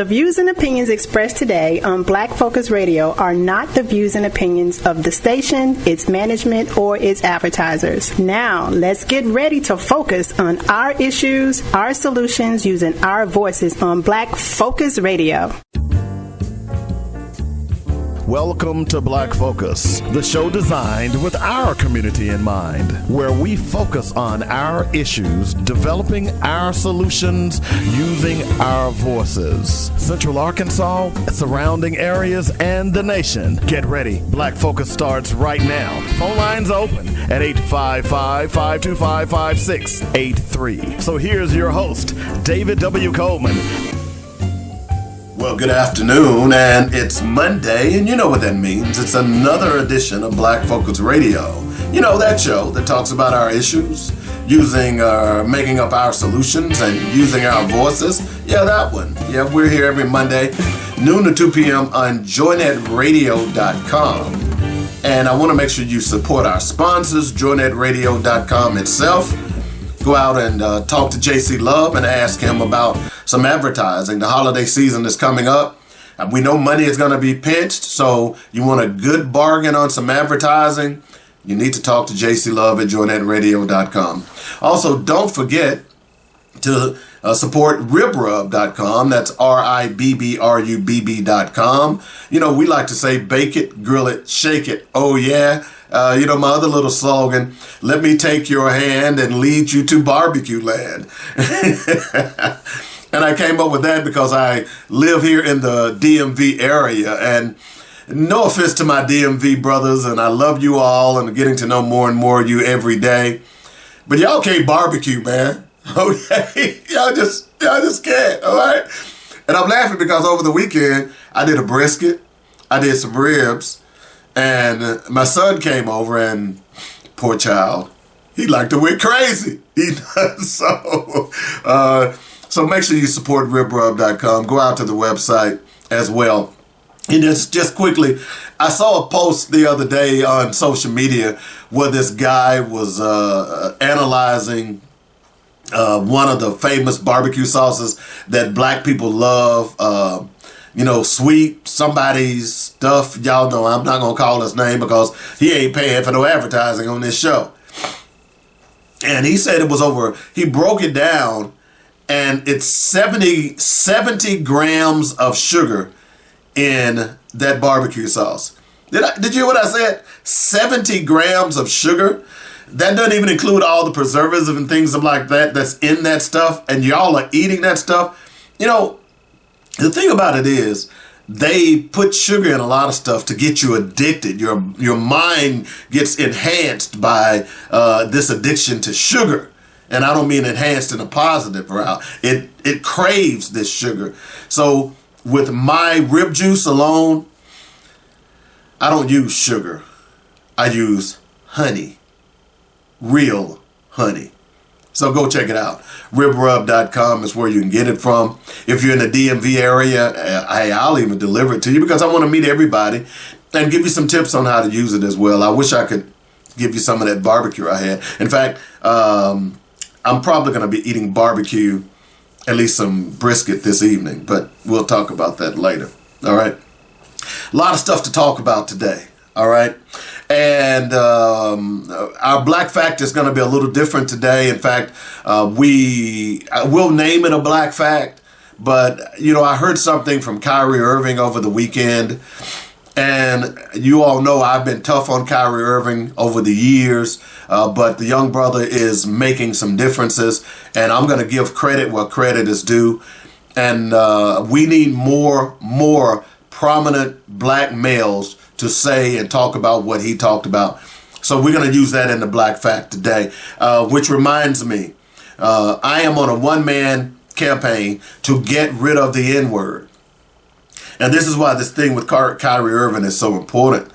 The views and opinions expressed today on Black Focus Radio are not the views and opinions of the station, its management, or its advertisers. Now, let's get ready to focus on our issues, our solutions, using our voices on Black Focus Radio. Welcome to Black Focus, the show designed with our community in mind, where we focus on our issues, developing our solutions, using our voices. Central Arkansas, surrounding areas, and the nation. Get ready. Black Focus starts right now. Phone lines open at 855-525-5683. So here's your host, David W. Coleman. Well, good afternoon, and it's Monday, and you know what that means. It's another edition of Black Focus Radio. You know, that show that talks about our issues, making up our solutions and using our voices. Yeah, that one. Yeah, we're here every Monday, noon to 2 p.m. on joynetradio.com. And I want to make sure you support our sponsors, joynetradio.com itself. Go out and talk to JC Love and ask him about some advertising. The holiday season is coming up. We know money is going to be pinched, so you want a good bargain on some advertising, you need to talk to JC Love at joynetradio.com. Also, don't forget to support ribrub.com. That's RIBBRUBB.com. You know, we like to say bake it, grill it, shake it. Oh, yeah. You know, my other little slogan, let me take your hand and lead you to barbecue land. And I came up with that because I live here in the DMV area. And no offense to my DMV brothers, and I love you all and getting to know more and more of you every day. But y'all can't barbecue, man. Okay? Y'all just can't, all right? And I'm laughing because over the weekend, I did a brisket, I did some ribs, and my son came over, and poor child, he liked to went crazy. He does so make sure you support ribrub.com. Go out to the website as well. And just quickly, I saw a post the other day on social media where this guy was analyzing one of the famous barbecue sauces that black people love. You know, sweet, somebody's stuff. Y'all know I'm not going to call his name because he ain't paying for no advertising on this show. And he said it was he broke it down, and it's 70 grams of sugar in that barbecue sauce. Did you hear what I said? 70 grams of sugar? That doesn't even include all the preservatives and things like that that's in that stuff, and y'all are eating that stuff. You know, the thing about it is they put sugar in a lot of stuff to get you addicted. Your mind gets enhanced by this addiction to sugar. And I don't mean enhanced in a positive route. It craves this sugar. So with my rib juice alone, I don't use sugar. I use honey. Real honey. So go check it out. Ribrub.com is where you can get it from. If you're in the DMV area, hey, I'll even deliver it to you because I want to meet everybody and give you some tips on how to use it as well. I wish I could give you some of that barbecue I had. In fact, I'm probably going to be eating barbecue, at least some brisket this evening, but we'll talk about that later. All right. A lot of stuff to talk about today. All right. And our Black Fact is going to be a little different today. In fact, we'll name it a Black Fact. But, you know, I heard something from Kyrie Erving over the weekend. And you all know I've been tough on Kyrie Erving over the years. But the young brother is making some differences. And I'm going to give credit where credit is due. And we need more prominent black males to say and talk about what he talked about. So we're going to use that in the Black Fact today, which reminds me, I am on a one-man campaign to get rid of the N-word. And this is why this thing with Kyrie Erving is so important.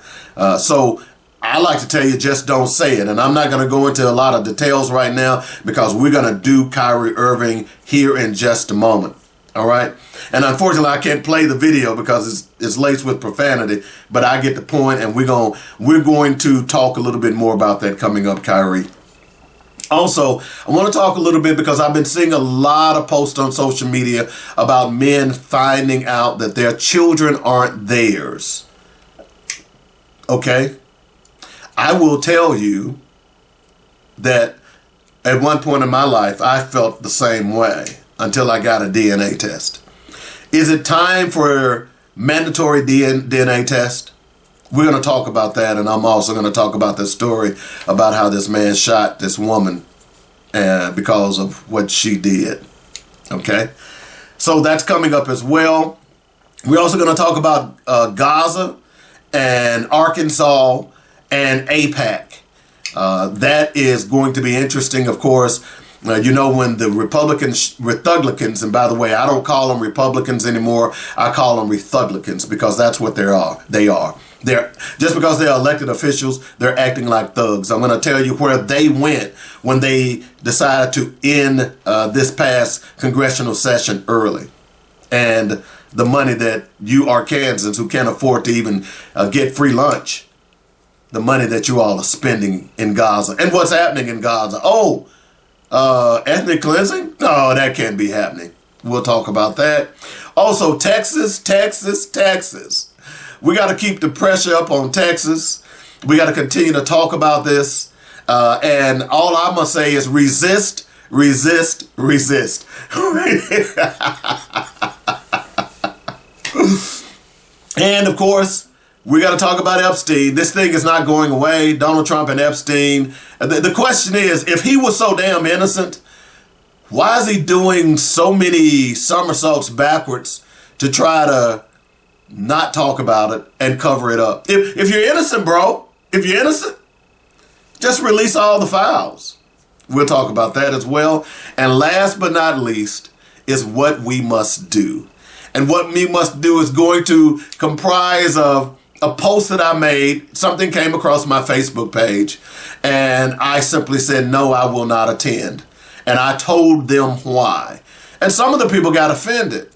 So I like to tell you, just don't say it. And I'm not going to go into a lot of details right now because we're going to do Kyrie Erving here in just a moment. All right. And unfortunately, I can't play the video because it's laced with profanity, but I get the point, and we're going to talk a little bit more about that coming up, Kyrie. Also, I want to talk a little bit because I've been seeing a lot of posts on social media about men finding out that their children aren't theirs. Okay? I will tell you that at one point in my life, I felt the same way until I got a DNA test. Is it time for mandatory DNA test? We're going to talk about that, and I'm also going to talk about this story about how this man shot this woman because of what she did. Okay? So that's coming up as well. We're also going to talk about Gaza and Arkansas and AIPAC. That is going to be interesting, of course. You know, when the Republicans, and by the way, I don't call them Republicans anymore. I call them Republicans because that's what they are. They're just because they're elected officials, they're acting like thugs. I'm going to tell you where they went when they decided to end this past congressional session early. And the money that you Arkansans who can't afford to even get free lunch, the money that you all are spending in Gaza. And what's happening in Gaza? Ethnic cleansing? No, that can't be happening. We'll talk about that. Also, Texas. We got to keep the pressure up on Texas. We got to continue to talk about this. And all I'm going to say is resist. And of course, we got to talk about Epstein. This thing is not going away. Donald Trump and Epstein. The question is, if he was so damn innocent, why is he doing so many somersaults backwards to try to not talk about it and cover it up? If you're innocent, bro, if you're innocent, just release all the files. We'll talk about that as well. And last but not least is what we must do. And what we must do is going to comprise of a post that I made. Something came across my Facebook page, and I simply said, no, I will not attend. And I told them why. And some of the people got offended.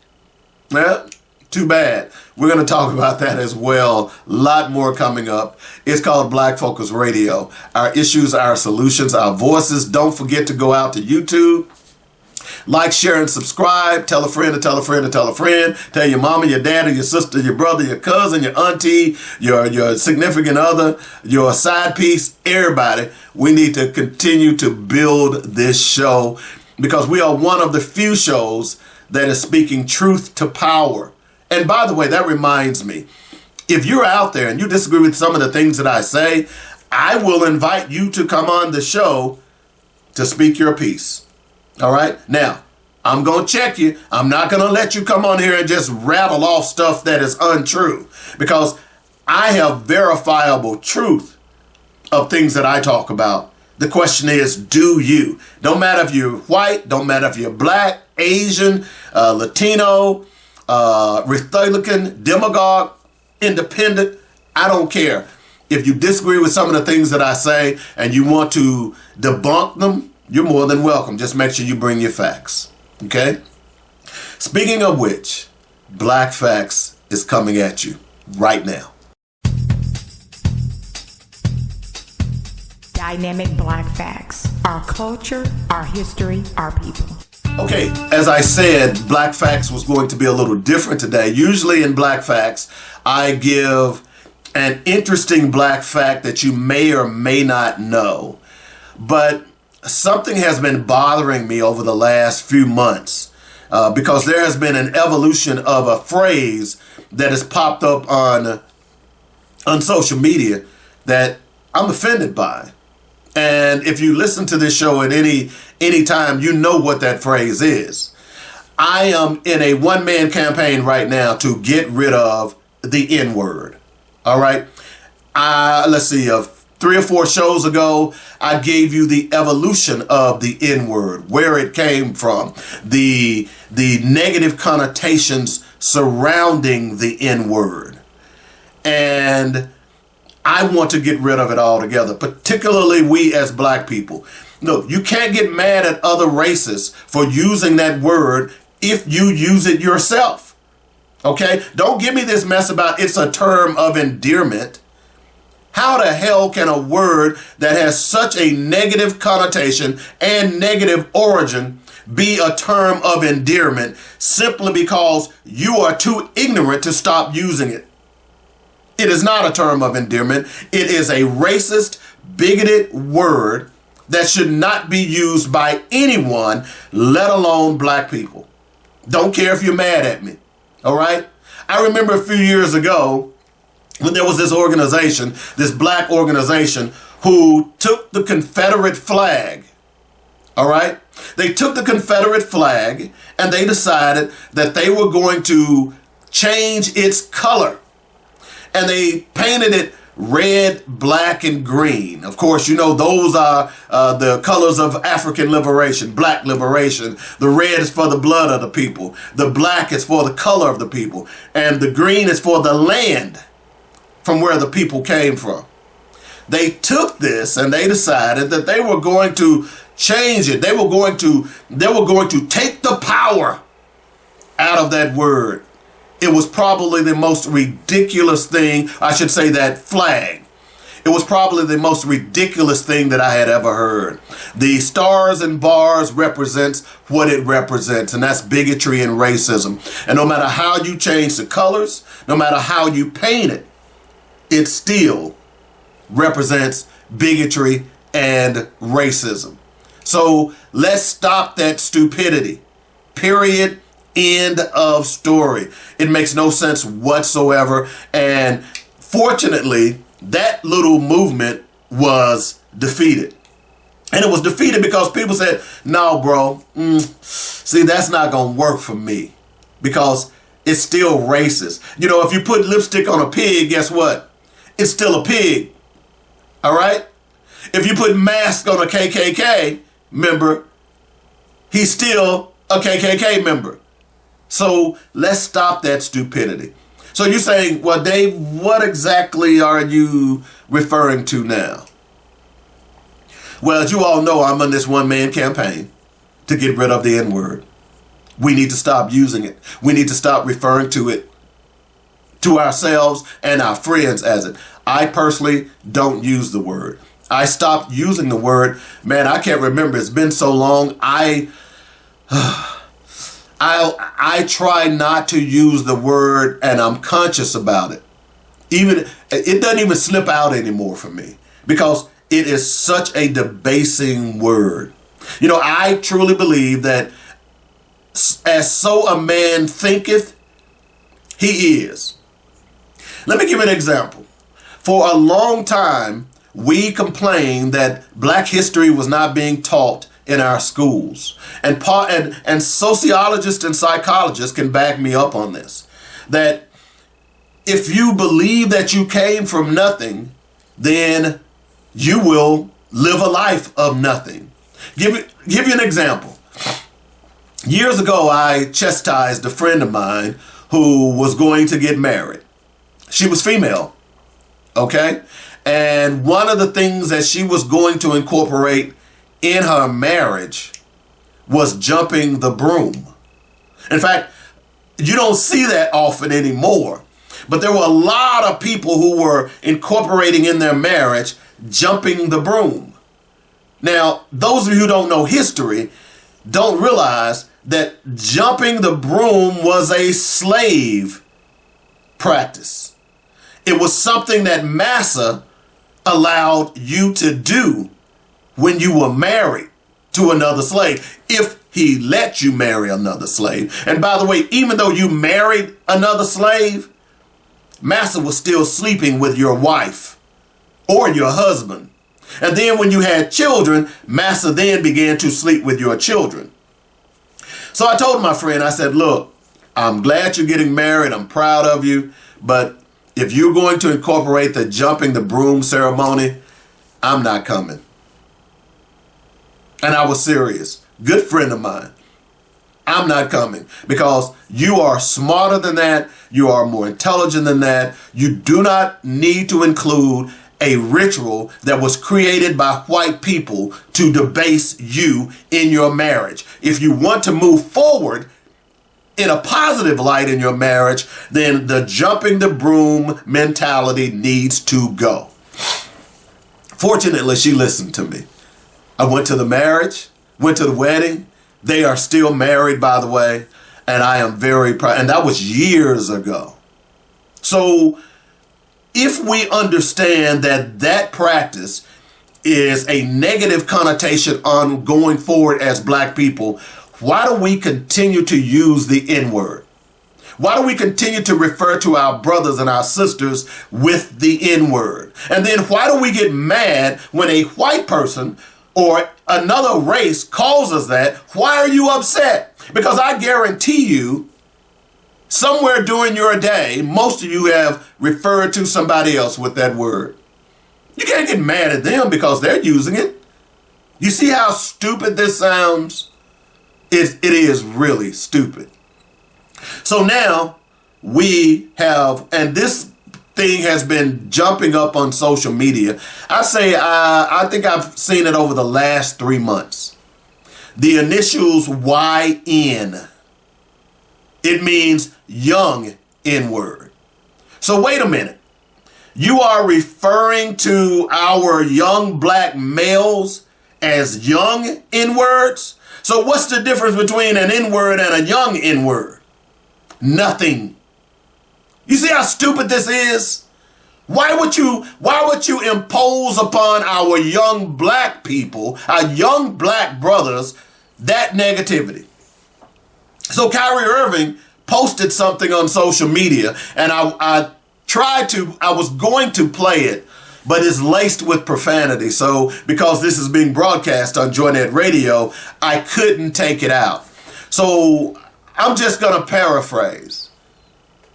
Well, too bad. We're going to talk about that as well. A lot more coming up. It's called Black Focus Radio. Our issues, our solutions, our voices. Don't forget to go out to YouTube. Like, share, and subscribe. Tell a friend to tell a friend to tell a friend. Tell your mama, your daddy, your sister, your brother, your cousin, your auntie, your significant other, your side piece, everybody. We need to continue to build this show because we are one of the few shows that is speaking truth to power. And by the way, that reminds me, if you're out there and you disagree with some of the things that I say, I will invite you to come on the show to speak your piece. All right. Now, I'm going to check you. I'm not going to let you come on here and just rattle off stuff that is untrue because I have verifiable truth of things that I talk about. The question is, do you? Don't matter if you're white. Don't matter if you're black, Asian, Latino, Republican, demagogue, independent. I don't care. If you disagree with some of the things that I say and you want to debunk them, you're more than welcome. Just make sure you bring your facts. Okay? Speaking of which, Black Facts is coming at you right now. Dynamic Black Facts. Our culture, our history, our people. Okay, as I said, Black Facts was going to be a little different today. Usually in Black Facts, I give an interesting Black fact that you may or may not know. But something has been bothering me over the last few months because there has been an evolution of a phrase that has popped up on social media that I'm offended by. And if you listen to this show at any time, you know what that phrase is. I am in a one-man campaign right now to get rid of the N-word. All right. Let's see. 3 or 4 shows ago, I gave you the evolution of the N-word, where it came from, the negative connotations surrounding the N-word. And I want to get rid of it altogether, particularly we as black people. No, you can't get mad at other races for using that word if you use it yourself. Okay? Don't give me this mess about it's a term of endearment. How the hell can a word that has such a negative connotation and negative origin be a term of endearment simply because you are too ignorant to stop using it? It is not a term of endearment. It is a racist, bigoted word that should not be used by anyone, let alone black people. Don't care if you're mad at me. All right? I remember a few years ago when there was this organization, this black organization, who took the Confederate flag. All right? They took the Confederate flag and they decided that they were going to change its color. And they painted it red, black, and green. Of course, you know, those are the colors of African liberation, black liberation. The red is for the blood of the people. The black is for the color of the people. And the green is for the land from where the people came from. They took this and they decided that they were going to change it. They were going to take the power out of that word. It was probably the most ridiculous thing, I should say that flag. It was probably the most ridiculous thing that I had ever heard. The stars and bars represents what it represents, and that's bigotry and racism. And no matter how you change the colors, no matter how you paint it, it still represents bigotry and racism. So let's stop that stupidity. Period. End of story. It makes no sense whatsoever. And fortunately, that little movement was defeated. And it was defeated because people said, no, bro, see, that's not going to work for me because it's still racist. You know, if you put lipstick on a pig, guess what? It's still a pig. All right? If you put mask on a KKK member, he's still a KKK member. So let's stop that stupidity. So you're saying, well, Dave, what exactly are you referring to now? Well, as you all know, I'm on this one-man campaign to get rid of the N-word. We need to stop using it. We need to stop referring to it, to ourselves and our friends as it. I personally don't use the word. I stopped using the word. Man, I can't remember. It's been so long. I try not to use the word, and I'm conscious about it. It doesn't even slip out anymore for me because it is such a debasing word. You know, I truly believe that as so a man thinketh, he is. Let me give you an example. For a long time, we complained that Black history was not being taught in our schools. And sociologists and psychologists can back me up on this. That if you believe that you came from nothing, then you will live a life of nothing. Give you an example. Years ago, I chastised a friend of mine who was going to get married. She was female, okay? And one of the things that she was going to incorporate in her marriage was jumping the broom. In fact, you don't see that often anymore. But there were a lot of people who were incorporating in their marriage jumping the broom. Now, those of you who don't know history don't realize that jumping the broom was a slave practice. It was something that massa allowed you to do when you were married to another slave, if he let you marry another slave. And by the way, even though you married another slave, massa was still sleeping with your wife or your husband. And then when you had children, massa then began to sleep with your children. So I told my friend, I said, look, I'm glad you're getting married. I'm proud of you. But if you're going to incorporate the jumping the broom ceremony, I'm not coming. And I was serious. Good friend of mine. I'm not coming because you are smarter than that. You are more intelligent than that. You do not need to include a ritual that was created by white people to debase you in your marriage. If you want to move forward in a positive light in your marriage, then the jumping the broom mentality needs to go. Fortunately, she listened to me. I went to the marriage, went to the wedding. They are still married, by the way. And I am very proud. And that was years ago. So if we understand that that practice is a negative connotation on going forward as black people, why do we continue to use the N-word? Why do we continue to refer to our brothers and our sisters with the N-word? And then why do we get mad when a white person or another race calls us that? Why are you upset? Because I guarantee you, somewhere during your day, most of you have referred to somebody else with that word. You can't get mad at them because they're using it. You see how stupid this sounds? It is really stupid. So now we have, and this thing has been jumping up on social media. I think I've seen it over the last 3 months. The initials YN. It means young N-word. So wait a minute. You are referring to our young black males as young N-words? So what's the difference between an N-word and a young N-word? Nothing. You see how stupid this is? Why would you impose upon our young black people, our young black brothers, that negativity? So Kyrie Erving posted something on social media, and I was going to play it, but it's laced with profanity. So because this is being broadcast on Joynet Radio, I couldn't take it out. So I'm just going to paraphrase.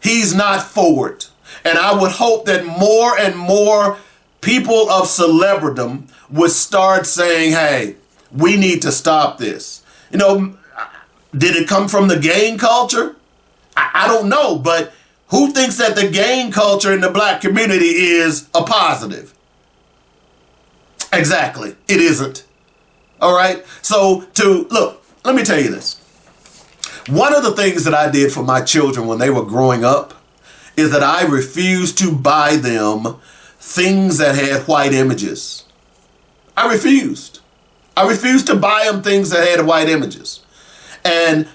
He's not for it. And I would hope that more and more people of celebritydom would start saying, hey, we need to stop this. You know, did it come from the gang culture? I don't know, but who thinks that the gang culture in the black community is a positive? Exactly. It isn't. All right. So look, let me tell you this. One of the things that I did for my children when they were growing up is that I refused to buy them things that had white images. I refused. I refused to buy them things that had white images. And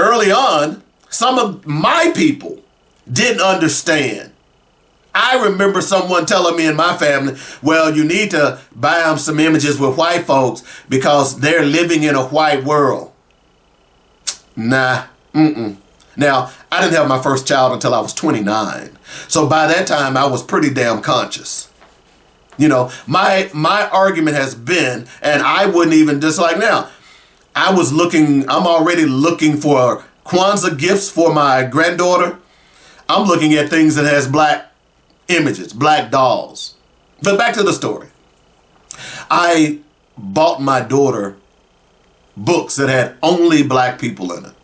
early on, some of my people didn't understand. I remember someone telling me in my family, well, you need to buy them some images with white folks because they're living in a white world. Nah, Now, I didn't have my first child until I was 29. So by that time, I was pretty damn conscious. You know, my argument has been, and I wouldn't even dislike now, I'm already looking for Kwanzaa gifts for my granddaughter. I'm looking at things that has black images, black dolls. But back to the story. I bought my daughter books that had only black people in it.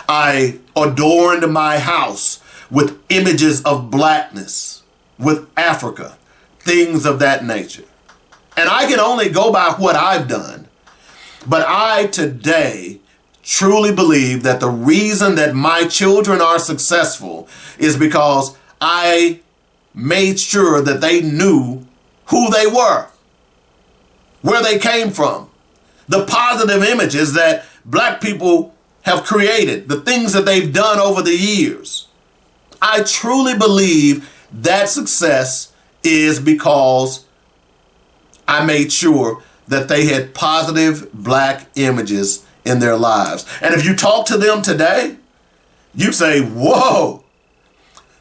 I adorned my house with images of blackness, with Africa, things of that nature. And I can only go by what I've done. But I today truly believe that the reason that my children are successful is because I made sure that they knew who they were, where they came from, the positive images that black people have created, the things that they've done over the years. I truly believe that success is because I made sure that they had positive black images in their lives. And if you talk to them today, you say, whoa,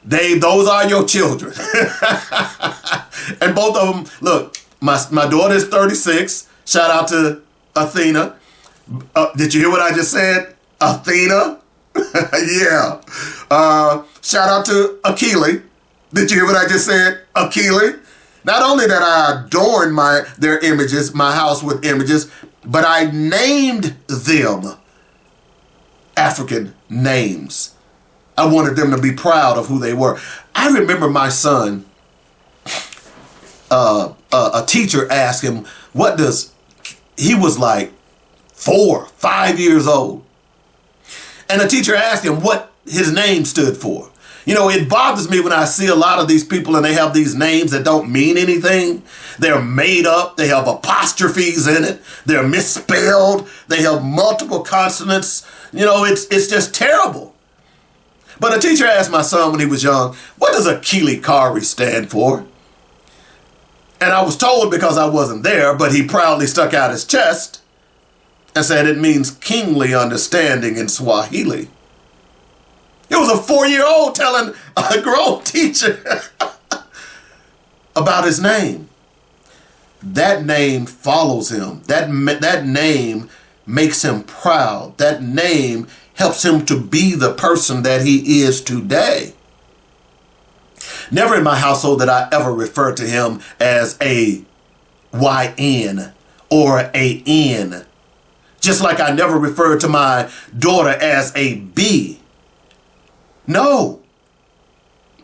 those are your children. And both of them, look, my daughter is 36. Shout out to Athena. Did you hear what I just said? Athena? Yeah. Shout out to Akili. Did you hear what I just said? Akili. Not only that I adorned their images, my house with images, but I named them African names. I wanted them to be proud of who they were. I remember my son, a teacher asked him, he was like 4, 5 years old. And the teacher asked him what his name stood for. You know, it bothers me when I see a lot of these people and they have these names that don't mean anything. They're made up. They have apostrophes in it. They're misspelled. They have multiple consonants. You know, it's just terrible. But a teacher asked my son when he was young, what does Akili Kari stand for? And I was told because I wasn't there, but he proudly stuck out his chest and said it means kingly understanding in Swahili. It was a 4-year-old telling a grown teacher about his name. That name follows him. That name makes him proud. That name helps him to be the person that he is today. Never in my household did I ever refer to him as a YN or a N. Just like I never referred to my daughter as a B. No,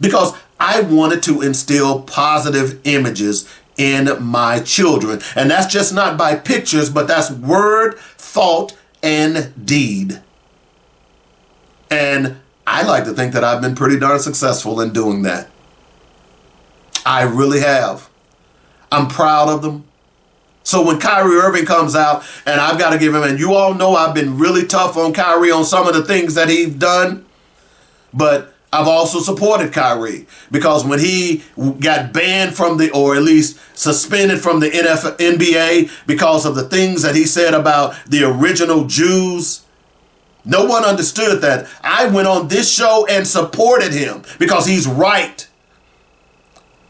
because I wanted to instill positive images in my children. And that's just not by pictures, but that's word, thought, and deed. And I like to think that I've been pretty darn successful in doing that. I really have. I'm proud of them. So when Kyrie Erving comes out, and I've got to give him, and you all know I've been really tough on Kyrie on some of the things that he's done. But I've also supported Kyrie because when he got banned from or at least suspended from the NBA because of the things that he said about the original Jews, no one understood that. I went on this show and supported him because he's right.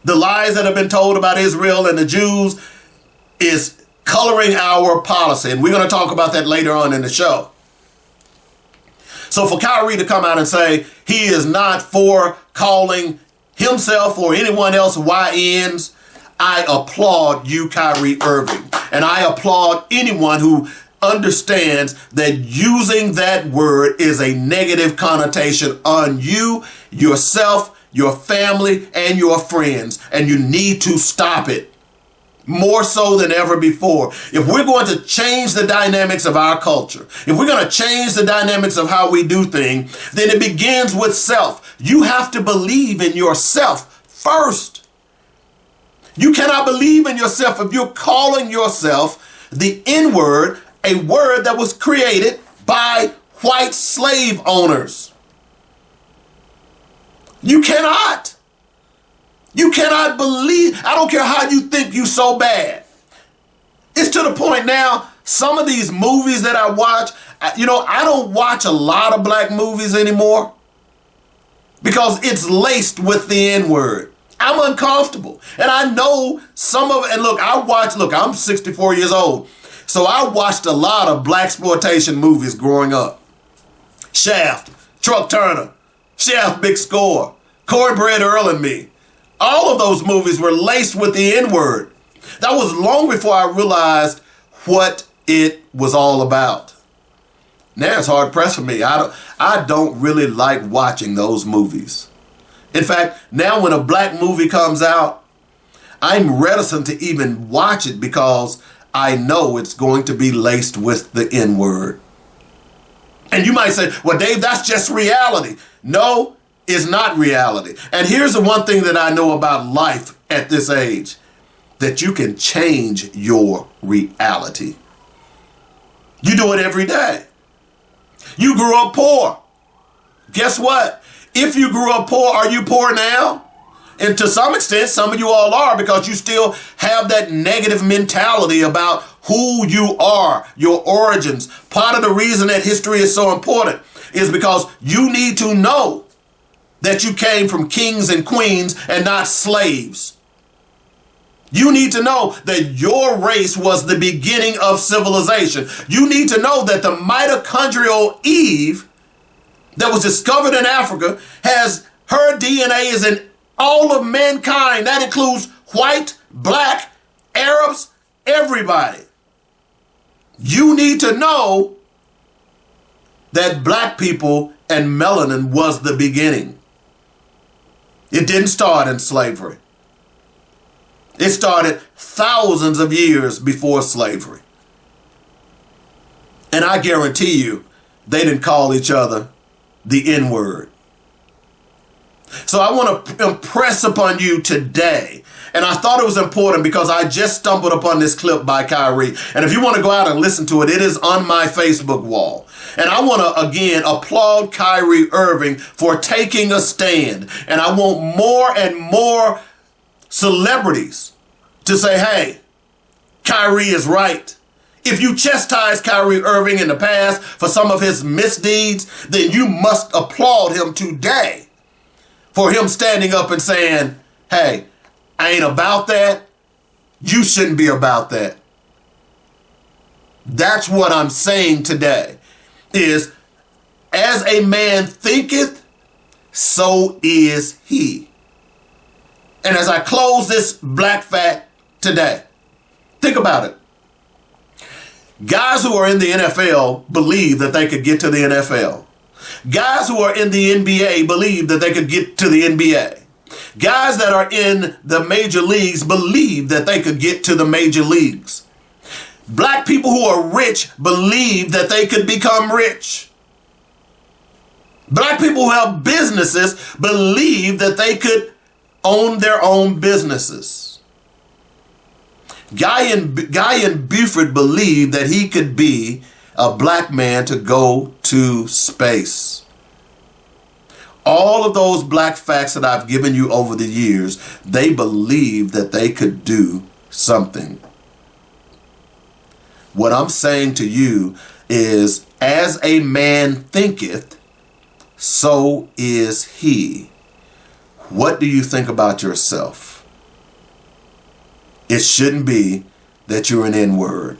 The lies that have been told about Israel and the Jews is coloring our policy. And we're going to talk about that later on in the show. So for Kyrie to come out and say he is not for calling himself or anyone else YNs, I applaud you, Kyrie Erving. And I applaud anyone who understands that using that word is a negative connotation on you, yourself, your family, and your friends. And you need to stop it. More so than ever before. If we're going to change the dynamics of our culture, if we're going to change the dynamics of how we do things, then it begins with self. You have to believe in yourself first. You cannot believe in yourself if you're calling yourself the N-word, a word that was created by white slave owners. You cannot. You cannot believe. I don't care how you think you so bad. It's to the point now, some of these movies that I watch, I don't watch a lot of black movies anymore because it's laced with the N-word. I'm uncomfortable. And I know some of it. And look, I'm 64 years old. So I watched a lot of blaxploitation movies growing up. Shaft, Truck Turner, Shaft, Big Score, Cornbread Earl and Me. All of those movies were laced with the N-word. That was long before I realized what it was all about. Now it's hard pressed for me. I don't really like watching those movies. In fact, now when a black movie comes out, I'm reticent to even watch it because I know it's going to be laced with the N-word. And you might say, well, Dave, that's just reality. No, it's not reality. And here's the one thing that I know about life at this age, that you can change your reality. You do it every day. You grew up poor. Guess what? If you grew up poor, are you poor now? And to some extent, some of you all are because you still have that negative mentality about who you are, your origins. Part of the reason that history is so important is because you need to know that you came from kings and queens and not slaves. You need to know that your race was the beginning of civilization. You need to know that the mitochondrial Eve that was discovered in Africa has her DNA is in all of mankind. That includes white, black, Arabs, everybody. You need to know that black people and melanin was the beginning. It didn't start in slavery. It started thousands of years before slavery. And I guarantee you, they didn't call each other the N-word. So I want to impress upon you today. And I thought it was important because I just stumbled upon this clip by Kyrie. And if you want to go out and listen to it, it is on my Facebook wall. And I want to, again, applaud Kyrie Erving for taking a stand. And I want more and more celebrities to say, hey, Kyrie is right. If you chastised Kyrie Erving in the past for some of his misdeeds, then you must applaud him today for him standing up and saying, hey, I ain't about that. You shouldn't be about that. That's what I'm saying today is, as a man thinketh, so is he. And as I close this black fact today, think about it. Guys who are in the NFL believe that they could get to the NFL. Guys who are in the NBA believe that they could get to the NBA. Guys that are in the major leagues believe that they could get to the major leagues. Black people who are rich believe that they could become rich. Black people who have businesses believe that they could own their own businesses. Guy in Beaufort believed that he could be a black man to go to space. All of those black facts that I've given you over the years, they believed that they could do something. What I'm saying to you is, as a man thinketh, so is he. What do you think about yourself? It shouldn't be that you're an N-word.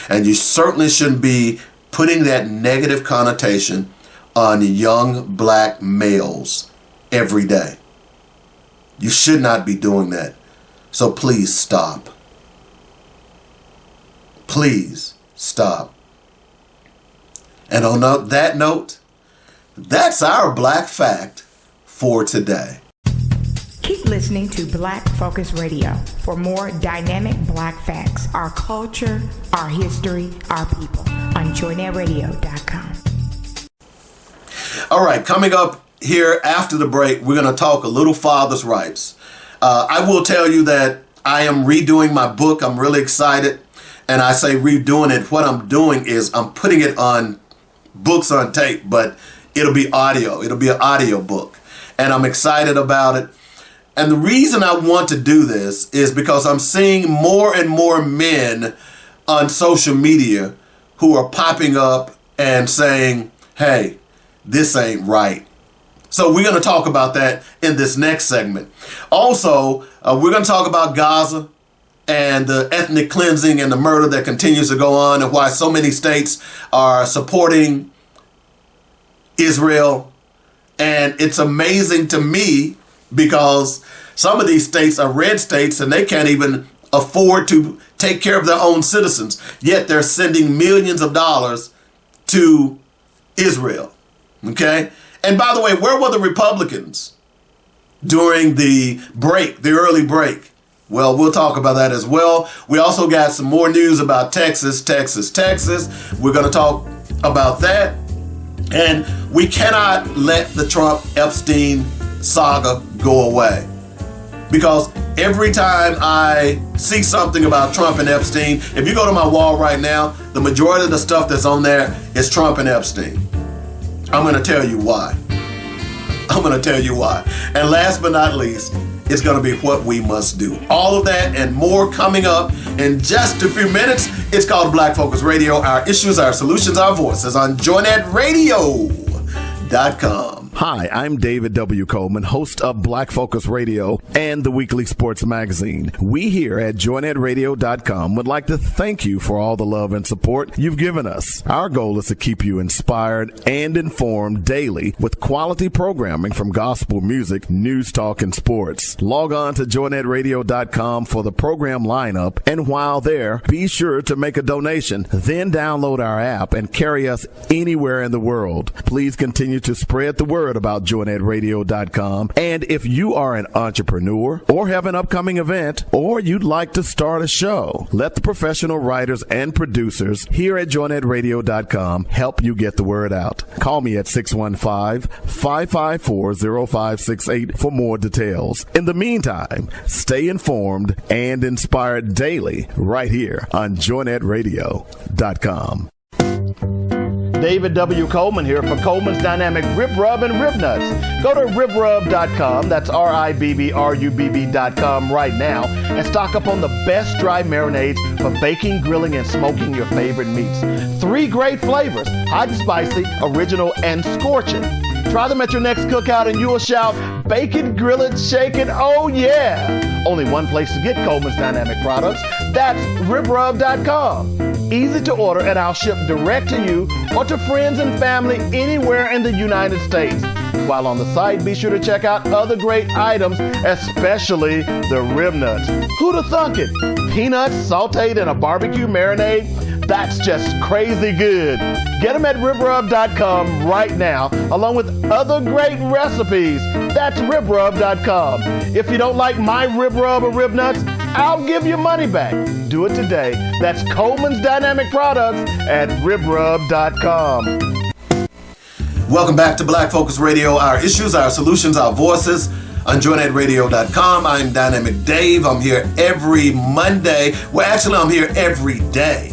And you certainly shouldn't be putting that negative connotation on young black males every day. You should not be doing that. So please stop. Please stop. And on that note, that's our black fact for today. Keep listening to Black Focus Radio for more dynamic black facts, our culture, our history, our people on joynetradio.com. All right, coming up here after the break, we're going to talk a little father's rights. I will tell you that I am redoing my book. I'm really excited. And I say redoing it. What I'm doing is I'm putting it on books on tape, but it'll be audio. It'll be an audio book. And I'm excited about it. And the reason I want to do this is because I'm seeing more and more men on social media who are popping up and saying, hey, this ain't right. So we're going to talk about that in this next segment. Also, we're going to talk about Gaza and the ethnic cleansing and the murder that continues to go on, and why so many states are supporting Israel. And it's amazing to me because some of these states are red states and they can't even afford to take care of their own citizens, yet they're sending millions of dollars to Israel. Okay? And by the way, where were the Republicans during the break, the early break? Well, we'll talk about that as well. We also got some more news about Texas. We're going to talk about that. And we cannot let the Trump-Epstein saga go away. Because every time I see something about Trump and Epstein, if you go to my wall right now, the majority of the stuff that's on there is Trump and Epstein. I'm going to tell you why. And last but not least, it's going to be what we must do. All of that and more coming up in just a few minutes. It's called Black Focus Radio. Our issues, our solutions, our voices on joynetradio.com. Hi, I'm David W. Coleman, host of Black Focus Radio and the weekly sports magazine. We here at joynetradio.com would like to thank you for all the love and support you've given us. Our goal is to keep you inspired and informed daily with quality programming from gospel music, news, talk, and sports. Log on to joynetradio.com for the program lineup, and while there, be sure to make a donation. Then download our app and carry us anywhere in the world. Please continue to spread the word word about joinnetradio.com. And if you are an entrepreneur or have an upcoming event or you'd like to start a show, let the professional writers and producers here at joinnetradio.com help you get the word out. Call me at 615-554-0568 for more details. In the meantime, stay informed and inspired daily right here on joinnetradio.com. David W. Coleman here for Coleman's Dynamic Rib Rub and Rib Nuts. Go to ribrub.com, that's RIBBRUBB.com right now, and stock up on the best dry marinades for baking, grilling, and smoking your favorite meats. 3 great flavors, hot and spicy, original, and scorching. Try them at your next cookout and you'll shout, bake it, grill it, shake it, oh yeah! Only one place to get Coleman's Dynamic products, that's ribrub.com. Easy to order, and I'll ship direct to you or to friends and family anywhere in the United States. While on the site, be sure to check out other great items, especially the rib nuts. Who'd have thunk it? Peanuts sauteed in a barbecue marinade? That's just crazy good. Get them at ribrub.com right now, along with other great recipes. That's ribrub.com. If you don't like my rib rub or rib nuts, I'll give you money back. Do it today. That's Coleman's Dynamic Products at ribrub.com. Welcome back to Black Focus Radio. Our issues, our solutions, our voices on joinnetradio.com. I'm Dynamic Dave. I'm here every Monday. Well, actually, I'm here every day.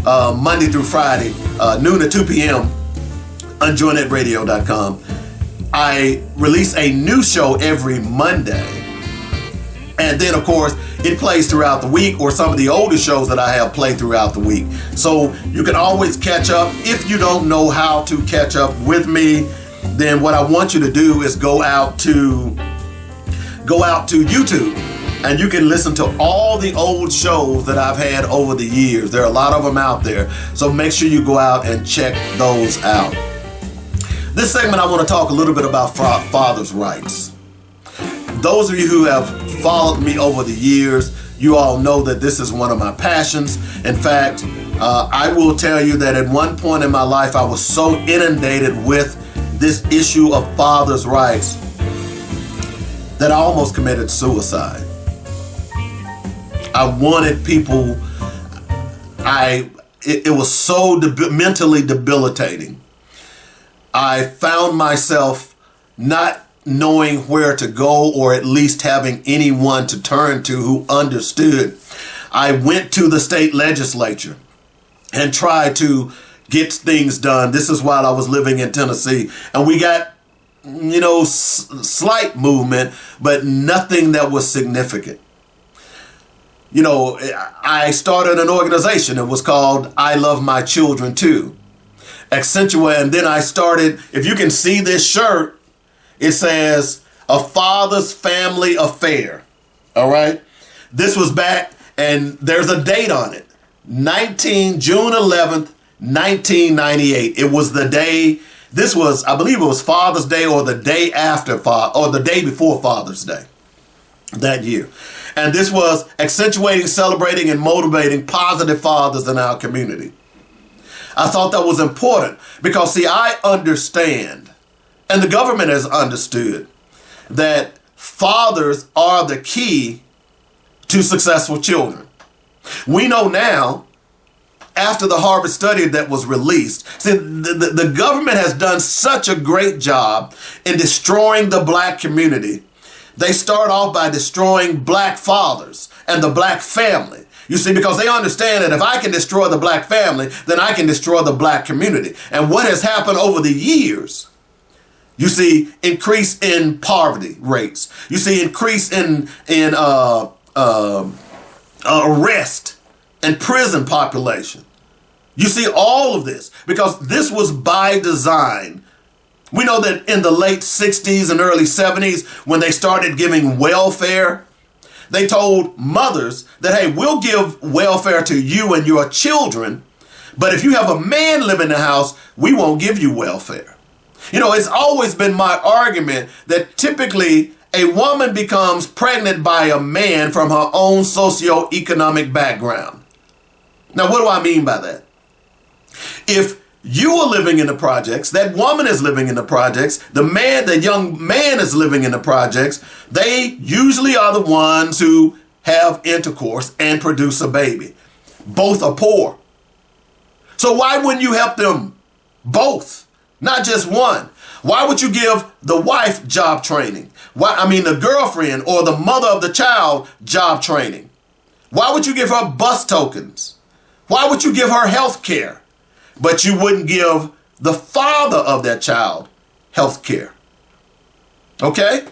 Monday through Friday, noon to 2 p.m. on joinnetradio.com. I release a new show every Monday. And then, of course, it plays throughout the week, or some of the older shows that I have play throughout the week. So you can always catch up. If you don't know how to catch up with me, then what I want you to do is go out to YouTube. And you can listen to all the old shows that I've had over the years. There are a lot of them out there. So make sure you go out and check those out. This segment, I want to talk a little bit about fathers' rights. Those of you who have followed me over the years, you all know that this is one of my passions. In fact, I will tell you that at one point in my life, I was so inundated with this issue of fathers' rights that I almost committed suicide. I wanted people, it was so mentally debilitating. I found myself not knowing where to go, or at least having anyone to turn to who understood. I went to the state legislature and tried to get things done. This is while I was living in Tennessee. And we got, slight movement, but nothing that was significant. I started an organization. It was called I Love My Children Too. Accentuate, and then I started, if you can see this shirt, it says A Father's Family Affair. All right. This was back, and there's a date on it. June 11th, 1998. It was the day, I believe it was Father's Day, or the day after, or the day before Father's Day that year. And this was accentuating, celebrating, and motivating positive fathers in our community. I thought that was important because, see, I understand, and the government has understood, that fathers are the key to successful children. We know now, after the Harvard study that was released, see, the government has done such a great job in destroying the black community. They start off by destroying black fathers and the black family. You see, because they understand that if I can destroy the black family, then I can destroy the black community. And what has happened over the years, you see increase in poverty rates. You see increase in arrest and prison population. You see all of this because this was by design. We know that in the late 60s and early 70s, when they started giving welfare, they told mothers that, hey, we'll give welfare to you and your children, but if you have a man living in the house, we won't give you welfare. It's always been my argument that typically a woman becomes pregnant by a man from her own socioeconomic background. Now, what do I mean by that? If You are living in the projects. That woman is living in the projects. The young man is living in the projects. They usually are the ones who have intercourse and produce a baby. Both are poor. So why wouldn't you help them both? Not just one. Why would you give the wife job training? The girlfriend or the mother of the child job training? Why would you give her bus tokens? Why would you give her health care? But you wouldn't give the father of that child health care. Okay?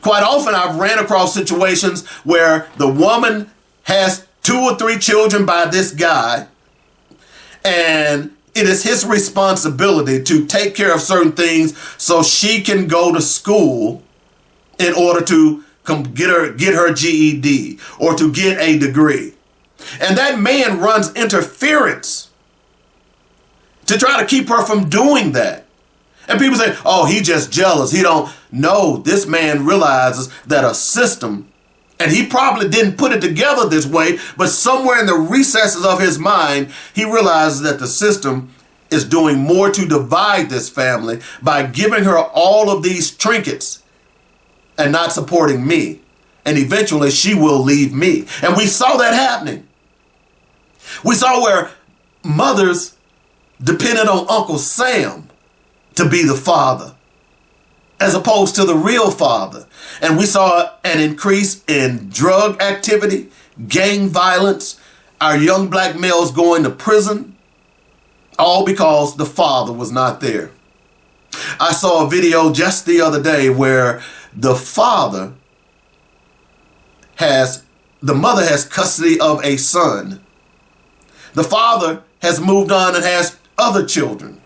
Quite often I've ran across situations where the woman has 2 or 3 children by this guy, and it is his responsibility to take care of certain things so she can go to school in order to get her GED or to get a degree. And that man runs interference to try to keep her from doing that. And people say, oh, he's just jealous. He don't know. This man realizes that a system, and he probably didn't put it together this way, but somewhere in the recesses of his mind, he realizes that the system is doing more to divide this family by giving her all of these trinkets and not supporting me. And eventually she will leave me. And we saw that happening. We saw where mothers depended on Uncle Sam to be the father, as opposed to the real father. And we saw an increase in drug activity, gang violence, our young black males going to prison, all because the father was not there. I saw a video just the other day where the mother has custody of a son. The father has moved on and has other children,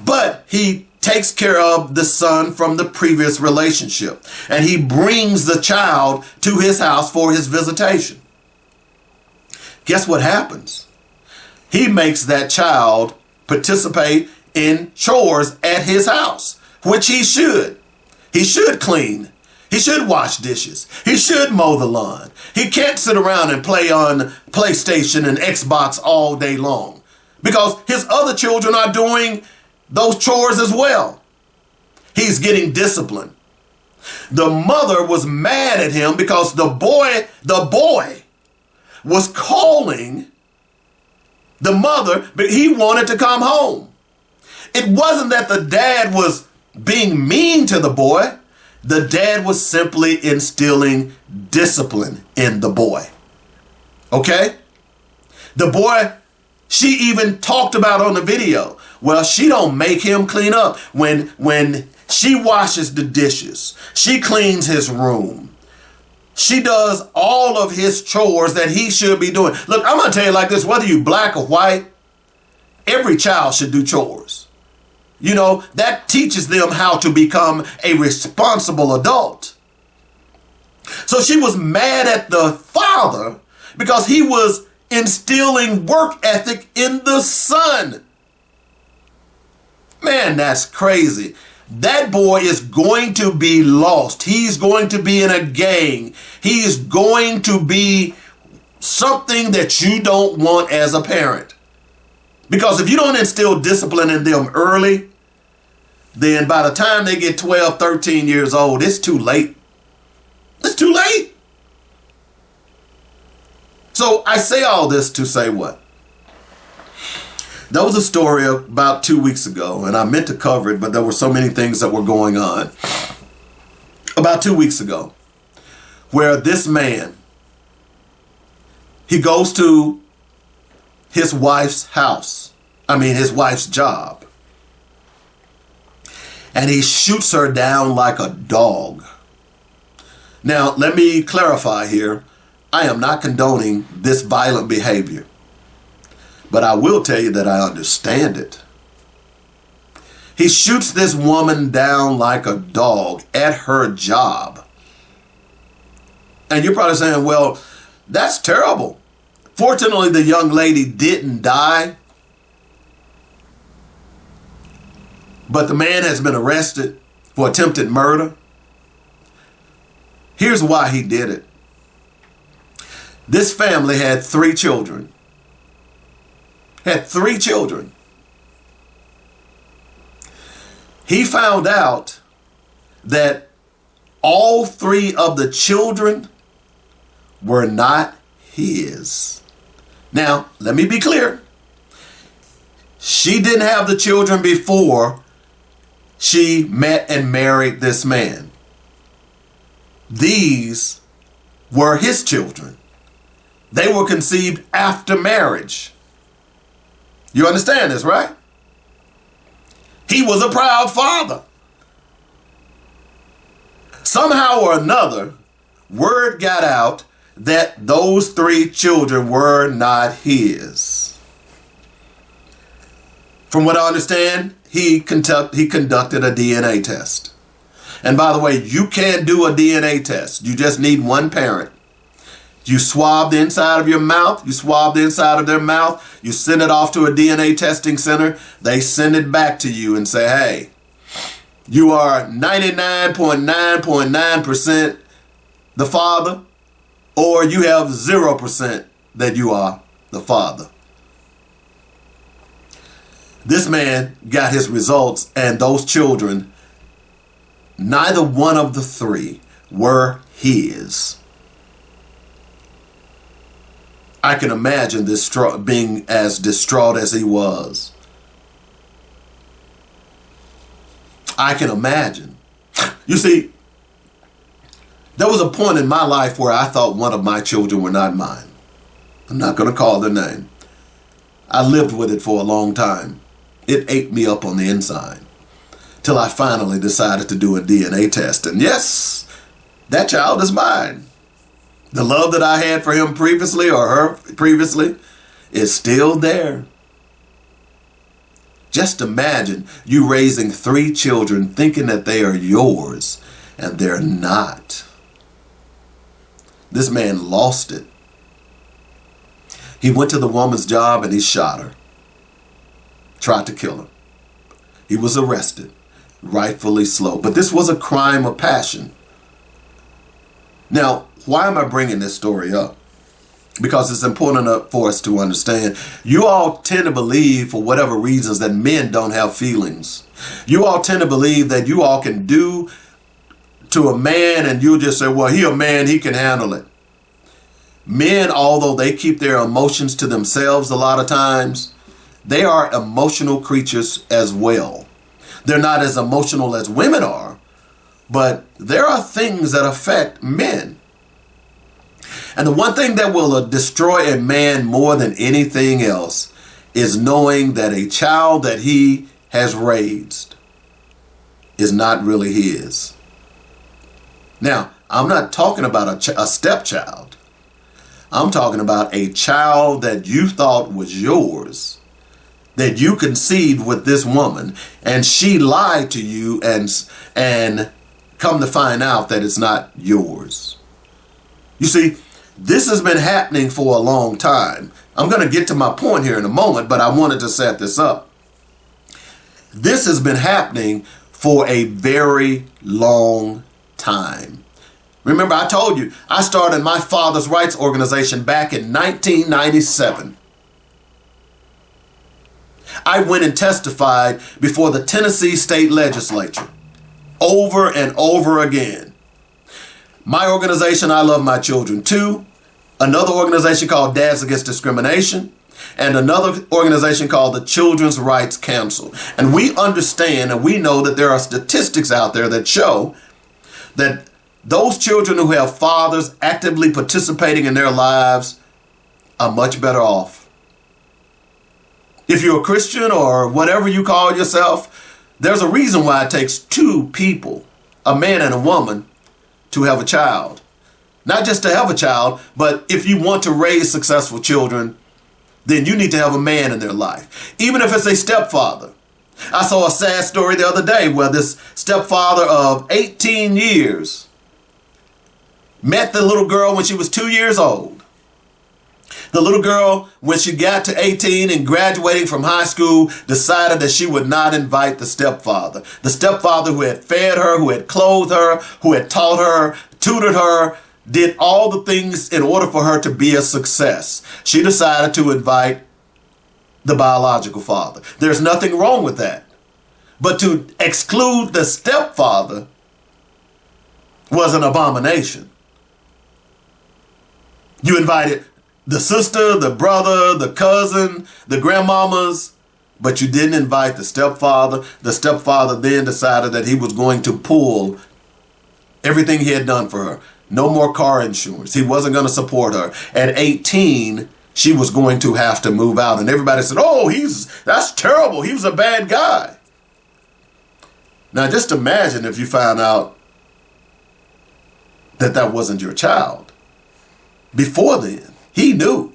but he takes care of the son from the previous relationship, and he brings the child to his house for his visitation. Guess what happens? He makes that child participate in chores at his house, which he should. He should clean. He should wash dishes. He should mow the lawn. He can't sit around and play on PlayStation and Xbox all day long, because his other children are doing those chores as well. He's getting disciplined. The mother was mad at him because the boy was calling the mother, but he wanted to come home. It wasn't that the dad was being mean to the boy. The dad was simply instilling discipline in the boy. Okay? The boy, she even talked about on the video, well, she don't make him clean up. When she washes the dishes, she cleans his room. She does all of his chores that he should be doing. Look, I'm going to tell you like this, whether you black or white, every child should do chores. You know, that teaches them how to become a responsible adult. So she was mad at the father because he was instilling work ethic in the son. Man, that's crazy. That boy is going to be lost. He's going to be in a gang. He is going to be something that you don't want as a parent. Because if you don't instill discipline in them early, then by the time they get 12, 13 years old, it's too late. It's too late. So I say all this to say what? There was a story about 2 weeks ago, and I meant to cover it, but there were so many things that were going on. About 2 weeks ago, where this man, he goes to his wife's house, his wife's job, and he shoots her down like a dog. Now, let me clarify here. I am not condoning this violent behavior, but I will tell you that I understand it. He shoots this woman down like a dog at her job. And you're probably saying, well, that's terrible. Fortunately, the young lady didn't die, but the man has been arrested for attempted murder. Here's why he did it. This family had 3 children. Had 3 children. he found out that all three of the children were not his. Now, let me be clear. She didn't have the children before she met and married this man. These were his children. They were conceived after marriage. You understand this, right? He was a proud father. Somehow or another, word got out that those three children were not his. From what I understand, he conducted a DNA test. And by the way, you can't do a DNA test. You just need one parent. You swab the inside of your mouth. You swab the inside of their mouth. You send it off to a DNA testing center. They send it back to you and say, hey, you are 99.9% the father, or you have 0% that you are the father. This man got his results, and those children, neither one of the three were his. I can imagine this being as distraught as he was. I can imagine. You see, there was a point in my life where I thought one of my children were not mine. I'm not going to call their name. I lived with it for a long time. It ate me up on the inside till I finally decided to do a DNA test. And yes, that child is mine. The love that I had for him previously, or her previously, is still there. Just imagine you raising three children thinking that they are yours, and they're not. This man lost it. He went to the woman's job and he shot her. Tried to kill her. He was arrested, rightfully so. But this was a crime of passion. Now, why am I bringing this story up? Because it's important for us to understand. You all tend to believe, for whatever reasons, that men don't have feelings. You all tend to believe that you all can do to a man and you just say, well, he a man, he can handle it. Men, although they keep their emotions to themselves a lot of times, they are emotional creatures as well. They're not as emotional as women are, but there are things that affect men. And the one thing that will destroy a man more than anything else is knowing that a child that he has raised is not really his. Now, I'm not talking about a stepchild. I'm talking about a child that you thought was yours, that you conceived with this woman, and she lied to you and come to find out that it's not yours. You see, this has been happening for a long time. I'm going to get to my point here in a moment, but I wanted to set this up. This has been happening for a very long time. Remember, I told you, I started my father's rights organization back in 1997. I went and testified before the Tennessee State Legislature over and over again. My organization, I Love My Children Too, another organization called Dads Against Discrimination, and another organization called the Children's Rights Council. And we understand and we know that there are statistics out there that show that those children who have fathers actively participating in their lives are much better off. If you're a Christian or whatever you call yourself, there's a reason why it takes two people, a man and a woman, to have a child. Not just to have a child, but if you want to raise successful children, then you need to have a man in their life. Even if it's a stepfather. I saw a sad story the other day where this stepfather of 18 years met the little girl when she was 2 years old. The little girl, when she got to 18 and graduating from high school, decided that she would not invite the stepfather. The stepfather who had fed her, who had clothed her, who had taught her, tutored her, did all the things in order for her to be a success. She decided to invite the biological father. There's nothing wrong with that. But to exclude the stepfather was an abomination. You invited the sister, the brother, the cousin, the grandmamas, but you didn't invite the stepfather. The stepfather then decided that he was going to pull everything he had done for her. No more car insurance. He wasn't going to support her. At 18, she was going to have to move out. And everybody said, oh, that's terrible. He was a bad guy. Now, just imagine if you found out that that wasn't your child. Before then, he knew.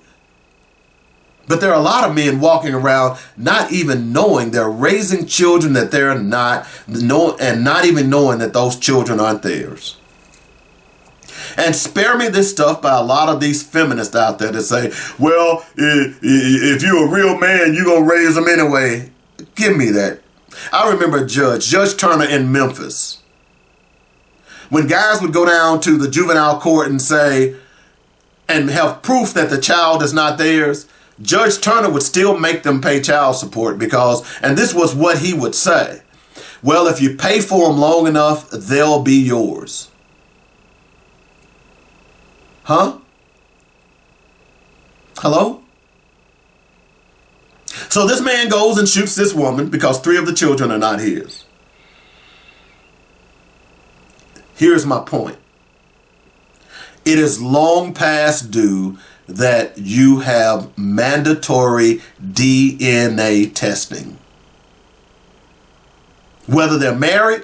But there are a lot of men walking around not even knowing they're raising children that they're not, and not even knowing that those children aren't theirs. And spare me this stuff by a lot of these feminists out there that say, well, if you're a real man, you're going to raise them anyway. Give me that. I remember Judge Turner in Memphis. When guys would go down to the juvenile court and say, and have proof that the child is not theirs, Judge Turner would still make them pay child support because, and this was what he would say, well, if you pay for them long enough, they'll be yours. Huh? Hello? So this man goes and shoots this woman because 3 of the children are not his. Here's my point. It is long past due that you have mandatory DNA testing. Whether they're married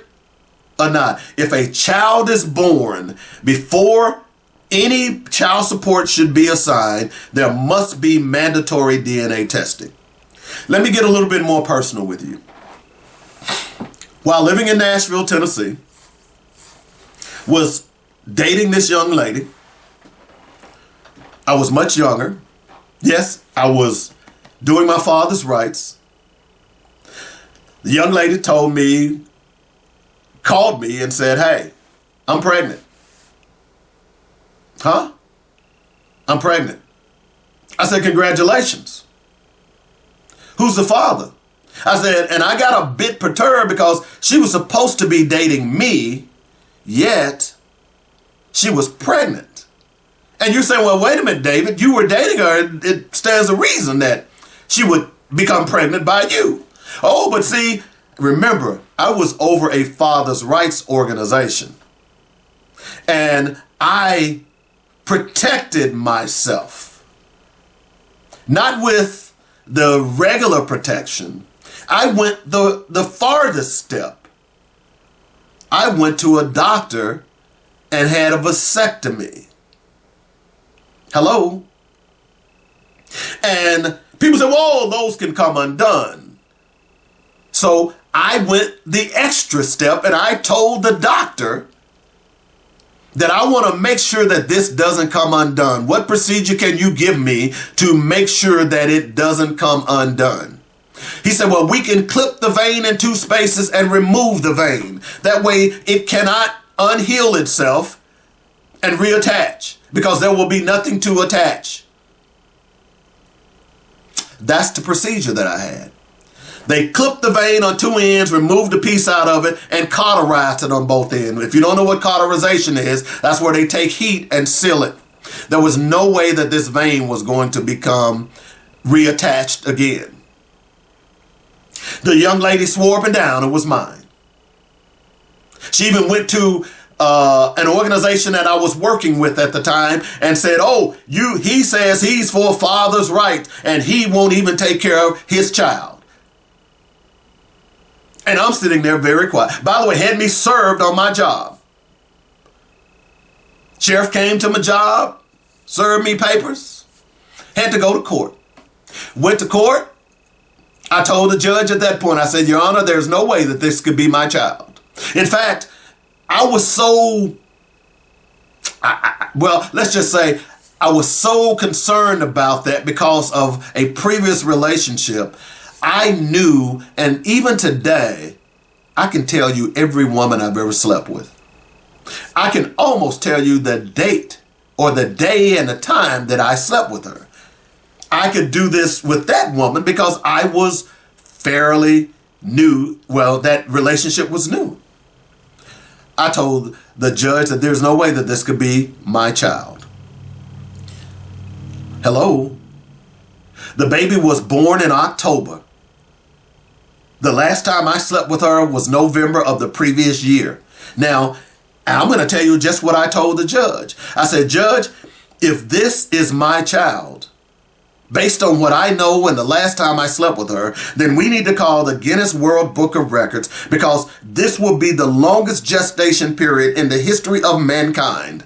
or not. If a child is born before any child support should be assigned, there must be mandatory DNA testing. Let me get a little bit more personal with you. While living in Nashville, Tennessee, was dating this young lady. I was much younger. Yes, I was doing my father's rights. The young lady called me and said, hey, I'm pregnant. Huh? I'm pregnant. I said, congratulations. Who's the father? I said, and I got a bit perturbed because she was supposed to be dating me, yet she was pregnant. And you're saying, well, wait a minute, David, you were dating her. It stands to reason that she would become pregnant by you. Oh, but see, remember, I was over a father's rights organization. And I protected myself. Not with the regular protection. I went the farthest step. I went to a doctor and had a vasectomy. Hello? And people say, whoa, those can come undone. So I went the extra step and I told the doctor that I want to make sure that this doesn't come undone. What procedure can you give me to make sure that it doesn't come undone? He said, well, we can clip the vein in 2 spaces and remove the vein. That way it cannot unheal itself and reattach because there will be nothing to attach. That's the procedure that I had. They clipped the vein on 2 ends, removed a piece out of it, and cauterized it on both ends. If you don't know what cauterization is, that's where they take heat and seal it. There was no way that this vein was going to become reattached again. The young lady swore up and down it was mine. She even went to an organization that I was working with at the time and said, oh, he says he's for father's rights and he won't even take care of his child. And I'm sitting there very quiet. By the way, had me served on my job. Sheriff came to my job, served me papers, had to go to court. Went to court. I told the judge at that point, I said, Your Honor, there's no way that this could be my child. In fact, I was so, let's just say I was so concerned about that because of a previous relationship. I knew, and even today, I can tell you every woman I've ever slept with. I can almost tell you the date or the day and the time that I slept with her. I could do this with that woman because I was fairly that relationship was new. I told the judge that there's no way that this could be my child. Hello? The baby was born in October. The last time I slept with her was November of the previous year. Now, I'm going to tell you just what I told the judge. I said, Judge, if this is my child, based on what I know and the last time I slept with her, then we need to call the Guinness World Book of Records, because this will be the longest gestation period in the history of mankind.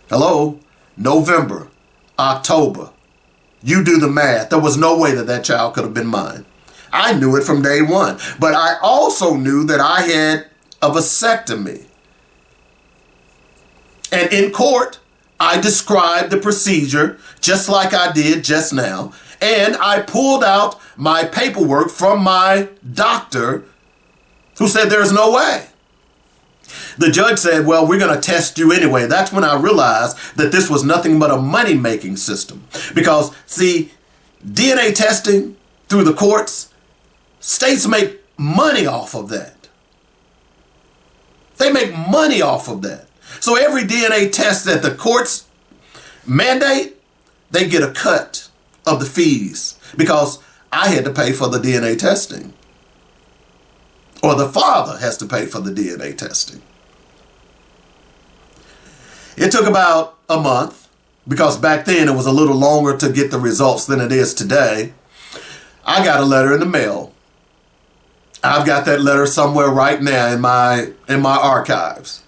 Hello? November, October. You do the math. There was no way that that child could have been mine. I knew it from day one. But I also knew that I had a vasectomy. And in court, I described the procedure just like I did just now. And I pulled out my paperwork from my doctor, who said there's no way. The judge said, well, we're going to test you anyway. That's when I realized that this was nothing but a money-making system. Because, see, DNA testing through the courts, states make money off of that. They make money off of that. So every DNA test that the courts mandate, they get a cut of the fees, because I had to pay for the DNA testing. Or the father has to pay for the DNA testing. It took about a month, because back then it was a little longer to get the results than it is today. I got a letter in the mail. I've got that letter somewhere right now in my archives.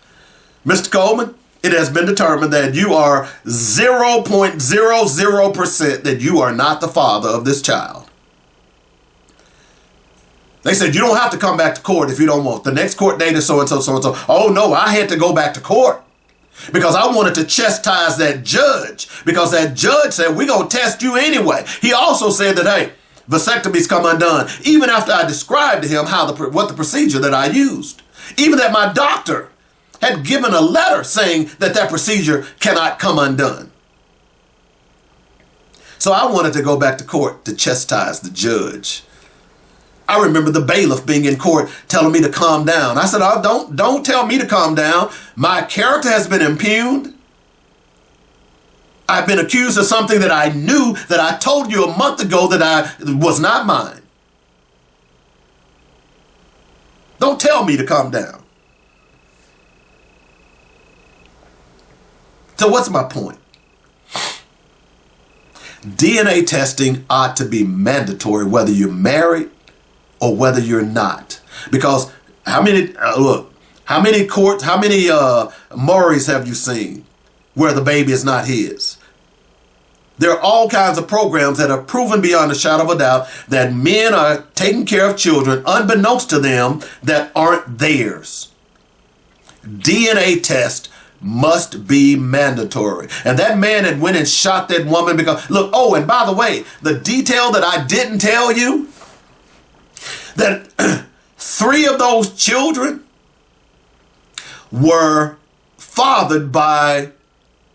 Mr. Coleman, it has been determined that you are 0.00% that you are not the father of this child. They said, you don't have to come back to court if you don't want. The next court date is so-and-so, so-and-so. Oh, no, I had to go back to court because I wanted to chastise that judge, because that judge said, we're going to test you anyway. He also said that, hey, vasectomies come undone, even after I described to him what the procedure that I used. Even that my doctor had given a letter saying that procedure cannot come undone. So I wanted to go back to court to chastise the judge. I remember the bailiff being in court telling me to calm down. I said, oh, don't tell me to calm down. My character has been impugned. I've been accused of something that I knew, that I told you a month ago that was not mine. Don't tell me to calm down. So what's my point? DNA testing ought to be mandatory whether you're married or whether you're not. Because how many Murrays have you seen where the baby is not his? There are all kinds of programs that are proven beyond a shadow of a doubt that men are taking care of children unbeknownst to them that aren't theirs. DNA test must be mandatory. And that man had went and shot that woman because, look, oh, and by the way, the detail that I didn't tell you, that 3 of those children were fathered by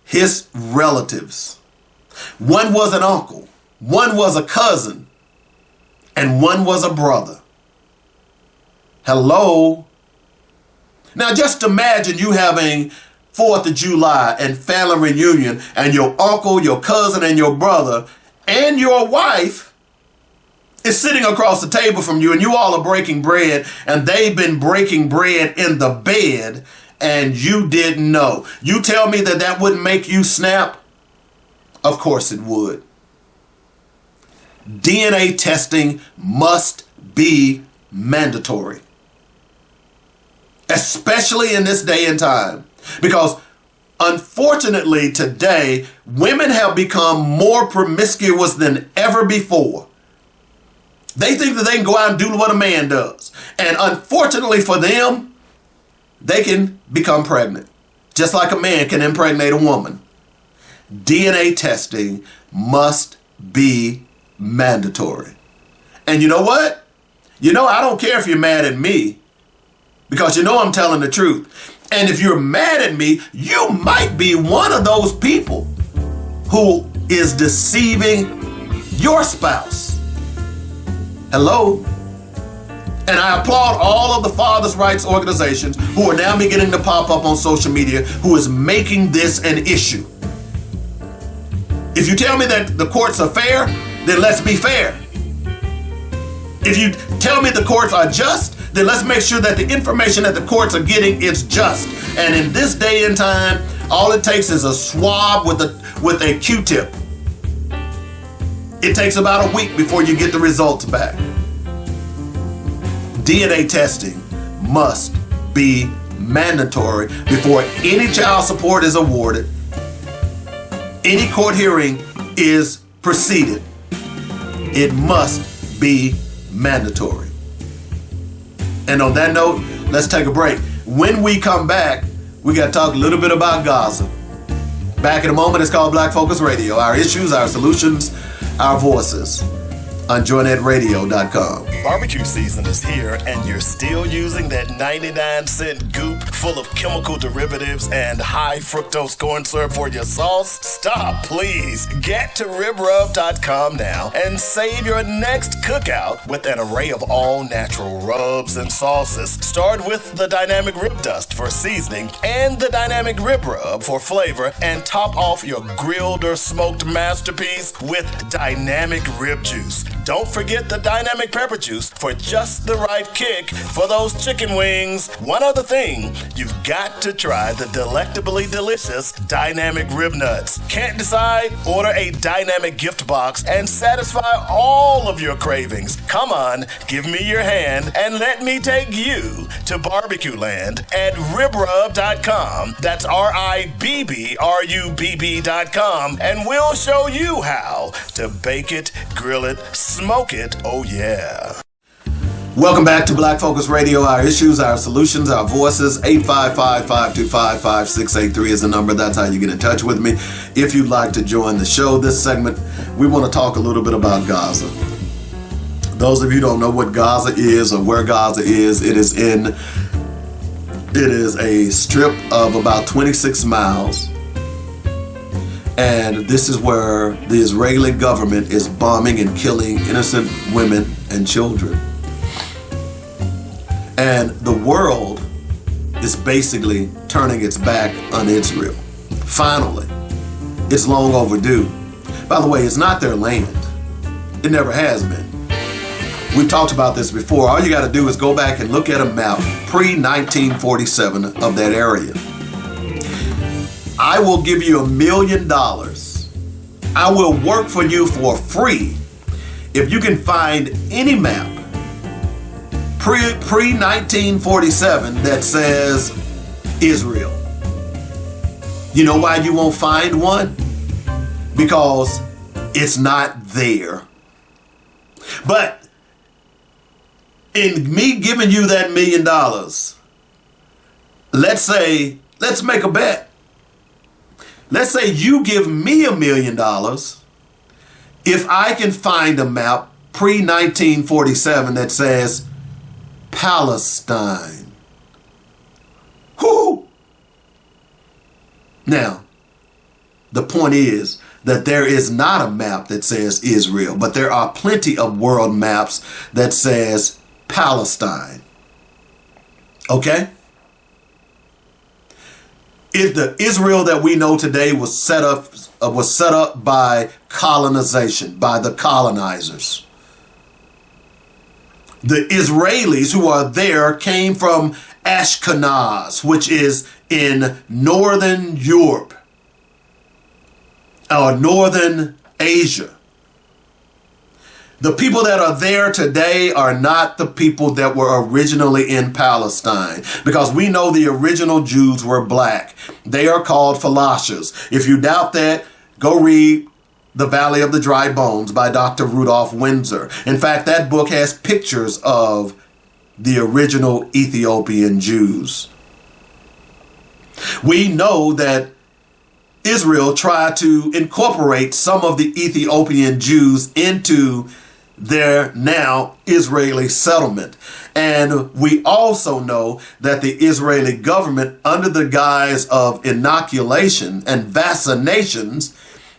his relatives. One was an uncle, one was a cousin, and one was a brother. Hello? Now just imagine you having 4th of July and family reunion, and your uncle, your cousin, and your brother, and your wife is sitting across the table from you, and you all are breaking bread, and they've been breaking bread in the bed, and you didn't know. You tell me that wouldn't make you snap? Of course it would. DNA testing must be mandatory, especially in this day and time, because unfortunately today, women have become more promiscuous than ever before. They think that they can go out and do what a man does. And unfortunately for them, they can become pregnant, just like a man can impregnate a woman. DNA testing must be mandatory. And you know what? I don't care if you're mad at me, because I'm telling the truth. And if you're mad at me, you might be one of those people who is deceiving your spouse. Hello? And I applaud all of the fathers' rights organizations who are now beginning to pop up on social media who is making this an issue. If you tell me that the courts are fair, then let's be fair. If you tell me the courts are just, then let's make sure that the information that the courts are getting is just. And in this day and time, all it takes is a swab with a Q-tip. It takes about a week before you get the results back. DNA testing must be mandatory before any child support is awarded, any court hearing is proceeded. It must be mandatory. And on that note, let's take a break. When we come back, we got to talk a little bit about Gaza. Back in a moment. It's called Black Focus Radio. Our issues, our solutions, our voices. On joynetradio.com. Barbecue season is here and you're still using that 99-cent goop full of chemical derivatives and high fructose corn syrup for your sauce? Stop, please. Get to ribrub.com now and save your next cookout with an array of all natural rubs and sauces. Start with the Dynamic Rib Dust for seasoning and the Dynamic Rib Rub for flavor, and top off your grilled or smoked masterpiece with Dynamic Rib Juice. Don't forget the Dynamic Pepper Juice for just the right kick for those chicken wings. One other thing, you've got to try the delectably delicious Dynamic Rib Nuts. Can't decide? Order a Dynamic gift box and satisfy all of your cravings. Come on, give me your hand and let me take you to barbecue land at ribrub.com. That's RIBBRUBB.com, and we'll show you how to bake it, grill it, smoke it, oh yeah. Welcome back to Black Focus Radio. Our issues, our solutions, our voices. 855-525-5683 is the number. That's how you get in touch with me. If you'd like to join the show, this segment, we want to talk a little bit about Gaza. Those of you who don't know what Gaza is or where Gaza is, it is a strip of about 26 miles. And this is where the Israeli government is bombing and killing innocent women and children. And the world is basically turning its back on Israel. Finally, it's long overdue. By the way, it's not their land. It never has been. We've talked about this before. All you got to do is go back and look at a map pre-1947 of that area. I will give you $1 million. I will work for you for free if you can find any map pre-1947 that says Israel. You know why you won't find one? Because it's not there. But in me giving you that $1 million, let's make a bet. Let's say you give me $1 million if I can find a map pre-1947 that says Palestine. Whoo! Now, the point is that there is not a map that says Israel, but there are plenty of world maps that says Palestine. Okay? If the Israel that we know today was set up by colonization, by the colonizers. The Israelis who are there came from Ashkenaz, which is in northern Europe or northern Asia. The people that are there today are not the people that were originally in Palestine, because we know the original Jews were black. They are called Falashas. If you doubt that, go read The Valley of the Dry Bones by Dr. Rudolph Windsor. In fact, that book has pictures of the original Ethiopian Jews. We know that Israel tried to incorporate some of the Ethiopian Jews into their now Israeli settlement. And we also know that the Israeli government, under the guise of inoculation and vaccinations,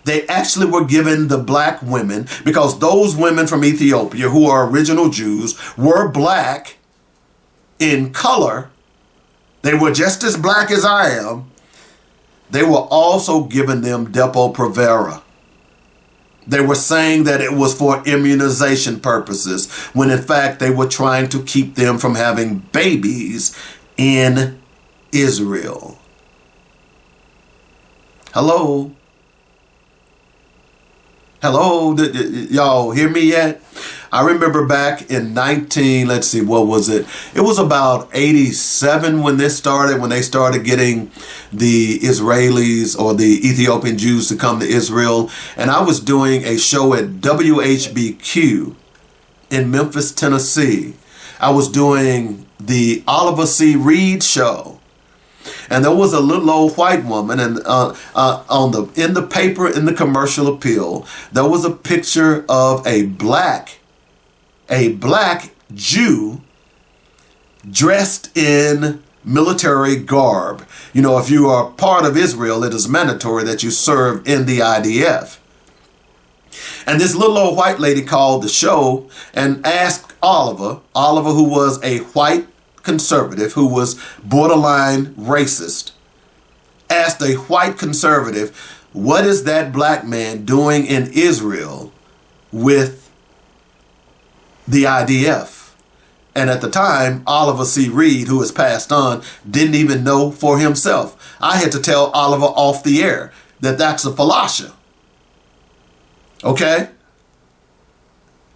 They actually were given the black women, because those women from Ethiopia who are original Jews were black in color. They were just as black as I am. They were also giving them Depo-Provera. They were saying that it was for immunization purposes, when in fact they were trying to keep them from having babies in Israel. Hello? Hello? Y'all hear me yet? I remember back in what was it? It was about 87 when this started, when they started getting the Israelis or the Ethiopian Jews to come to Israel. And I was doing a show at WHBQ in Memphis, Tennessee. I was doing the Oliver C. Reed show. And there was a little old white woman, and in the paper, in the commercial appeal, there was a picture of a black Jew dressed in military garb. You know, if you are part of Israel, it is mandatory that you serve in the IDF. And this little old white lady called the show and asked Oliver, who was a white conservative, who was borderline racist, asked a white conservative, what is that black man doing in Israel with the IDF? And at the time, Oliver C. Reed, who has passed on, didn't even know for himself. I had to tell Oliver off the air that that's a fallacia. Okay?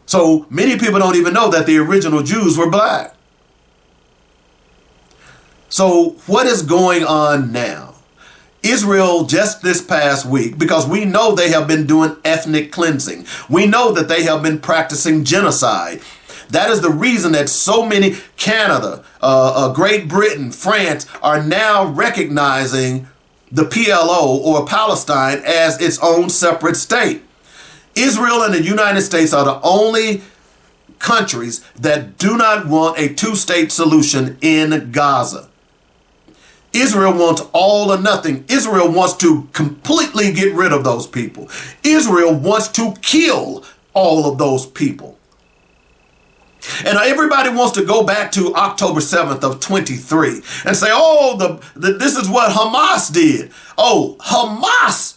So many people don't even know that the original Jews were black. So what is going on now? Israel, just this past week, because we know they have been doing ethnic cleansing. We know that they have been practicing genocide. That is the reason that so many, Canada, Great Britain, France, are now recognizing the PLO or Palestine as its own separate state. Israel and the United States are the only countries that do not want a two-state solution in Gaza. Israel wants all or nothing. Israel wants to completely get rid of those people. Israel wants to kill all of those people. And everybody wants to go back to October 7th of 23 and say, oh, this is what Hamas did. Oh, Hamas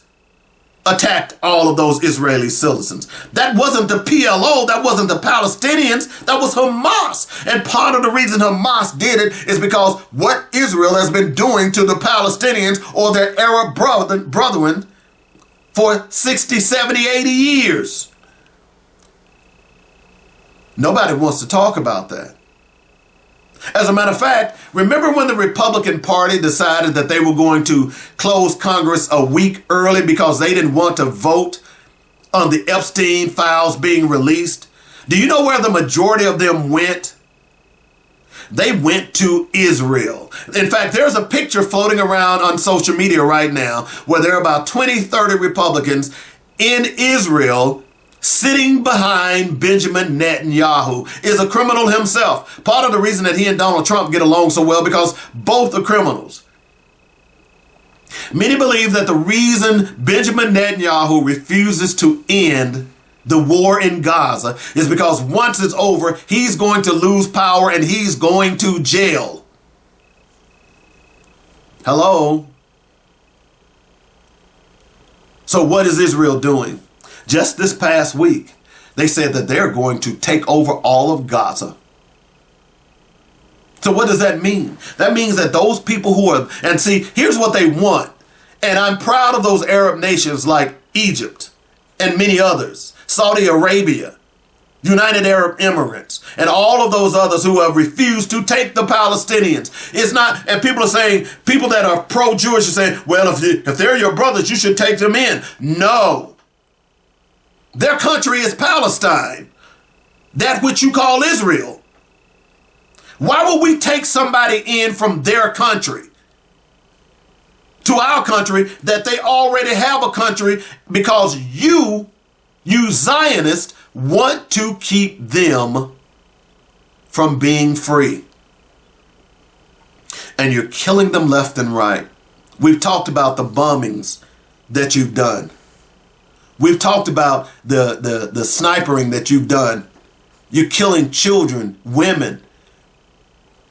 attacked all of those Israeli citizens. That wasn't the PLO. That wasn't the Palestinians. That was Hamas. And part of the reason Hamas did it is because what Israel has been doing to the Palestinians or their Arab brethren for 60, 70, 80 years. Nobody wants to talk about that. As a matter of fact, remember when the Republican Party decided that they were going to close Congress a week early because they didn't want to vote on the Epstein files being released? Do you know where the majority of them went? They went to Israel. In fact, there's a picture floating around on social media right now where there are about 20, 30 Republicans in Israel sitting behind Benjamin Netanyahu, is a criminal himself. Part of the reason that he and Donald Trump get along so well, because both are criminals. Many believe that the reason Benjamin Netanyahu refuses to end the war in Gaza is because once it's over, he's going to lose power and he's going to jail. Hello? So what is Israel doing? Just this past week, they said that they're going to take over all of Gaza. So what does that mean? That means that those people who are, and see, here's what they want. And I'm proud of those Arab nations like Egypt and many others, Saudi Arabia, United Arab Emirates, and all of those others who have refused to take the Palestinians. It's not, and people are saying, people that are pro-Jewish are saying, well, if they're your brothers, you should take them in. No. Their country is Palestine, that which you call Israel. Why would we take somebody in from their country to our country that they already have a country, because you Zionists want to keep them from being free. And you're killing them left and right. We've talked about the bombings that you've done. We've talked about the snipering that you've done. You're killing children, women.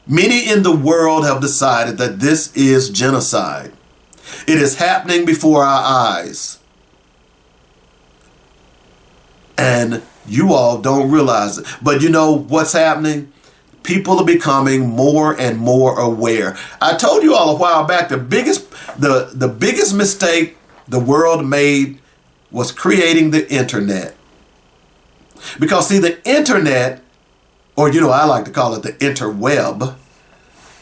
Many in the world have decided that this is genocide. It is happening before our eyes. And you all don't realize it. But you know what's happening? People are becoming more and more aware. I told you all a while back, the biggest mistake the world made was creating the internet. Because see, the internet, or I like to call it the interweb,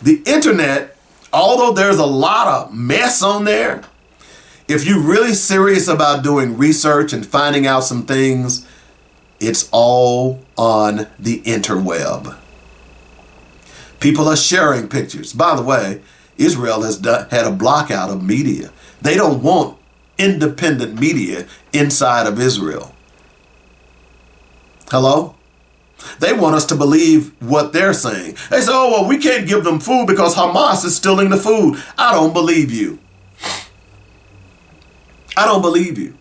the internet, although there's a lot of mess on there, if you're really serious about doing research and finding out some things, it's all on the interweb. People are sharing pictures. By the way, Israel has had a blockout of media. They don't want independent media inside of Israel. Hello? They want us to believe what they're saying. They say, oh, well, we can't give them food because Hamas is stealing the food. I don't believe you. I don't believe you.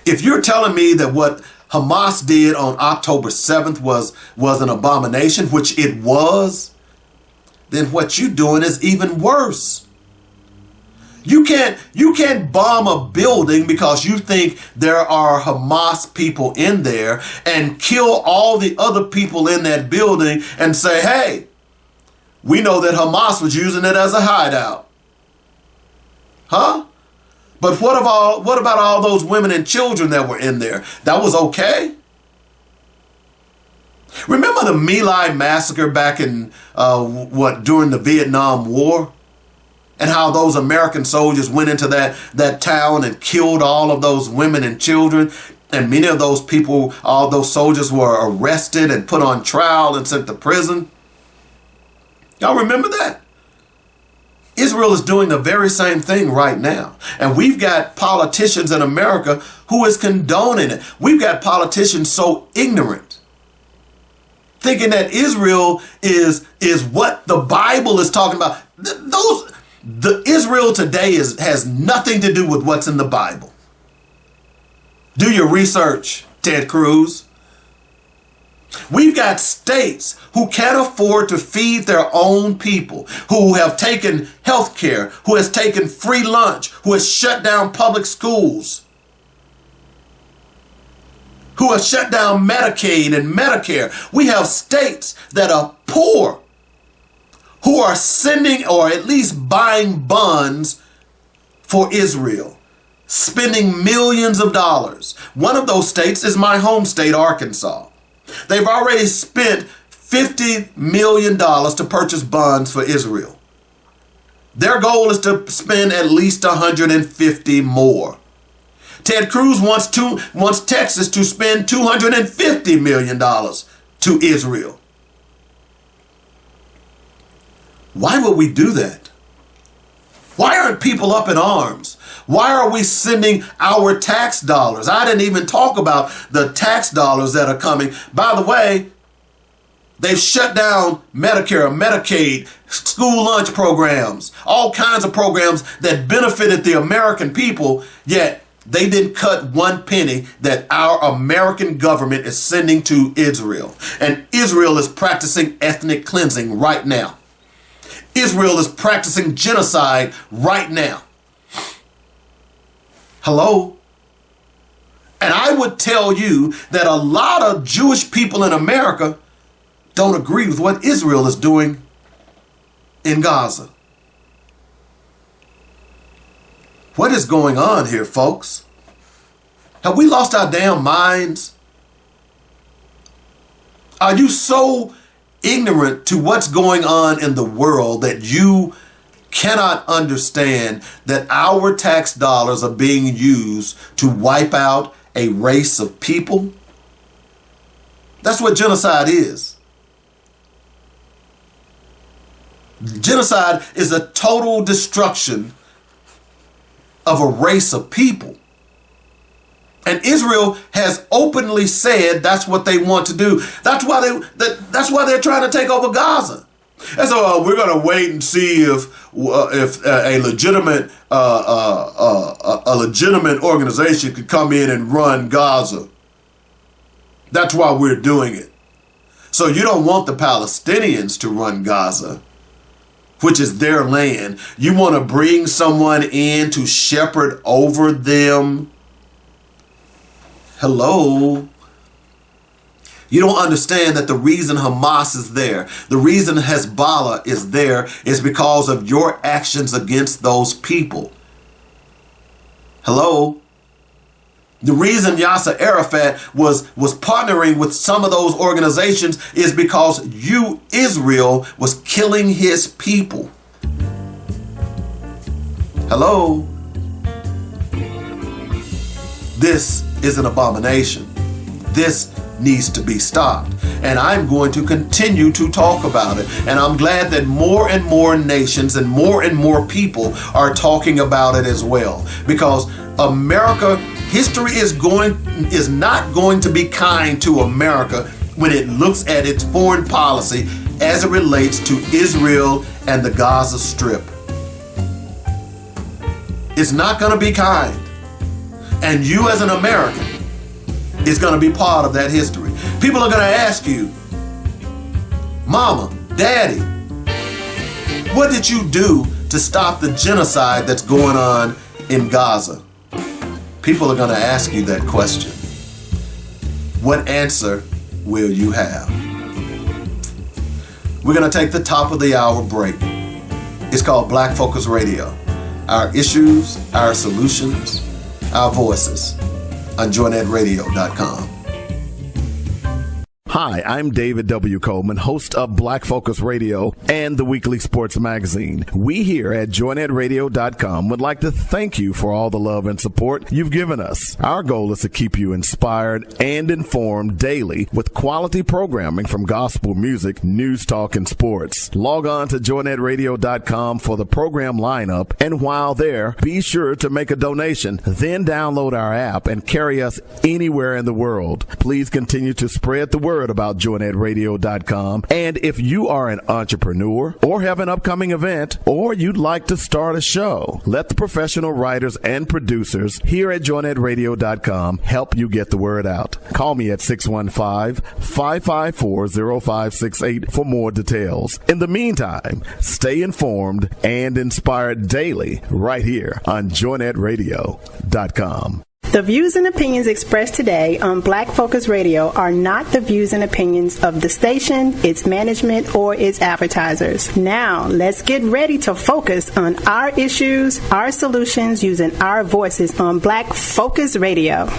If you're telling me that what Hamas did on October 7th was an abomination, which it was, then what you're doing is even worse. You can't bomb a building because you think there are Hamas people in there and kill all the other people in that building and say, hey, we know that Hamas was using it as a hideout. Huh? But what about all those women and children that were in there? That was okay? Remember the My Lai massacre back in during the Vietnam War? And how those American soldiers went into that town and killed all of those women and children. And many of those people, all those soldiers were arrested and put on trial and sent to prison. Y'all remember that? Israel is doing the very same thing right now. And we've got politicians in America who is condoning it. We've got politicians so ignorant, thinking that Israel is what the Bible is talking about. The Israel today has nothing to do with what's in the Bible. Do your research, Ted Cruz. We've got states who can't afford to feed their own people, who have taken health care, who has taken free lunch, who has shut down public schools, who have shut down Medicaid and Medicare. We have states that are poor, who are sending or at least buying bonds for Israel, spending millions of dollars. One of those states is my home state, Arkansas. They've already spent $50 million to purchase bonds for Israel. Their goal is to spend at least 150 more. Ted Cruz wants Texas to spend $250 million to Israel. Why would we do that? Why aren't people up in arms? Why are we sending our tax dollars? I didn't even talk about the tax dollars that are coming. By the way, they've shut down Medicare, Medicaid, school lunch programs, all kinds of programs that benefited the American people, yet they didn't cut one penny that our American government is sending to Israel. And Israel is practicing ethnic cleansing right now. Israel is practicing genocide right now. Hello? And I would tell you that a lot of Jewish people in America don't agree with what Israel is doing in Gaza. What is going on here, folks? Have we lost our damn minds? Are you so ignorant to what's going on in the world that you cannot understand that our tax dollars are being used to wipe out a race of people? That's what genocide is. Genocide is a total destruction of a race of people. And Israel has openly said that's what they want to do. That's why they're trying to take over Gaza. And so we're going to wait and see if a legitimate organization could come in and run Gaza. That's why we're doing it. So you don't want the Palestinians to run Gaza, which is their land. You want to bring someone in to shepherd over them. Hello. You don't understand that the reason Hamas is there, the reason Hezbollah is there, is because of your actions against those people. Hello? The reason Yasser Arafat was partnering with some of those organizations is because you, Israel, was killing his people. Hello? This is an abomination. This needs to be stopped. And I'm going to continue to talk about it. And I'm glad that more and more nations and more people are talking about it as well. Because America, history is not going to be kind to America when it looks at its foreign policy as it relates to Israel and the Gaza Strip. It's not going to be kind. And you as an American is going to be part of that history. People are going to ask you, Mama, Daddy, what did you do to stop the genocide that's going on in Gaza? People are going to ask you that question. What answer will you have? We're going to take the top of the hour break. It's called Black Focus Radio. Our issues, our solutions, our voices on joynetradio.com. Hi, I'm David W. Coleman, host of Black Focus Radio and the weekly sports magazine. We here at joynetradio.com would like to thank you for all the love and support you've given us. Our goal is to keep you inspired and informed daily with quality programming from gospel music, news, talk, and sports. Log on to joynetradio.com for the program lineup, and while there, be sure to make a donation. Then download our app and carry us anywhere in the world. Please continue to spread the word about joynetradio.com. And if you are an entrepreneur or have an upcoming event or you'd like to start a show, let the professional writers and producers here at joynetradio.com help you get the word out. Call me at 615-554-0568 for more details. In the meantime, stay informed and inspired daily right here on joynetradio.com. The views and opinions expressed today on Black Focus Radio are not the views and opinions of the station, its management, or its advertisers. Now, let's get ready to focus on our issues, our solutions, using our voices on Black Focus Radio.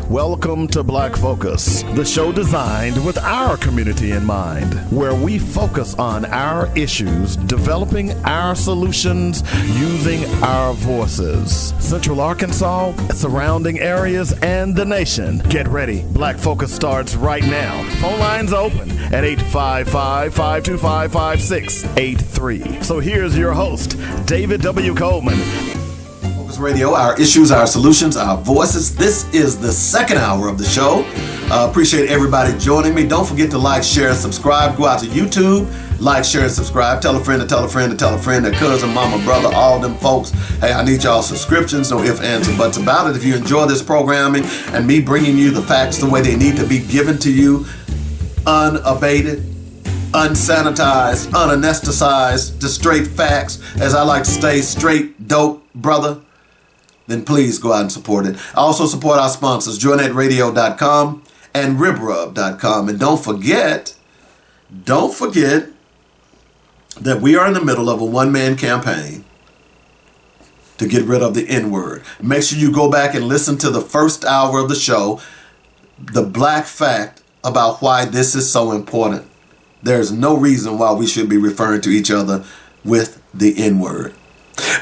Welcome to Black Focus, the show designed with our community in mind, where we focus on our issues, developing our solutions, using our voices. Central Arkansas, surrounding areas, and the nation. Get ready. Black Focus starts right now. Phone lines open at 855-525-5683. So here's your host, David W. Coleman. Radio, our issues, our solutions, our voices. This is the second hour of the show. Appreciate everybody joining me. Don't forget to like, share, and subscribe. Go out to YouTube, like, share, and subscribe. Tell a friend to tell a friend to tell a friend, a cousin, mama, brother, all them folks. Hey, I need y'all subscriptions. No ifs, ands, or buts about it. If you enjoy this programming and me bringing you the facts the way they need to be given to you, unabated, unsanitized, unanesthetized, just straight facts, as I like to stay straight dope, brother, then please go out and support it. I also support our sponsors, joynetradio.com and ribrub.com. And don't forget that we are in the middle of a one-man campaign to get rid of the N-word. Make sure you go back and listen to the first hour of the show, the black fact about why this is so important. There's no reason why we should be referring to each other with the N-word.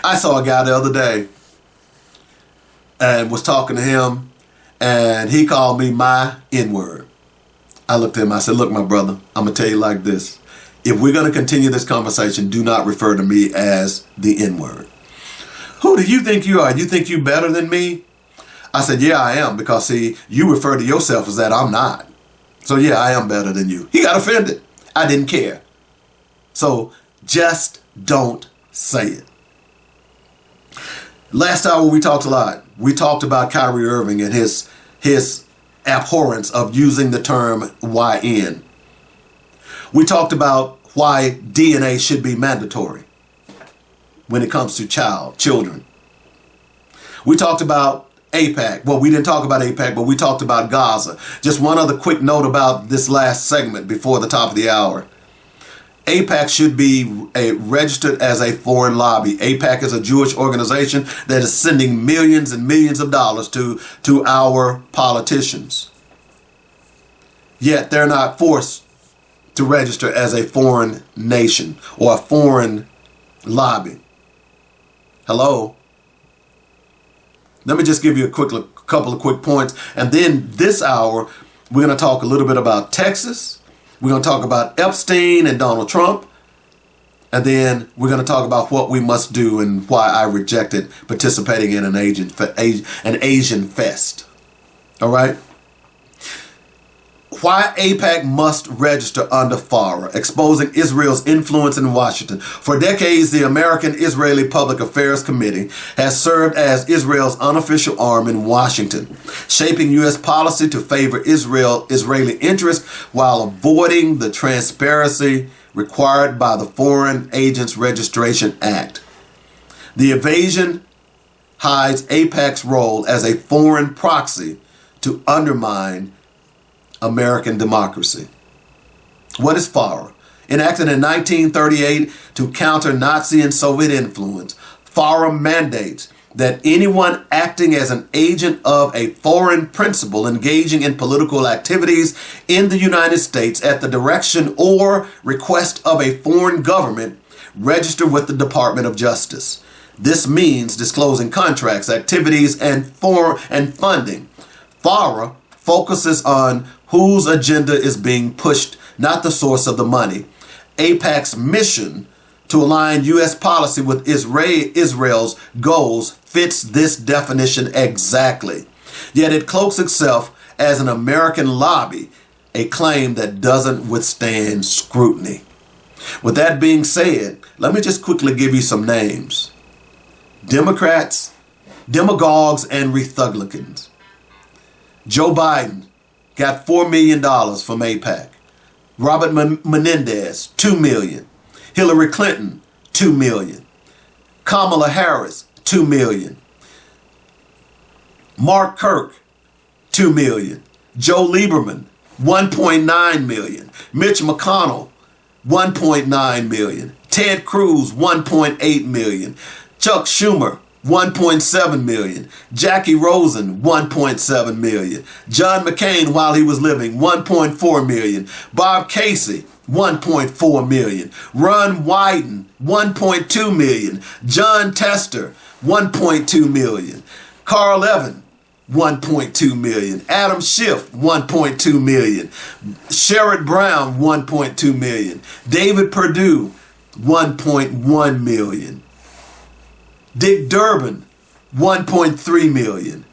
I saw a guy the other day and was talking to him, and he called me my N-word. I looked at him, I said, look, my brother, I'm going to tell you like this. If we're going to continue this conversation, do not refer to me as the N-word. Who do you think you are? You think you better than me? I said, yeah, I am, because, see, you refer to yourself as that. I'm not. So yeah, I am better than you. He got offended. I didn't care. So just don't say it. Last hour we talked a lot. We talked about Kyrie Erving and his abhorrence of using the term YN. We talked about why DNA should be mandatory when it comes to children. We talked about AIPAC. Well, we didn't talk about AIPAC, but we talked about Gaza. Just one other quick note about this last segment before the top of the hour. AIPAC should be registered as a foreign lobby. AIPAC is a Jewish organization that is sending millions and millions of dollars to our politicians. Yet they're not forced to register as a foreign nation or a foreign lobby. Hello? Let me just give you a couple of quick points. And then this hour, we're going to talk a little bit about Texas. We're going to talk about Epstein and Donald Trump. And then we're going to talk about what we must do and why I rejected participating in an Asian fest. All right? Why AIPAC must register under FARA, exposing Israel's influence in Washington. For decades, the American-Israeli Public Affairs Committee has served as Israel's unofficial arm in Washington, shaping U.S. policy to favor Israeli interests while avoiding the transparency required by the Foreign Agents Registration Act. The evasion hides AIPAC's role as a foreign proxy to undermine American democracy. What is FARA? Enacted in 1938 to counter Nazi and Soviet influence, FARA mandates that anyone acting as an agent of a foreign principal engaging in political activities in the United States at the direction or request of a foreign government register with the Department of Justice. This means disclosing contracts, activities, and funding. FARA focuses on whose agenda is being pushed, not the source of the money. AIPAC's mission to align U.S. policy with Israel's goals fits this definition exactly. Yet it cloaks itself as an American lobby, a claim that doesn't withstand scrutiny. With that being said, let me just quickly give you some names. Democrats, demagogues, and Republicans. Joe Biden got $4 million from AIPAC. Robert Menendez, $2 million. Hillary Clinton, $2 million. Kamala Harris, $2 million. Mark Kirk, $2 million. Joe Lieberman, $1.9 million. Mitch McConnell, $1.9 million. Ted Cruz, $1.8 million. Chuck Schumer, $1.7 million. Jackie Rosen, $1.7 million. John McCain, while he was living, $1.4 million. Bob Casey, $1.4 million. Ron Wyden, $1.2 million. John Tester, $1.2 million. Carl Levin, $1.2 million. Adam Schiff, $1.2 million. Sherrod Brown, $1.2 million. David Perdue, $1.1 million. Dick Durbin, $1.3 million.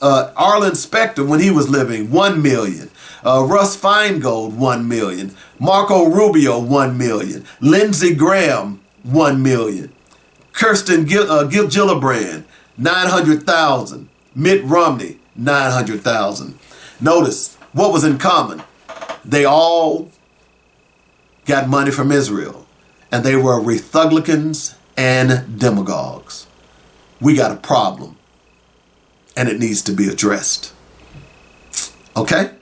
Arlen Specter, when he was living, $1 million. Russ Feingold, $1 million. Marco Rubio, $1 million. Lindsey Graham, $1 million. Kirsten Gillibrand, $900,000. Mitt Romney, $900,000. Notice what was in common. They all got money from Israel, and they were Republicans and demagogues. We got a problem, and it needs to be addressed. Okay?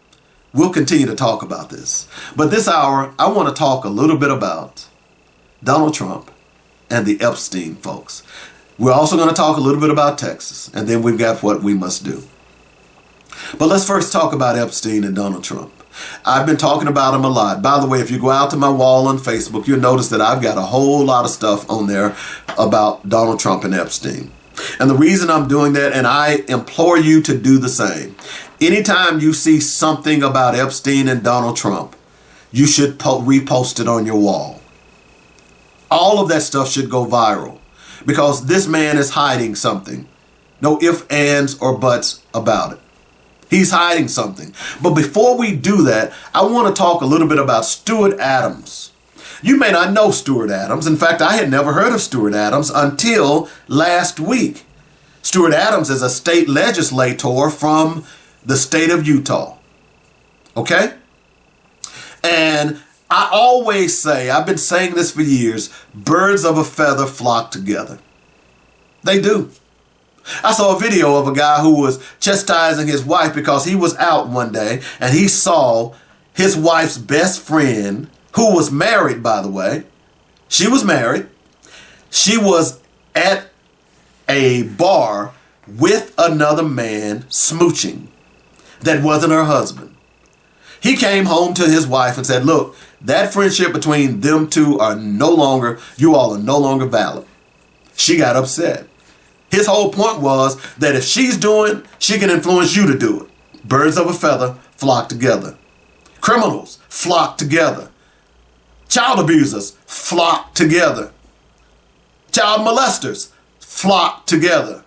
We'll continue to talk about this. But this hour, I want to talk a little bit about Donald Trump and the Epstein folks. We're also going to talk a little bit about Texas, and then we've got what we must do. But let's first talk about Epstein and Donald Trump. I've been talking about him a lot. By the way, if you go out to my wall on Facebook, you'll notice that I've got a whole lot of stuff on there about Donald Trump and Epstein. And the reason I'm doing that, and I implore you to do the same, anytime you see something about Epstein and Donald Trump, you should repost it on your wall. All of that stuff should go viral because this man is hiding something. No ifs, ands, or buts about it. He's hiding something. But before we do that, I want to talk a little bit about Stuart Adams. You may not know Stuart Adams. In fact, I had never heard of Stuart Adams until last week. Stuart Adams is a state legislator from the state of Utah. Okay? And I always say, I've been saying this for years, birds of a feather flock together. They do. I saw a video of a guy who was chastising his wife because he was out one day and he saw his wife's best friend, who was married, by the way. She was married. She was at a bar with another man smooching that wasn't her husband. He came home to his wife and said, look, that friendship between them two you all are no longer valid. She got upset. His whole point was that if she's doing, she can influence you to do it. Birds of a feather flock together. Criminals flock together. Child abusers flock together. Child molesters flock together.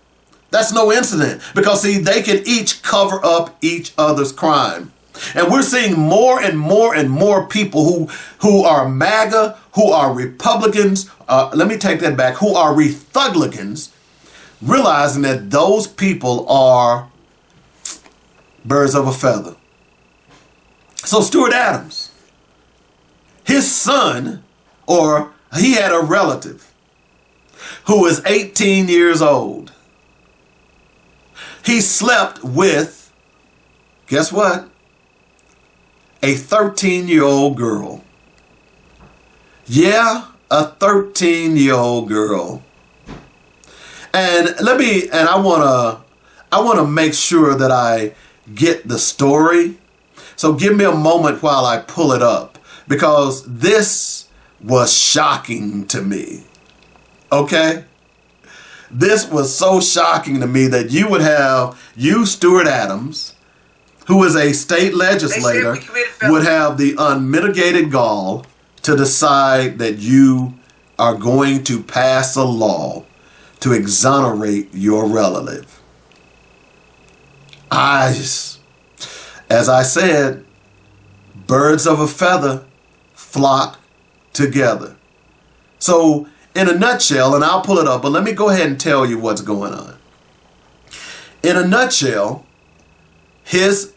That's no incident because, see, they can each cover up each other's crime. And we're seeing more and more and more people who are MAGA, who are Republicans, let me take that back, who are Rethuglicans, realizing that those people are birds of a feather. So Stuart Adams, his son, or he had a relative who was 18 years old. He slept with, guess what? A 13-year-old girl. Yeah, a 13-year-old girl. And I want to make sure that I get the story. So give me a moment while I pull it up, because this was shocking to me. Okay? This was so shocking to me that you would have Stuart Adams, who is a state legislator, would have the unmitigated gall to decide that you are going to pass a law to exonerate your relative. As I said, birds of a feather flock together. So, in a nutshell, and I'll pull it up, but let me go ahead and tell you what's going on. In a nutshell, his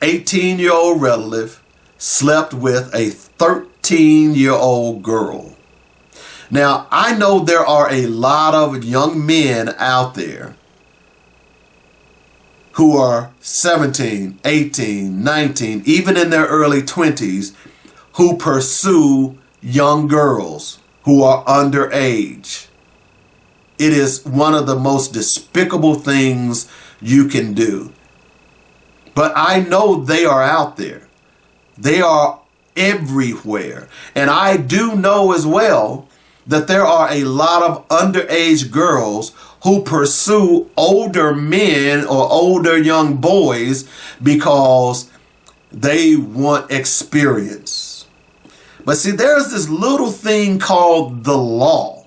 18-year-old relative slept with a 13-year-old girl. Now, I know there are a lot of young men out there who are 17, 18, 19, even in their early 20s, who pursue young girls who are underage. It is one of the most despicable things you can do. But I know they are out there. They are everywhere. And I do know as well that there are a lot of underage girls who pursue older men or older young boys because they want experience. But see, there's this little thing called the law.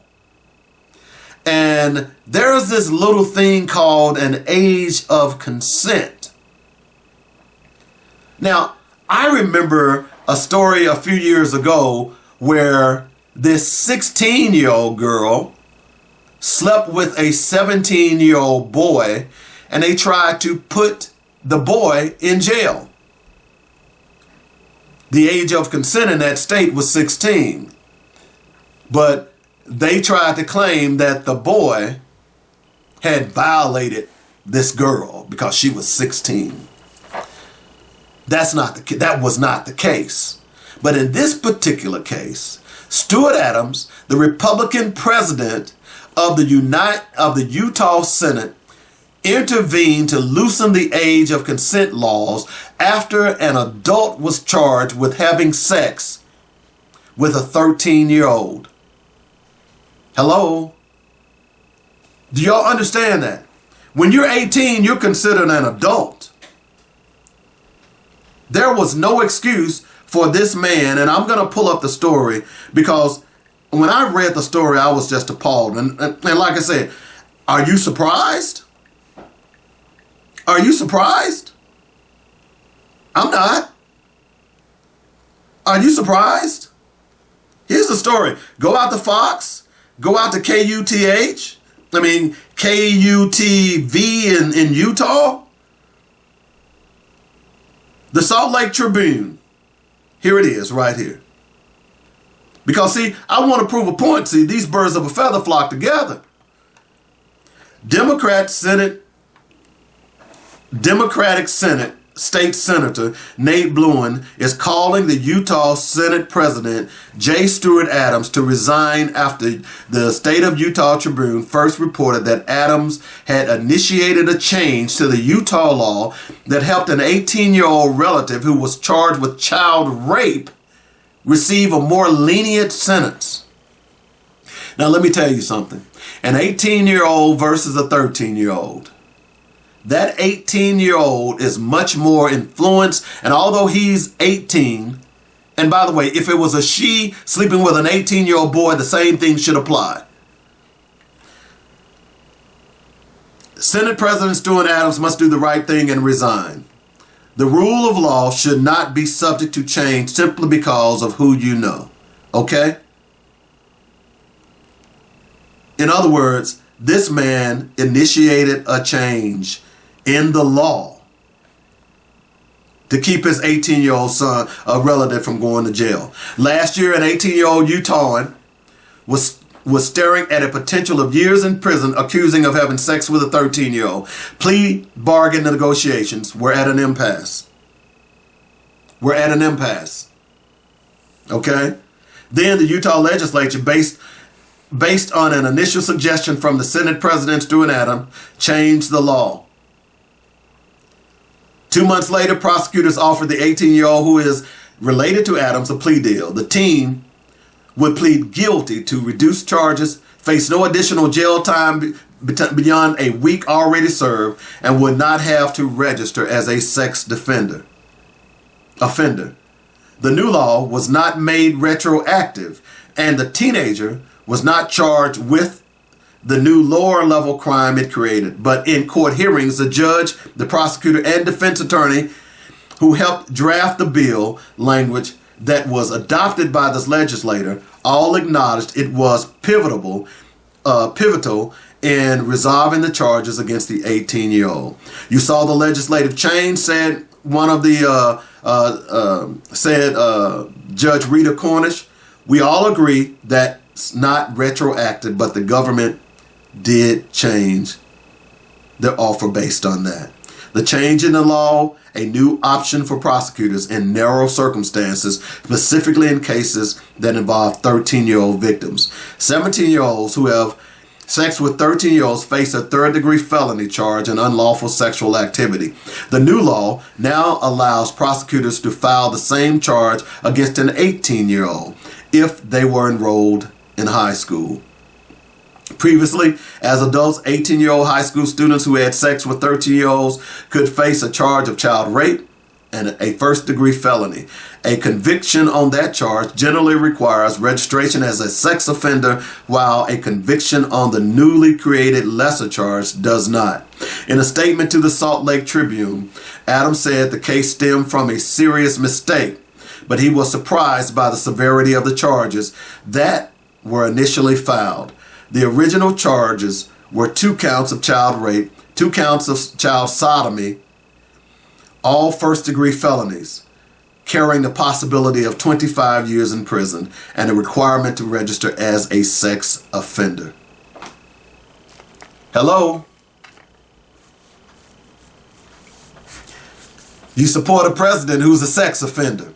And there's this little thing called an age of consent. Now, I remember a story a few years ago where this 16-year-old girl slept with a 17-year-old boy, and they tried to put the boy in jail. The age of consent in that state was 16. But they tried to claim that the boy had violated this girl because she was 16. That was not the case. But in this particular case, Stuart Adams, the Republican president of the Utah Senate, intervened to loosen the age of consent laws after an adult was charged with having sex with a 13-year-old. Hello? Do y'all understand that? When you're 18, you're considered an adult. There was no excuse for this man, and I'm going to pull up the story because when I read the story, I was just appalled. And like I said, are you surprised? Are you surprised? I'm not. Are you surprised? Here's the story. Go out to Fox. Go out to KUTV in Utah. The Salt Lake Tribune. Here it is right here. Because, see, I want to prove a point. See, these birds of a feather flock together. Democratic Senate State Senator Nate Bluin is calling the Utah Senate President J. Stewart Adams to resign after the State of Utah Tribune first reported that Adams had initiated a change to the Utah law that helped an 18-year-old relative who was charged with child rape receive a more lenient sentence. Now, let me tell you something. An 18-year-old versus a 13-year-old. That 18-year-old is much more influenced, and although he's 18, and by the way, if it was a she sleeping with an 18-year-old boy, the same thing should apply. Senate President Stewart Adams must do the right thing and resign. The rule of law should not be subject to change simply because of who you know. Okay? In other words, this man initiated a change in the law to keep his 18-year-old son, a relative, from going to jail. Last year, an 18-year-old Utahan was staring at a potential of years in prison, accusing of having sex with a 13-year-old. Plea bargain negotiations were at an impasse. Okay? Then the Utah legislature, based on an initial suggestion from the Senate President Stewart Adams, changed the law. 2 months later, prosecutors offered the 18-year-old who is related to Adams a plea deal. The teen would plead guilty to reduced charges, face no additional jail time beyond a week already served, and would not have to register as a sex offender. The new law was not made retroactive, and the teenager was not charged with the new lower level crime it created. But in court hearings, the judge, the prosecutor, and defense attorney who helped draft the bill language that was adopted by this legislator all acknowledged it was pivotal in resolving the charges against the 18-year-old. You saw the legislative change, said one of the Judge Rita Cornish. We all agree that's not retroactive, but the government did change their offer based on that. The change in the law, a new option for prosecutors in narrow circumstances, specifically in cases that involve 13-year-old victims. 17-year-olds who have sex with 13-year-olds face a third-degree felony charge in unlawful sexual activity. The new law now allows prosecutors to file the same charge against an 18-year-old if they were enrolled in high school. Previously, as adults, 18-year-old high school students who had sex with 13-year-olds could face a charge of child rape and a first-degree felony. A conviction on that charge generally requires registration as a sex offender, while a conviction on the newly created lesser charge does not. In a statement to the Salt Lake Tribune, Adams said the case stemmed from a serious mistake, but he was surprised by the severity of the charges that were initially filed. The original charges were 2 counts of child rape, 2 counts of child sodomy, all first-degree felonies, carrying the possibility of 25 years in prison and a requirement to register as a sex offender. Hello? You support a president who's a sex offender.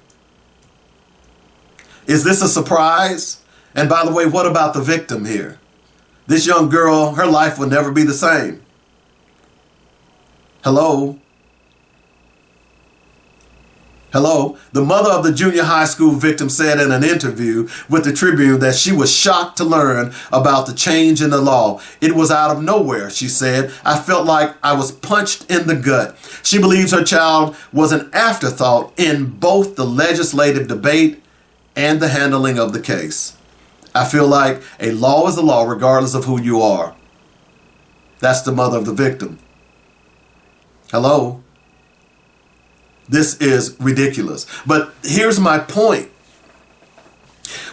Is this a surprise? And by the way, what about the victim here? This young girl, her life will never be the same. Hello? Hello? The mother of the junior high school victim said in an interview with the Tribune that she was shocked to learn about the change in the law. It was out of nowhere, she said. I felt like I was punched in the gut. She believes her child was an afterthought in both the legislative debate and the handling of the case. I feel like a law is a law regardless of who you are. That's the mother of the victim. Hello? This is ridiculous. But here's my point.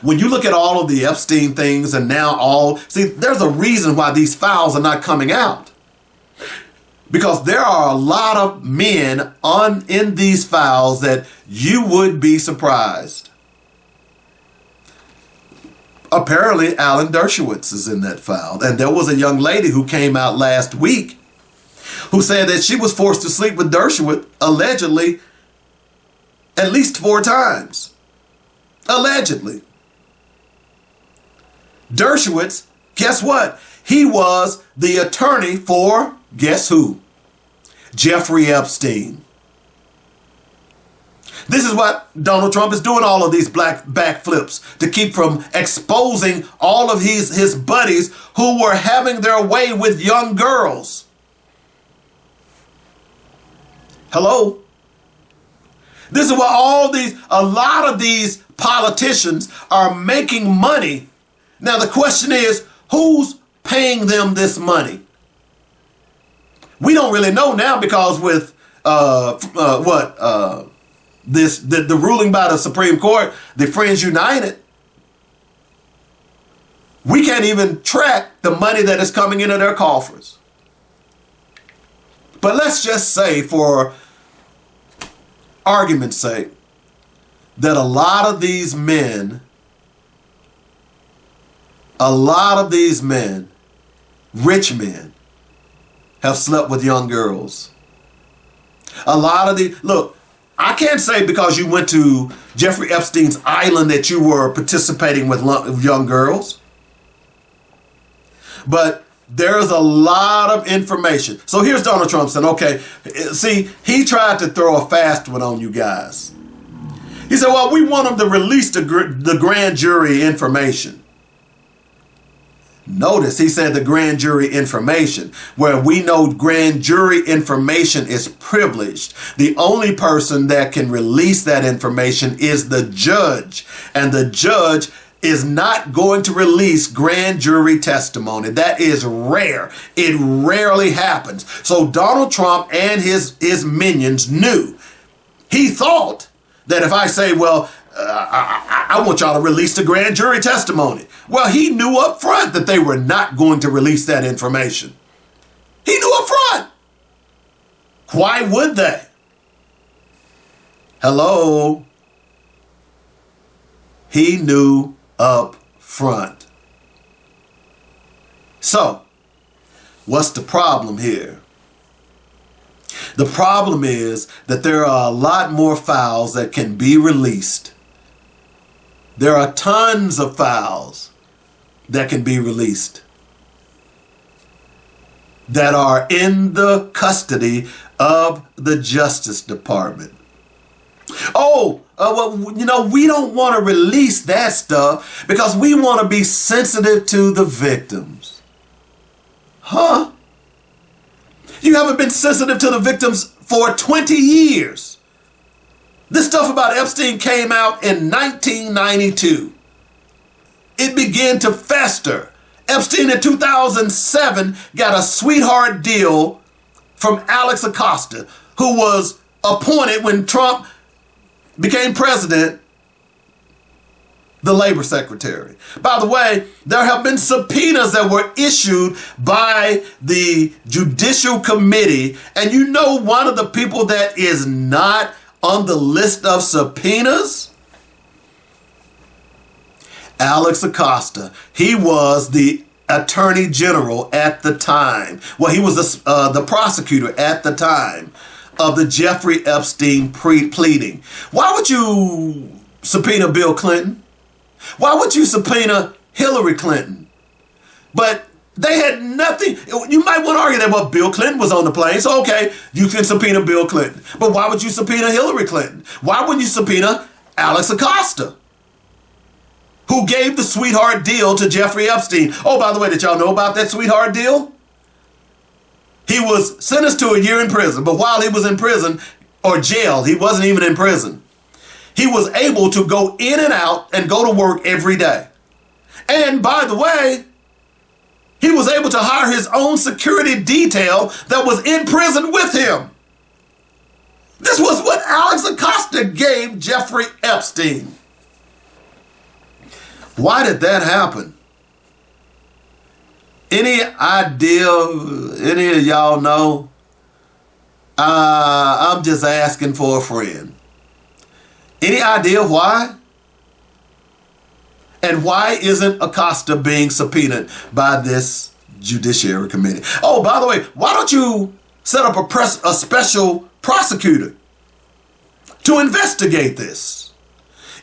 When you look at all of the Epstein things and now there's a reason why these files are not coming out. Because there are a lot of men in these files that you would be surprised. Apparently, Alan Dershowitz is in that file. And there was a young lady who came out last week who said that she was forced to sleep with Dershowitz, allegedly, at least 4 times. Allegedly. Dershowitz, guess what? He was the attorney for, guess who? Jeffrey Epstein. This is what Donald Trump is doing, all of these black backflips to keep from exposing all of his buddies who were having their way with young girls. Hello? This is why a lot of these politicians are making money. Now the question is, who's paying them this money? We don't really know now because with the ruling by the Supreme Court, the Friends United, we can't even track the money that is coming into their coffers. But let's just say, for argument's sake, that a lot of these men, rich men, have slept with young girls. Look, I can't say because you went to Jeffrey Epstein's island that you were participating with young girls. But there's a lot of information. So here's Donald Trump saying, okay, see, he tried to throw a fast one on you guys. He said, well, we want him to release the grand jury information. Notice he said the grand jury information, where we know grand jury information is privileged. The only person that can release that information is the judge, and the judge is not going to release grand jury testimony. That is rare. It rarely happens. So Donald Trump and his minions knew. He thought that if I say, well, I want y'all to release the grand jury testimony. Well, he knew up front that they were not going to release that information. He knew up front. Why would they? Hello? He knew up front. So, what's the problem here? The problem is that there are a lot more files that can be released. There are tons of files that can be released that are in the custody of the Justice Department. We don't want to release that stuff because we want to be sensitive to the victims. Huh? You haven't been sensitive to the victims for 20 years. This stuff about Epstein came out in 1992. It began to fester. Epstein in 2007 got a sweetheart deal from Alex Acosta, who was appointed when Trump became president, the labor secretary. By the way, there have been subpoenas that were issued by the Judicial Committee. And you know one of the people that is not on the list of subpoenas? Alex Acosta. He was the attorney general at the time. Well, he was the prosecutor at the time of the Jeffrey Epstein pleading. Why would you subpoena Bill Clinton? Why would you subpoena Hillary Clinton? But they had nothing. You might want to argue that, well, Bill Clinton was on the plane, so okay, you can subpoena Bill Clinton. But why would you subpoena Hillary Clinton? Why wouldn't you subpoena Alex Acosta, who gave the sweetheart deal to Jeffrey Epstein? Oh, by the way, did y'all know about that sweetheart deal? He was sentenced to a year in prison, but while he was in prison, or jail, he wasn't even in prison, he was able to go in and out and go to work every day. And by the way, he was able to hire his own security detail that was in prison with him. This was what Alex Acosta gave Jeffrey Epstein. Why did that happen? Any idea? Any of y'all know? I'm just asking for a friend. Any idea why? And why isn't Acosta being subpoenaed by this Judiciary Committee? Oh, by the way, why don't you set up a special prosecutor to investigate this?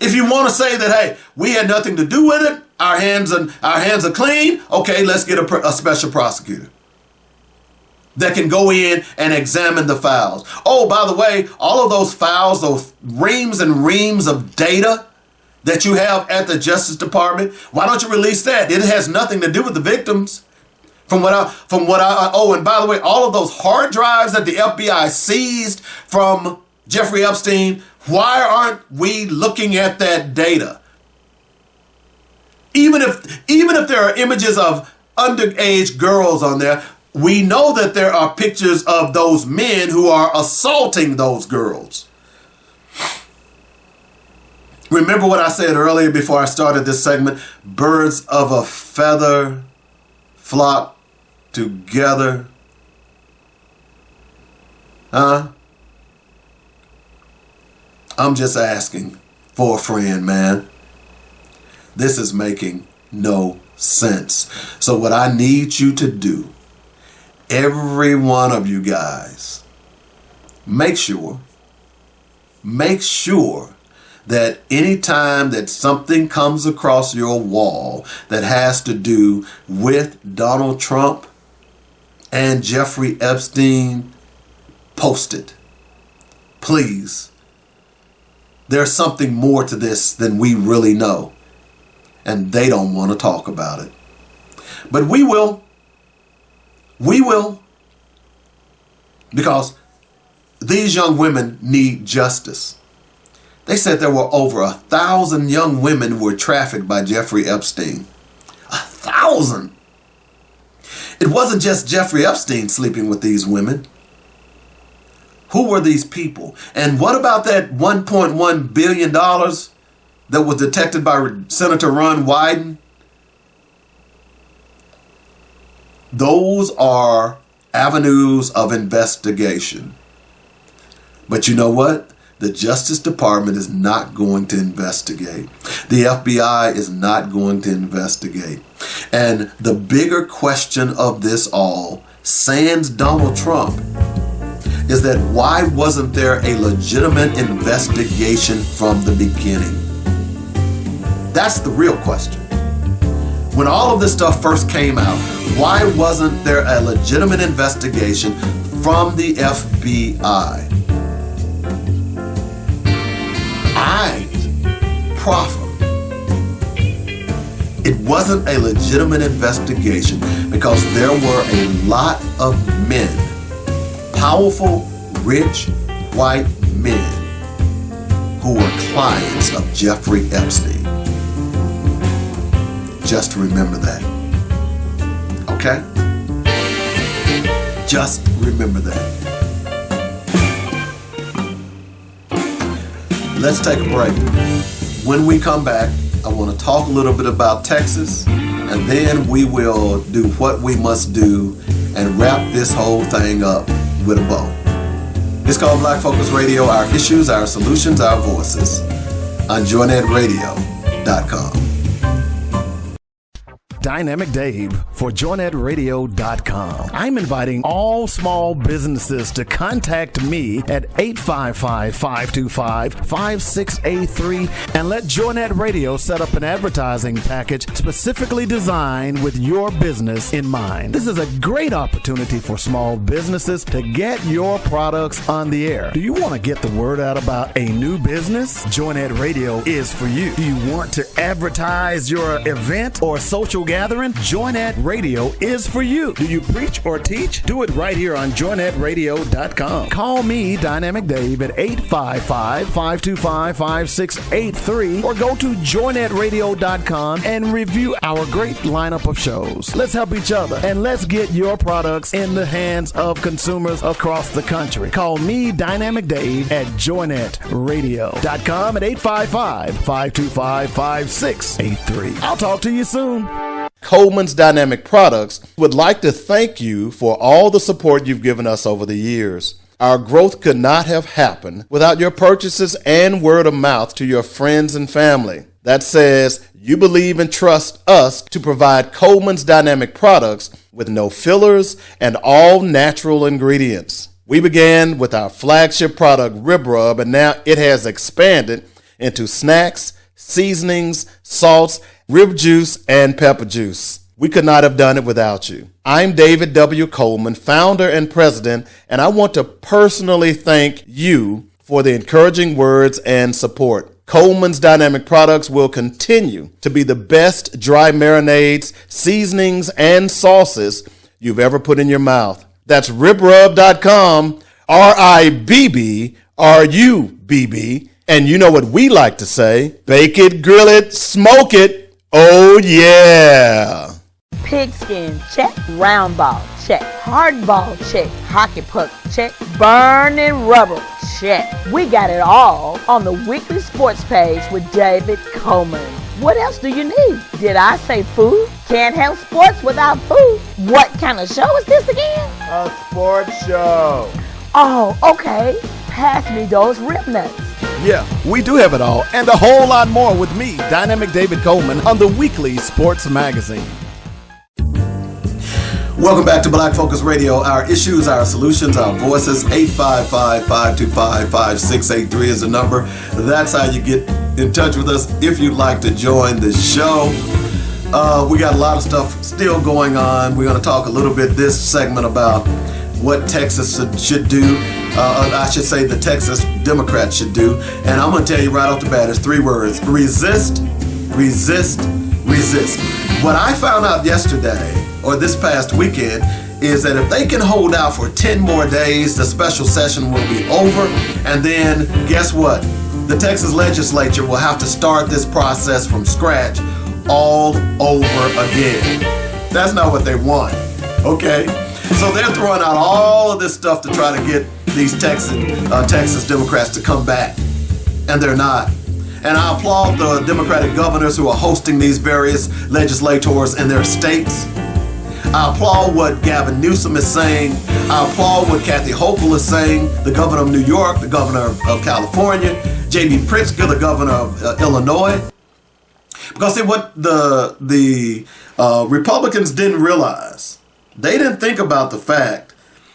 If you want to say that, hey, we had nothing to do with it, our hands are clean, okay, let's get a special prosecutor that can go in and examine the files. Oh, by the way, all of those files, those reams and reams of data that you have at the Justice Department, why don't you release that? It has nothing to do with the victims. And by the way, all of those hard drives that the FBI seized from Jeffrey Epstein, why aren't we looking at that data? Even if there are images of underage girls on there, we know that there are pictures of those men who are assaulting those girls. Remember what I said earlier before I started this segment? Birds of a feather flock together. Huh? I'm just asking for a friend, man. This is making no sense. So what I need you to do, every one of you guys, make sure that anytime that something comes across your wall that has to do with Donald Trump and Jeffrey Epstein, post it. Please. There's something more to this than we really know. And they don't want to talk about it. But we will. We will. Because these young women need justice. They said there were over 1,000 young women who were trafficked by Jeffrey Epstein. 1,000. It wasn't just Jeffrey Epstein sleeping with these women. Who were these people? And what about that $1.1 billion that was detected by Senator Ron Wyden? Those are avenues of investigation. But you know what? The Justice Department is not going to investigate. The FBI is not going to investigate. And the bigger question of this all, sans Donald Trump, is that why wasn't there a legitimate investigation from the beginning? That's the real question. When all of this stuff first came out, why wasn't there a legitimate investigation from the FBI? I proffer it wasn't a legitimate investigation because there were a lot of men, powerful, rich, white men who were clients of Jeffrey Epstein. Just remember that. Okay? Just remember that. Let's take a break. When we come back, I want to talk a little bit about Texas, and then we will do what we must do and wrap this whole thing up with a bow. It's called Black Focus Radio, our issues, our solutions, our voices, on joynetradio.com. Dynamic Dave for joynetradio.com. I'm inviting all small businesses to contact me at 855-525-5683 and let Joynet Radio set up an advertising package specifically designed with your business in mind. This is a great opportunity for small businesses to get your products on the air. Do you want to get the word out about a new business? Joynet Radio is for you. Do you want to advertise your event or social gathering? Joinette Radio is for you. Do you preach or teach? Do it right here on joinettradio.com. Call me, Dynamic Dave, at 855-525-5683 or go to joinettradio.com and review our great lineup of shows. Let's help each other and let's get your products in the hands of consumers across the country. Call me, Dynamic Dave, at joinettradio.com at 855-525-5683. I'll talk to you soon. Coleman's Dynamic Products would like to thank you for all the support you've given us over the years. Our growth could not have happened without your purchases and word of mouth to your friends and family. That says you believe and trust us to provide Coleman's Dynamic Products with no fillers and all natural ingredients. We began with our flagship product, Rib Rub, and now it has expanded into snacks, seasonings, salts, rib juice, and pepper juice. We could not have done it without you. I'm David W. Coleman, founder and president, and I want to personally thank you for the encouraging words and support. Coleman's Dynamic Products will continue to be the best dry marinades, seasonings, and sauces you've ever put in your mouth. That's ribrub.com, RIBBRUBB. And you know what we like to say, bake it, grill it, smoke it. Oh, yeah. Pigskin, check. Round ball, check. Hard ball, check. Hockey puck, check. Burning rubber, check. We got it all on the weekly sports page with David Coleman. What else do you need? Did I say food? Can't have sports without food. What kind of show is this again? A sports show. Oh, okay. Pass me those rib nuts. Yeah, we do have it all and a whole lot more with me, Dynamic David Coleman, on the weekly sports magazine. Welcome back to Black Focus Radio. Our issues, our solutions, our voices. 855-525-5683 is the number. That's how you get in touch with us if you'd like to join the show. We got a lot of stuff still going on. We're going to talk a little bit this segment about what Texas should do. I should say the Texas Democrats should do. And I'm going to tell you right off the bat, it's 3 words. Resist, resist, resist. What I found out yesterday, or this past weekend, is that if they can hold out for 10 more days, the special session will be over. And then, guess what? The Texas legislature will have to start this process from scratch all over again. That's not what they want, okay? So they're throwing out all of this stuff to try to get these Texas Democrats to come back, and they're not. And I applaud the Democratic governors who are hosting these various legislators in their states. I applaud what Gavin Newsom is saying. I applaud what Kathy Hochul is saying, the governor of New York, the governor of California, J.B. Pritzker, the governor of Illinois. Because see, what the Republicans didn't realize, they didn't think about the fact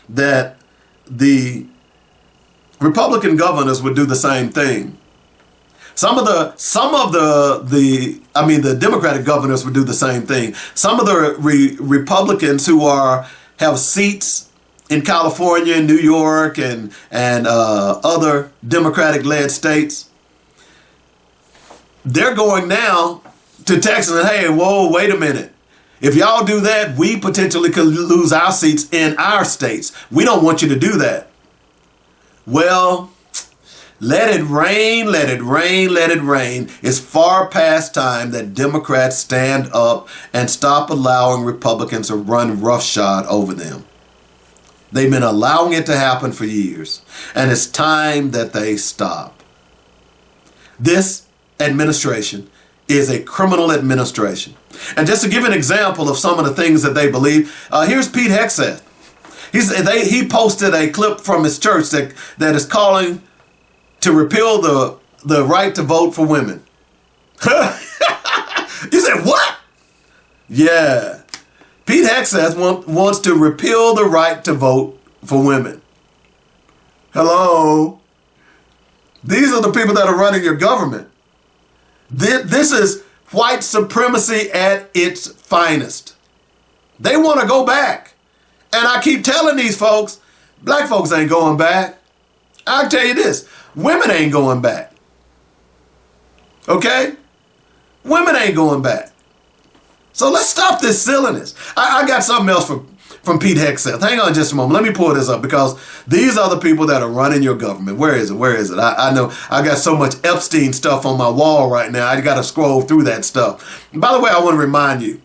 that the Republican governors would do the same thing. The Democratic governors would do the same thing. Some of the Republicans who have seats in California, New York, and other Democratic-led states, they're going now to Texas and, hey, whoa, wait a minute. If y'all do that, we potentially could lose our seats in our states. We don't want you to do that. Well, let it rain, let it rain, let it rain. It's far past time that Democrats stand up and stop allowing Republicans to run roughshod over them. They've been allowing it to happen for years, and it's time that they stop. This administration is a criminal administration. And just to give an example of some of the things that they believe, here's Pete Hegseth. He posted a clip from his church that is calling to repeal the right to vote for women. You said, what? Yeah. Pete Hegseth wants to repeal the right to vote for women. Hello? These are the people that are running your government. This is white supremacy at its finest. They want to go back. And I keep telling these folks, black folks ain't going back. I'll tell you this, women ain't going back. Okay? Women ain't going back. So let's stop this silliness. I got something else from Pete Hegseth. Hang on just a moment. Let me pull this up because these are the people that are running your government. Where is it? I know I got so much Epstein stuff on my wall right now. I got to scroll through that stuff. And by the way, I want to remind you,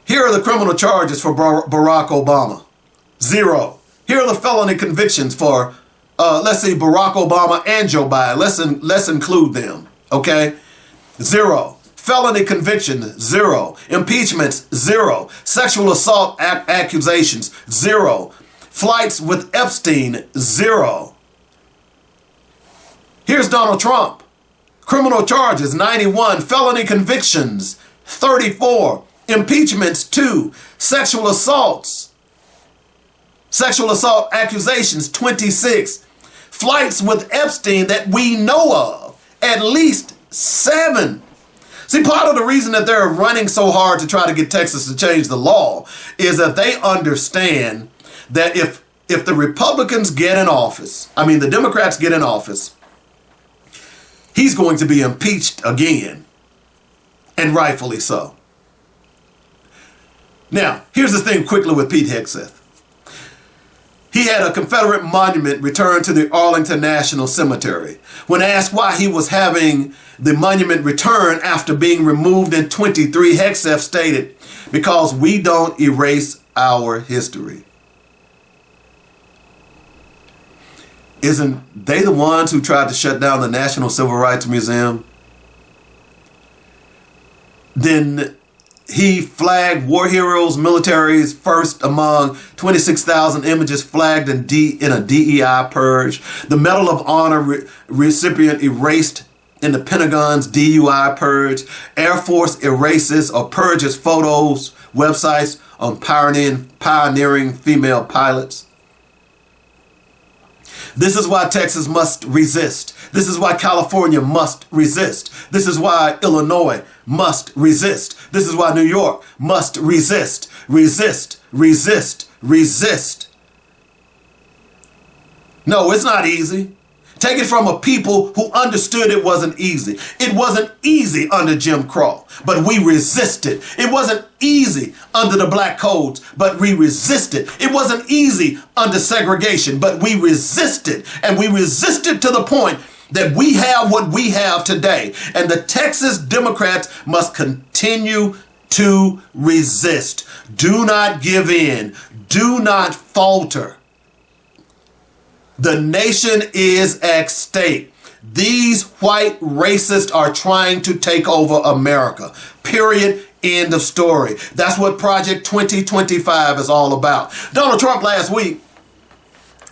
here are the criminal charges for Barack Obama. 0. Here are the felony convictions for, let's see, Barack Obama and Joe Biden. Let's include them, okay? 0. Felony conviction, 0. Impeachments, 0. Sexual assault accusations, 0. Flights with Epstein, 0. Here's Donald Trump. Criminal charges, 91. Felony convictions, 34. Impeachments, 2. Sexual assault accusations, 26. Flights with Epstein that we know of, at least 7. See, part of the reason that they're running so hard to try to get Texas to change the law is that they understand that if the Republicans get in office, the Democrats get in office, he's going to be impeached again, and rightfully so. Now, here's the thing quickly with Pete Hegseth. He had a Confederate monument returned to the Arlington National Cemetery. When asked why he was having the monument returned after being removed in 23, Hegseth stated, "Because we don't erase our history." Isn't they the ones who tried to shut down the National Civil Rights Museum? Then he flagged war heroes, militaries first among 26,000 images flagged in a DEI purge. The Medal of Honor recipient erased in the Pentagon's DUI purge. Air Force erases or purges photos, websites on pioneering female pilots. This is why Texas must resist. This is why California must resist. This is why Illinois must resist. This is why New York must resist. Resist, resist, resist. No, it's not easy. Take it from a people who understood it wasn't easy. It wasn't easy under Jim Crow, but we resisted. It wasn't easy under the black codes, but we resisted. It wasn't easy under segregation, but we resisted. And we resisted to the point that we have what we have today. And the Texas Democrats must continue to resist. Do not give in. Do not falter. The nation is at stake. These white racists are trying to take over America. Period. End of story. That's what Project 2025 is all about. Donald Trump last week,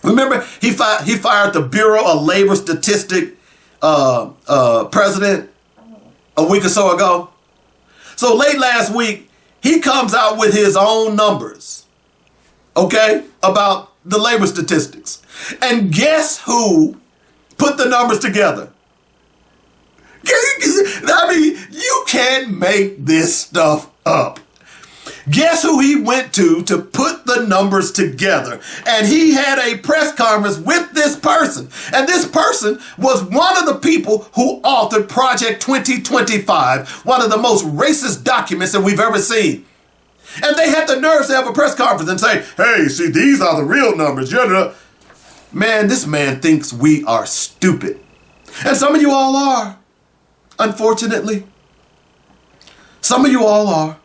remember, he fired the Bureau of Labor Statistic president a week or so ago. So late last week, he comes out with his own numbers, okay, about the labor statistics. And guess who put the numbers together? You can't make this stuff up. Guess who he went to put the numbers together? And he had a press conference with this person. And this person was one of the people who authored Project 2025, one of the most racist documents that we've ever seen. And they had the nerves to have a press conference and say, hey, see, these are the real numbers. Man, this man thinks we are stupid. And some of you all are, unfortunately. Some of you all are.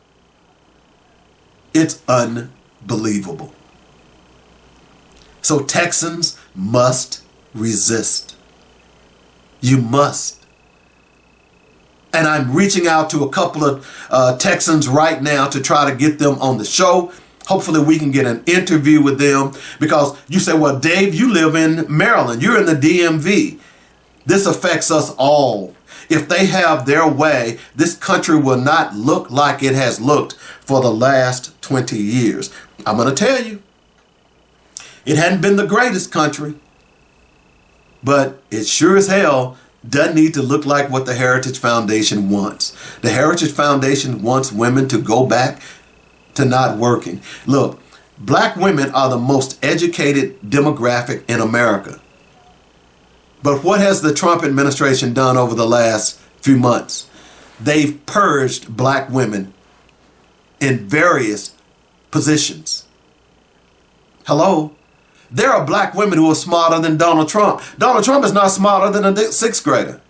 It's unbelievable. So Texans must resist. You must. And I'm reaching out to a couple of Texans right now to try to get them on the show. Hopefully we can get an interview with them, because you say, well, Dave, you live in Maryland. You're in the DMV. This affects us all. If they have their way, this country will not look like it has looked for the last 20 years. I'm going to tell you, it hadn't been the greatest country, but it sure as hell doesn't need to look like what the Heritage Foundation wants. The Heritage Foundation wants women to go back to not working. Look, black women are the most educated demographic in America. But what has the Trump administration done over the last few months? they've purged black women in various positions. Hello? There are black women who are smarter than Donald Trump. Donald Trump is not smarter than a sixth grader.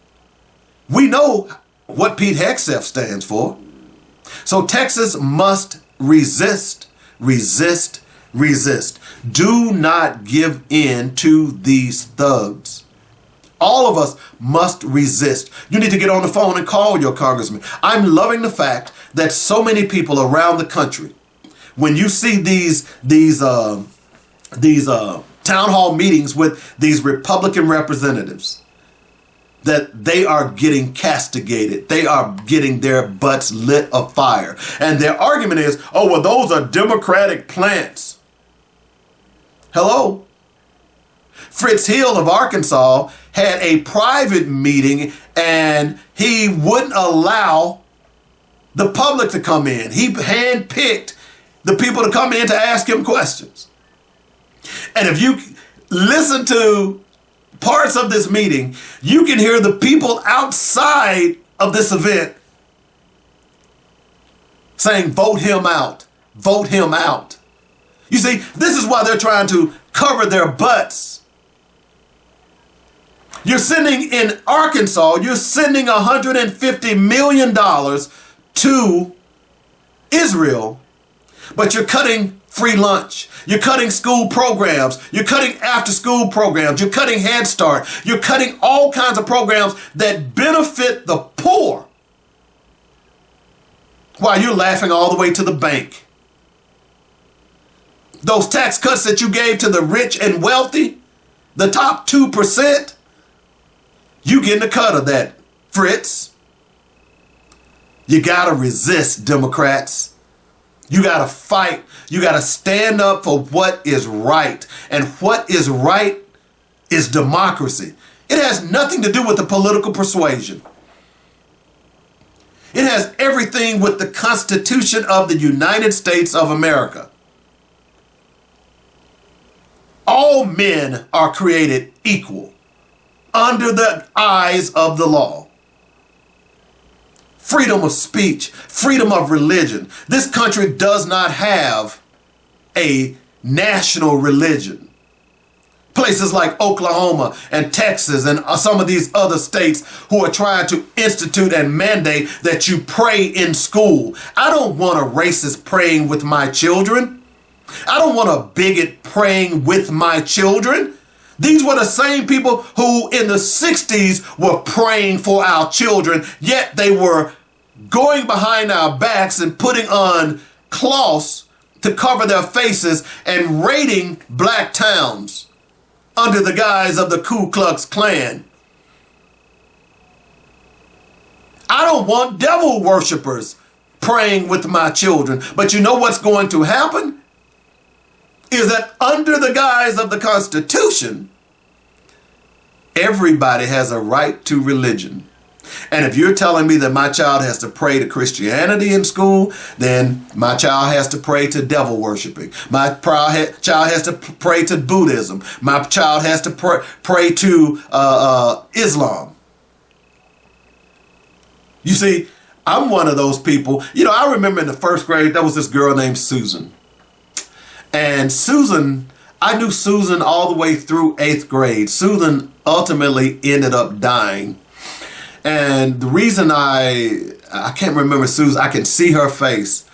We know what Pete Hegseth stands for. So Texas must resist, resist, resist. Do not give in to these thugs. All of us must resist. You need to get on the phone and call your congressman. I'm loving the fact that so many people around the country, when you see these town hall meetings with these Republican representatives, that they are getting castigated. They are getting their butts lit afire. And their argument is, oh, well, those are Democratic plants. Hello? Fritz Hill of Arkansas had a private meeting and he wouldn't allow the public to come in. He handpicked the people to come in to ask him questions. And if you listen to parts of this meeting, you can hear the people outside of this event saying, vote him out, vote him out. You see, this is why they're trying to cover their butts. You're sending in Arkansas, you're sending $150 million to Israel, but you're cutting free lunch. You're cutting school programs. You're cutting after school programs. You're cutting Head Start. You're cutting all kinds of programs that benefit the poor while you're laughing all the way to the bank. Those tax cuts that you gave to the rich and wealthy, the top 2%, you getting a cut of that, Fritz. You got to resist, Democrats. You got to fight. You got to stand up for what is right. And what is right is democracy. It has nothing to do with the political persuasion. It has everything with the Constitution of the United States of America. All men are created equal under the eyes of the law. Freedom of speech, freedom of religion. This country does not have a national religion. Places like Oklahoma and Texas and some of these other states who are trying to institute and mandate that you pray in school. I don't want a racist praying with my children. I don't want a bigot praying with my children. These were the same people who in the 60s were praying for our children, yet they were going behind our backs and putting on cloths to cover their faces and raiding black towns under the guise of the Ku Klux Klan. I don't want devil worshipers praying with my children, but you know what's going to happen? Is that under the guise of the Constitution, everybody has a right to religion. And if you're telling me that my child has to pray to Christianity in school, then my child has to pray to devil worshiping. My child has to pray to Buddhism. My child has to pray to Islam. You see, I'm one of those people. You know, I remember in the first grade, there was this girl named Susan. And Susan, I knew Susan all the way through 8th grade. Susan ultimately ended up dying. And the reason I can't remember Susan, I can see her face.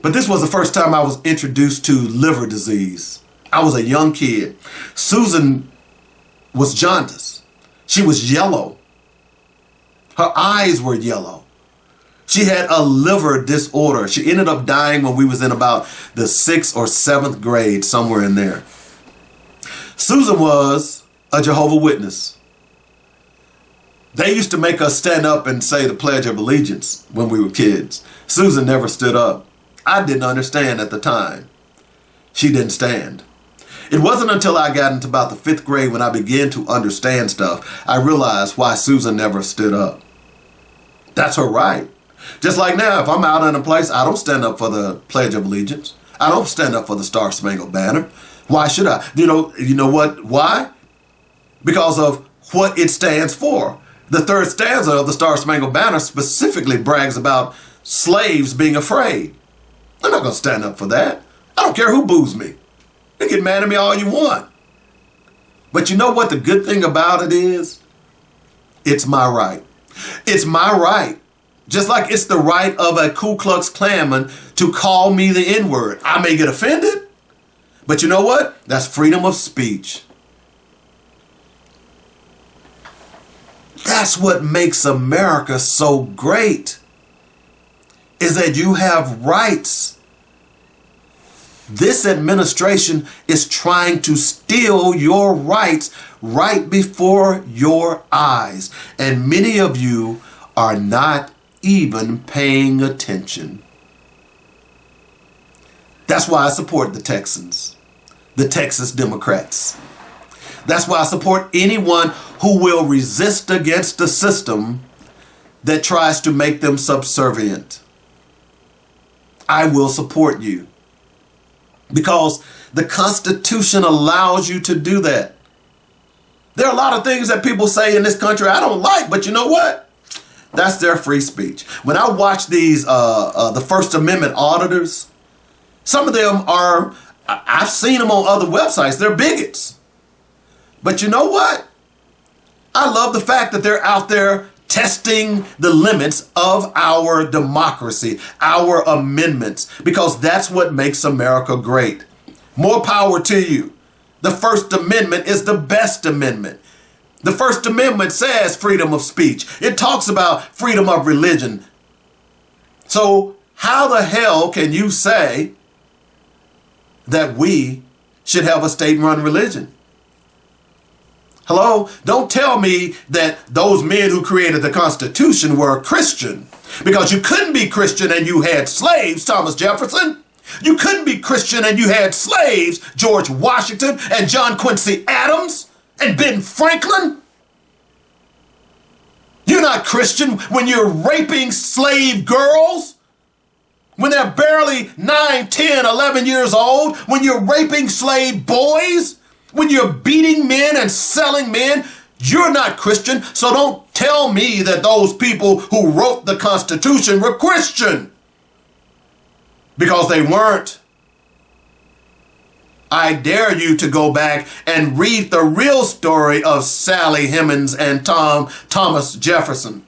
But this was the first time I was introduced to liver disease. I was a young kid. Susan was jaundiced. She was yellow. Her eyes were yellow. She had a liver disorder. She ended up dying when we was in about the 6th or 7th grade, somewhere in there. Susan was a Jehovah's Witness. They used to make us stand up and say the Pledge of Allegiance when we were kids. Susan never stood up. I didn't understand at the time. She didn't stand. It wasn't until I got into about the 5th grade when I began to understand stuff, I realized why Susan never stood up. That's her right. Just like now, if I'm out in a place, I don't stand up for the Pledge of Allegiance. I don't stand up for the Star Spangled Banner. Why should I? You know what? Why? Because of what it stands for. The third stanza of the Star Spangled Banner specifically brags about slaves being afraid. I'm not going to stand up for that. I don't care who boos me. You get mad at me all you want. But you know what the good thing about it is? It's my right. It's my right. Just like it's the right of a Ku Klux Klanman to call me the N-word. I may get offended, but you know what? That's freedom of speech. That's what makes America so great, is that you have rights. This administration is trying to steal your rights right before your eyes. And many of you are not even paying attention. That's why I support the Texans, the Texas Democrats. That's why I support anyone who will resist against the system that tries to make them subservient. I will support you because the Constitution allows you to do that. There are a lot of things that people say in this country I don't like, but you know what? That's their free speech. When I watch these, the First Amendment auditors, some of them are, I've seen them on other websites, they're bigots. But you know what? I love the fact that they're out there testing the limits of our democracy, our amendments, because that's what makes America great. More power to you. The First Amendment is the best amendment. The First Amendment says freedom of speech. It talks about freedom of religion. So how the hell can you say that we should have a state-run religion? Hello? Don't tell me that those men who created the Constitution were Christian, because you couldn't be Christian and you had slaves, Thomas Jefferson. You couldn't be Christian and you had slaves, George Washington and John Quincy Adams and Ben Franklin. You're not Christian when you're raping slave girls, when they're barely 9, 10, 11 years old, when you're raping slave boys, when you're beating men and selling men. You're not Christian, so don't tell me that those people who wrote the Constitution were Christian, because they weren't. I dare you to go back and read the real story of Sally Hemings and Thomas Jefferson.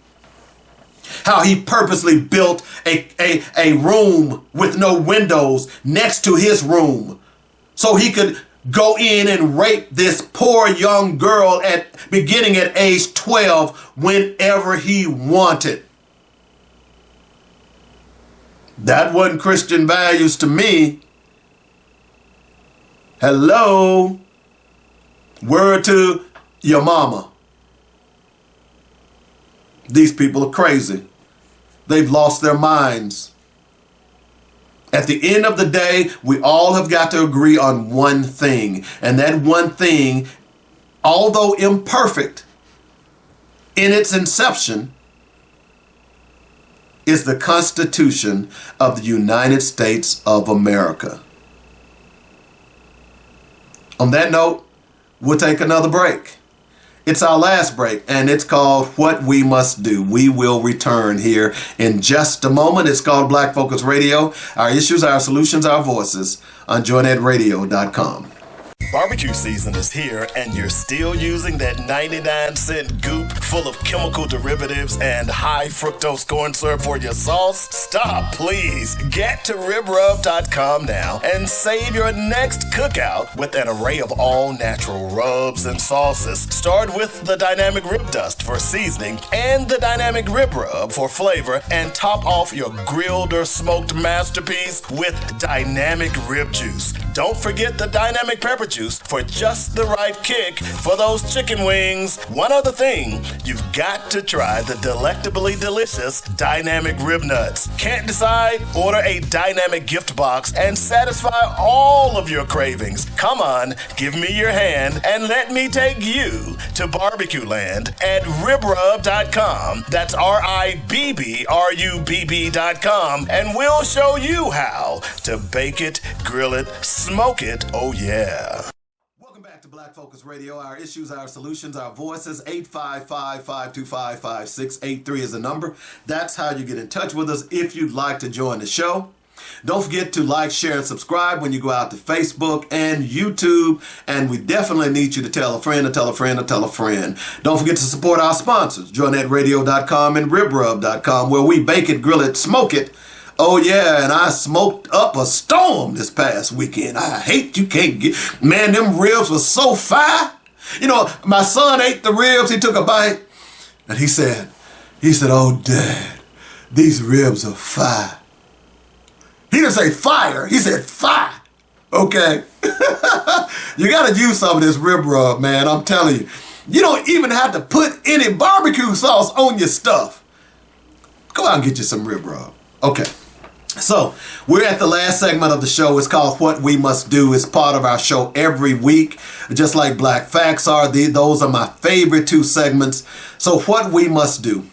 How he purposely built a room with no windows next to his room so he could go in and rape this poor young girl beginning at age 12 whenever he wanted. That wasn't Christian values to me. Hello? Word to your mama. These people are crazy. They've lost their minds. At the end of the day, we all have got to agree on one thing. And that one thing, although imperfect in its inception, is the Constitution of the United States of America. On that note, we'll take another break. It's our last break, and it's called What We Must Do. We will return here in just a moment. It's called Black Focus Radio. Our issues, our solutions, our voices on joynetradio.com. Barbecue season is here, and you're still using that 99-cent goop full of chemical derivatives and high fructose corn syrup for your sauce? Stop, please. Get to ribrub.com now and save your next cookout with an array of all-natural rubs and sauces. Start with the Dynamic Rib Dust for seasoning and the Dynamic Rib Rub for flavor, and top off your grilled or smoked masterpiece with Dynamic Rib Juice. Don't forget the Dynamic Pepper Juice for just the right kick for those chicken wings. One other thing, you've got to try the delectably delicious Dynamic Rib Nuts. Can't decide? Order a Dynamic gift box and satisfy all of your cravings. Come on, give me your hand and let me take you to barbecue land at ribrub.com. That's RIBBRUBB.com, and we'll show you how to bake it, grill it, smoke it. Oh yeah. Black Focus Radio. Our issues, our solutions, our voices. 855-525-5683 is the number. That's how you get in touch with us if you'd like to join the show. Don't forget to like, share, and subscribe when you go out to Facebook and YouTube. And we definitely need you to tell a friend, to tell a friend, to tell a friend. Don't forget to support our sponsors, JoinetRadio.com and RibRub.com, where we bake it, grill it, smoke it. Oh, yeah, and I smoked up a storm this past weekend. I hate you can't get... Man, them ribs were so fire. You know, my son ate the ribs. He took a bite, and he said, oh, Dad, these ribs are fire. He didn't say fire. He said fire. Okay? You got to use some of this rib rub, man. I'm telling you. You don't even have to put any barbecue sauce on your stuff. Go out and get you some rib rub. Okay. So, we're at the last segment of the show. It's called What We Must Do. It's part of our show every week, just like Black Facts are. Those are my favorite two segments. So, What We Must Do.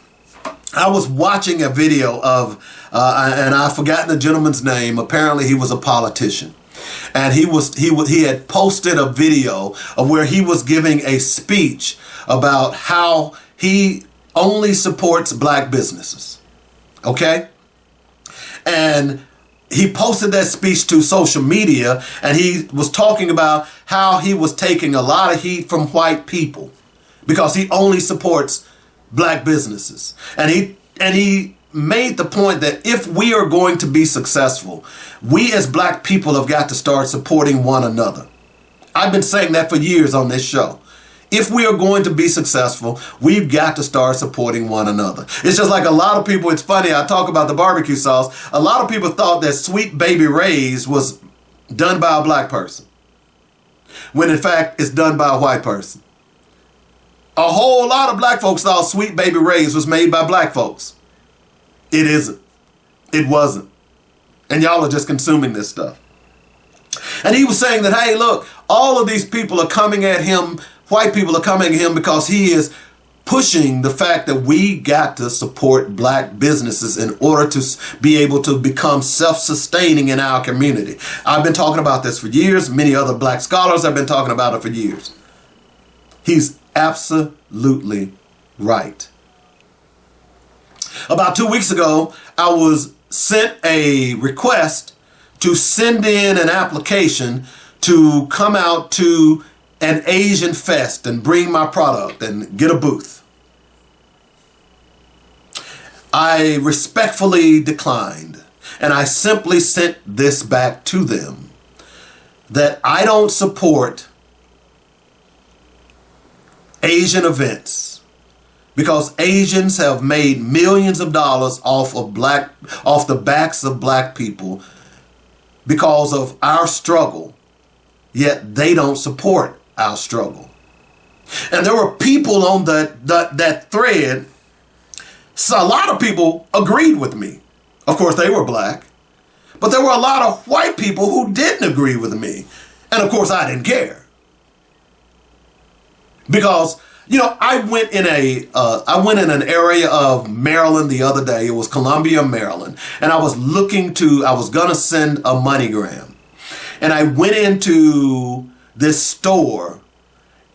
I was watching a video of, and I've forgotten the gentleman's name. Apparently, he was a politician. And he had posted a video of where he was giving a speech about how he only supports black businesses. Okay? And he posted that speech to social media, and he was talking about how he was taking a lot of heat from white people because he only supports black businesses. And he made the point that if we are going to be successful, we as black people have got to start supporting one another. I've been saying that for years on this show. If we are going to be successful, we've got to start supporting one another. It's just like a lot of people, it's funny, I talk about the barbecue sauce. A lot of people thought that Sweet Baby Ray's was done by a black person, when in fact it's done by a white person. A whole lot of black folks thought Sweet Baby Ray's was made by black folks. It isn't. It wasn't. And y'all are just consuming this stuff. And he was saying that, hey, look, all of these people are coming at him. White people are coming at him because he is pushing the fact that we got to support black businesses in order to be able to become self-sustaining in our community. I've been talking about this for years. Many other black scholars have been talking about it for years. He's absolutely right. About 2 weeks ago, I was sent a request to send in an application to come out to an Asian fest and bring my product and get a booth. I respectfully declined, and I simply sent this back to them, that I don't support Asian events because Asians have made millions of dollars off the backs of black people because of our struggle, yet they don't support our struggle. And there were people on that thread. So a lot of people agreed with me. Of course, they were black. But there were a lot of white people who didn't agree with me. And of course, I didn't care. Because, you know, I went in an area of Maryland the other day. It was Columbia, Maryland. And I was going to send a MoneyGram. And I went into this store,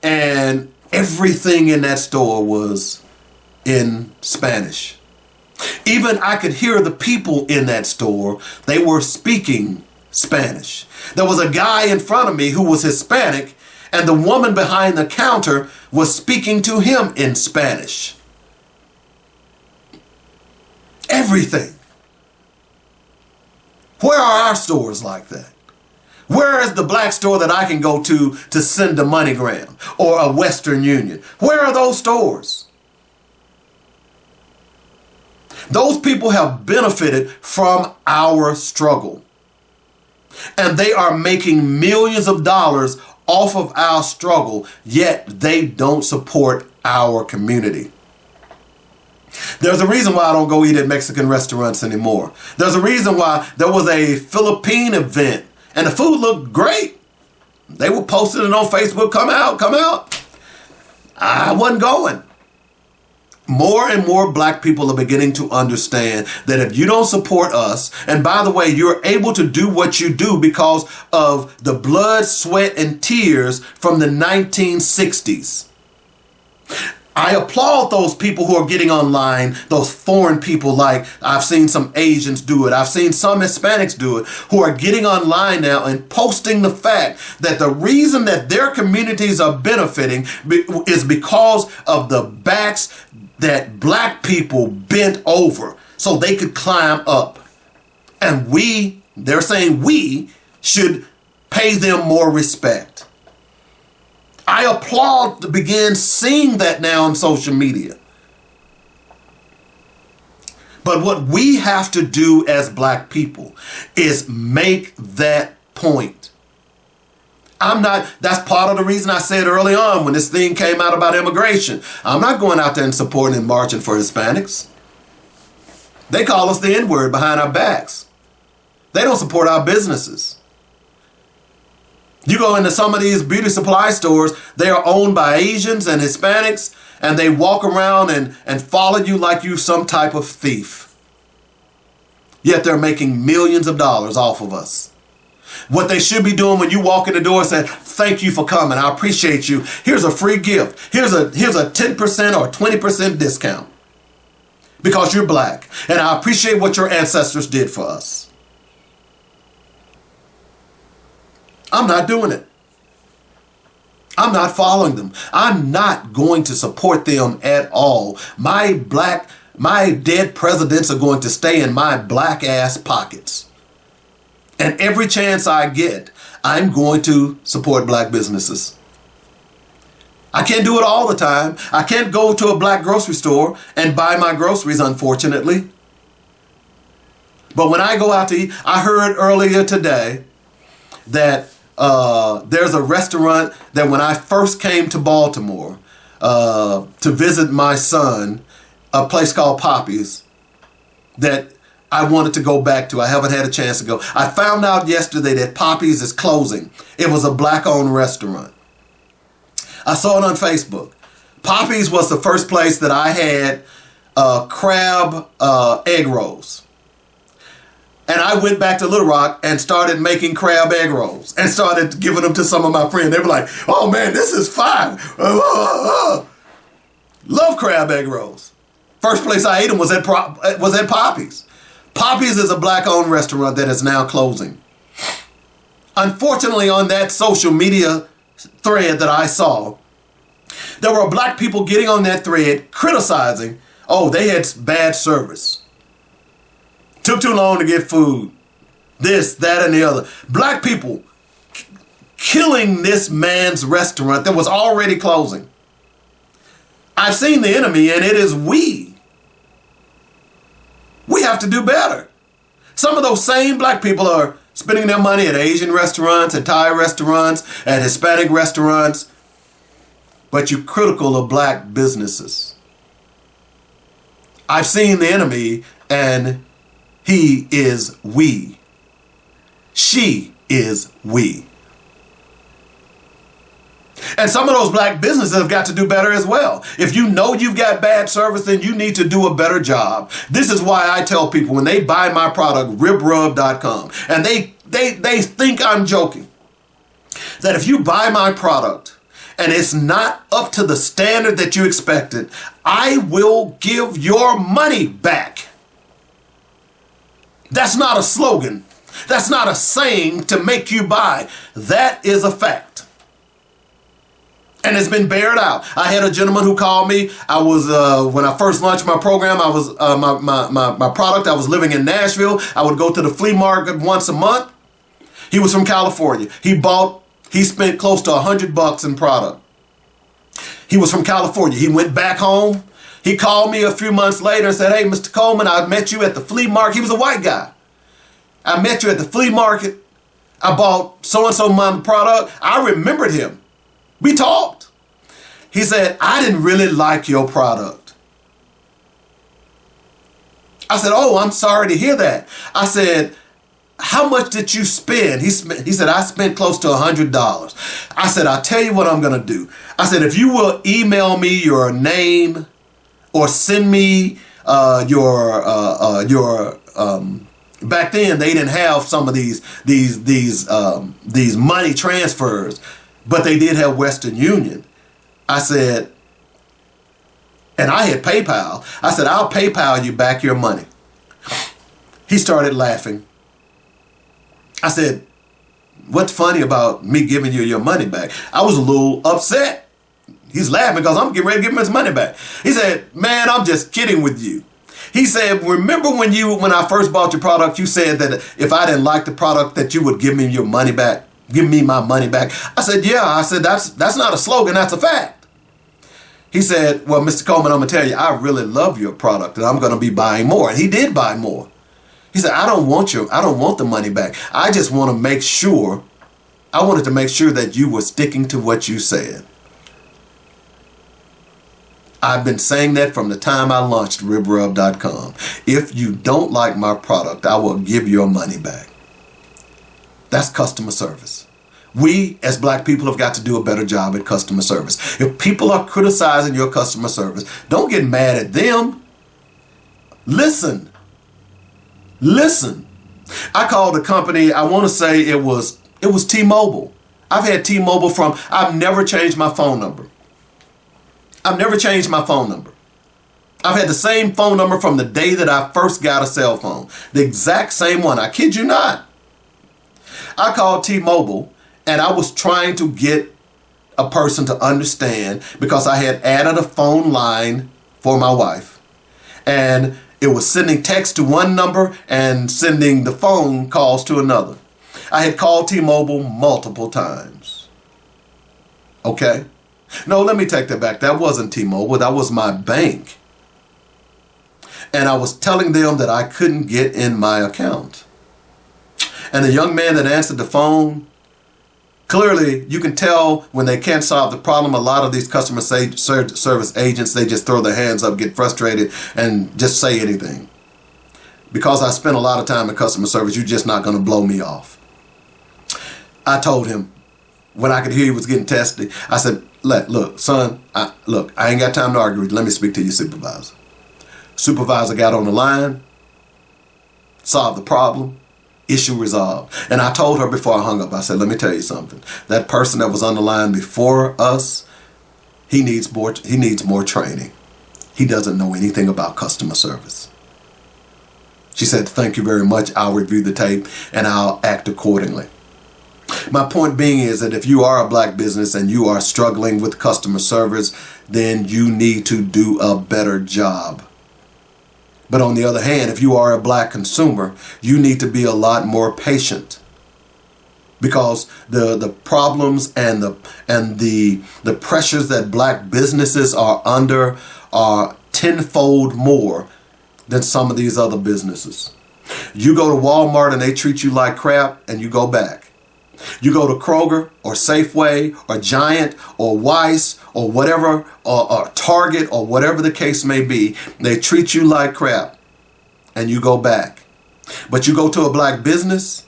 and everything in that store was in Spanish. Even I could hear the people in that store, they were speaking Spanish. There was a guy in front of me who was Hispanic, and the woman behind the counter was speaking to him in Spanish. Everything. Where are our stores like that? Where is the black store that I can go to send a MoneyGram or a Western Union? Where are those stores? Those people have benefited from our struggle. And they are making millions of dollars off of our struggle, yet they don't support our community. There's a reason why I don't go eat at Mexican restaurants anymore. There's a reason why there was a Philippine event and the food looked great. They were posting it on Facebook, come out, come out. I wasn't going. more and more black people are beginning to understand that if you don't support us, and by the way, you're able to do what you do because of the blood, sweat, and tears from the 1960s. I applaud those people who are getting online, those foreign people, like I've seen some Asians do it. I've seen some Hispanics do it, who are getting online now and posting the fact that the reason that their communities are benefiting is because of the backs that black people bent over so they could climb up. And they're saying we should pay them more respect. I applaud to begin seeing that now on social media. But what we have to do as black people is make that point. That's part of the reason I said early on when this thing came out about immigration. I'm not going out there and supporting and marching for Hispanics. They call us the N-word behind our backs. They don't support our businesses. You go into some of these beauty supply stores, they are owned by Asians and Hispanics, and they walk around and follow you like you some type of thief. Yet they're making millions of dollars off of us. What they should be doing when you walk in the door and say, thank you for coming, I appreciate you. Here's a free gift. Here's a 10% or 20% discount because you're black, and I appreciate what your ancestors did for us. I'm not doing it. I'm not following them. I'm not going to support them at all. My dead presidents are going to stay in my black ass pockets. And every chance I get, I'm going to support black businesses. I can't do it all the time. I can't go to a black grocery store and buy my groceries, unfortunately. But when I go out to eat, I heard earlier today that there's a restaurant that when I first came to Baltimore to visit my son, a place called Poppy's, that I wanted to go back to. I haven't had a chance to go. I found out yesterday that Poppy's is closing. It was a black-owned restaurant. I saw it on Facebook. Poppy's was the first place that I had crab egg rolls. And I went back to Little Rock and started making crab egg rolls and started giving them to some of my friends. They were like, oh man, this is fine. Love crab egg rolls. First place I ate them was at Poppy's. Poppy's is a black-owned restaurant that is now closing. Unfortunately, on that social media thread that I saw, there were black people getting on that thread criticizing, oh, they had bad service. Took too long to get food. This, that, and the other. Black people killing this man's restaurant that was already closing. I've seen the enemy, and it is we. We have to do better. Some of those same black people are spending their money at Asian restaurants, at Thai restaurants, at Hispanic restaurants, but you're critical of black businesses. I've seen the enemy, and he is we. She is we. And some of those black businesses have got to do better as well. If you know you've got bad service, then you need to do a better job. This is why I tell people when they buy my product, ribrub.com, and they think I'm joking, that if you buy my product and it's not up to the standard that you expected, I will give your money back. That's not a slogan. That's not a saying to make you buy. That is a fact. And it's been bared out. I had a gentleman who called me. I was, when I first launched my program, I was, my product, I was living in Nashville. I would go to the flea market once a month. He was from California. He spent close to $100 in product. He was from California. He went back home. He called me a few months later and said, hey, Mr. Coleman, I met you at the flea market. He was a white guy. I met you at the flea market. I bought so-and-so my product. I remembered him. We talked. He said, I didn't really like your product. I said, oh, I'm sorry to hear that. I said, how much did you spend? He said, I spent close to $100. I said, I'll tell you what I'm going to do. I said, if you will email me your name or send me your back then they didn't have some of these money transfers, but they did have Western Union. I said, and I had PayPal. I said, I'll PayPal you back your money. He started laughing. I said, what's funny about me giving you your money back? I was a little upset. He's laughing because I'm getting ready to give him his money back. He said, man, I'm just kidding with you. He said, remember when I first bought your product, you said that if I didn't like the product that you would give me your money back, give me my money back. I said, yeah. I said, that's not a slogan, that's a fact. He said, well, Mr. Coleman, I'm going to tell you, I really love your product and I'm going to be buying more. And he did buy more. He said, I don't want the money back. I just want to make sure, I wanted to make sure that you were sticking to what you said. I've been saying that from the time I launched ribrub.com. If you don't like my product, I will give your money back. That's customer service. We, as black people, have got to do a better job at customer service. If people are criticizing your customer service, don't get mad at them. Listen. I called a company, I want to say it was T-Mobile. I've had T-Mobile I've never changed my phone number. I've had the same phone number from the day that I first got a cell phone. The exact same one. I kid you not. I called T-Mobile and I was trying to get a person to understand because I had added a phone line for my wife. And it was sending text to one number and sending the phone calls to another. I had called T-Mobile multiple times. Okay? No, let me take that back. That wasn't T-Mobile. That was my bank. And I was telling them that I couldn't get in my account. And the young man that answered the phone, clearly you can tell when they can't solve the problem. A lot of these customer service agents, they just throw their hands up, get frustrated, and just say anything. Because I spent a lot of time in customer service, you're just not going to blow me off. I told him, when I could hear he was getting testy, I said, look, son, I ain't got time to argue with you. Let me speak to your supervisor. Supervisor got on the line, solved the problem, issue resolved. And I told her before I hung up, I said, let me tell you something. That person that was on the line before us, he needs more training. He doesn't know anything about customer service. She said, thank you very much. I'll review the tape and I'll act accordingly. My point being is that if you are a black business and you are struggling with customer service, then you need to do a better job. But on the other hand, if you are a black consumer, you need to be a lot more patient. Because the problems and the pressures that black businesses are under are tenfold more than some of these other businesses. You go to Walmart and they treat you like crap and you go back. You go to Kroger or Safeway or Giant or Weiss or whatever, or Target or whatever the case may be, they treat you like crap and you go back. But you go to a black business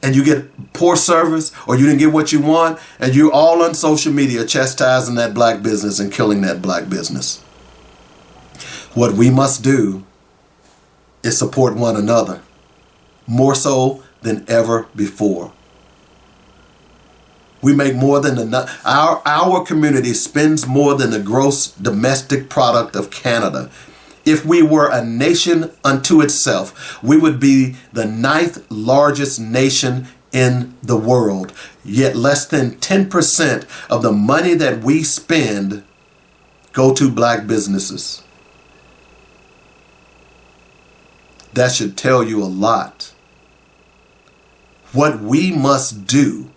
and you get poor service or you didn't get what you want and you're all on social media chastising that black business and killing that black business. What we must do is support one another more so than ever before. We make more than our community spends more than the gross domestic product of Canada. If we were a nation unto itself, we would be the 9th largest nation in the world. Yet less than 10% of the money that we spend go to black businesses. That should tell you a lot. What we must do,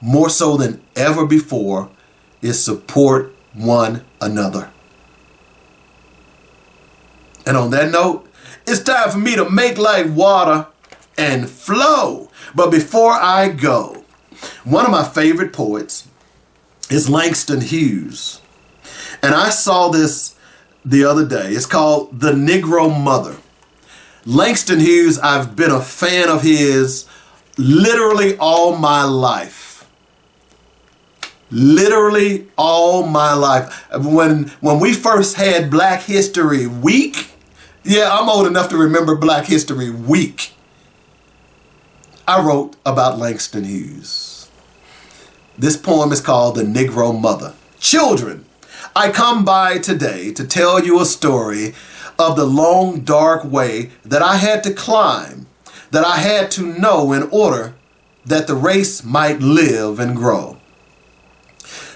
more so than ever before, is support one another. And on that note, it's time for me to make like water and flow. But before I go, one of my favorite poets is Langston Hughes. And I saw this the other day. It's called The Negro Mother. Langston Hughes, I've been a fan of his literally all my life. Literally all my life. When we first had Black History Week, yeah, I'm old enough to remember Black History Week, I wrote about Langston Hughes. This poem is called The Negro Mother. Children, I come by today to tell you a story of the long, dark way that I had to climb, that I had to know in order that the race might live and grow.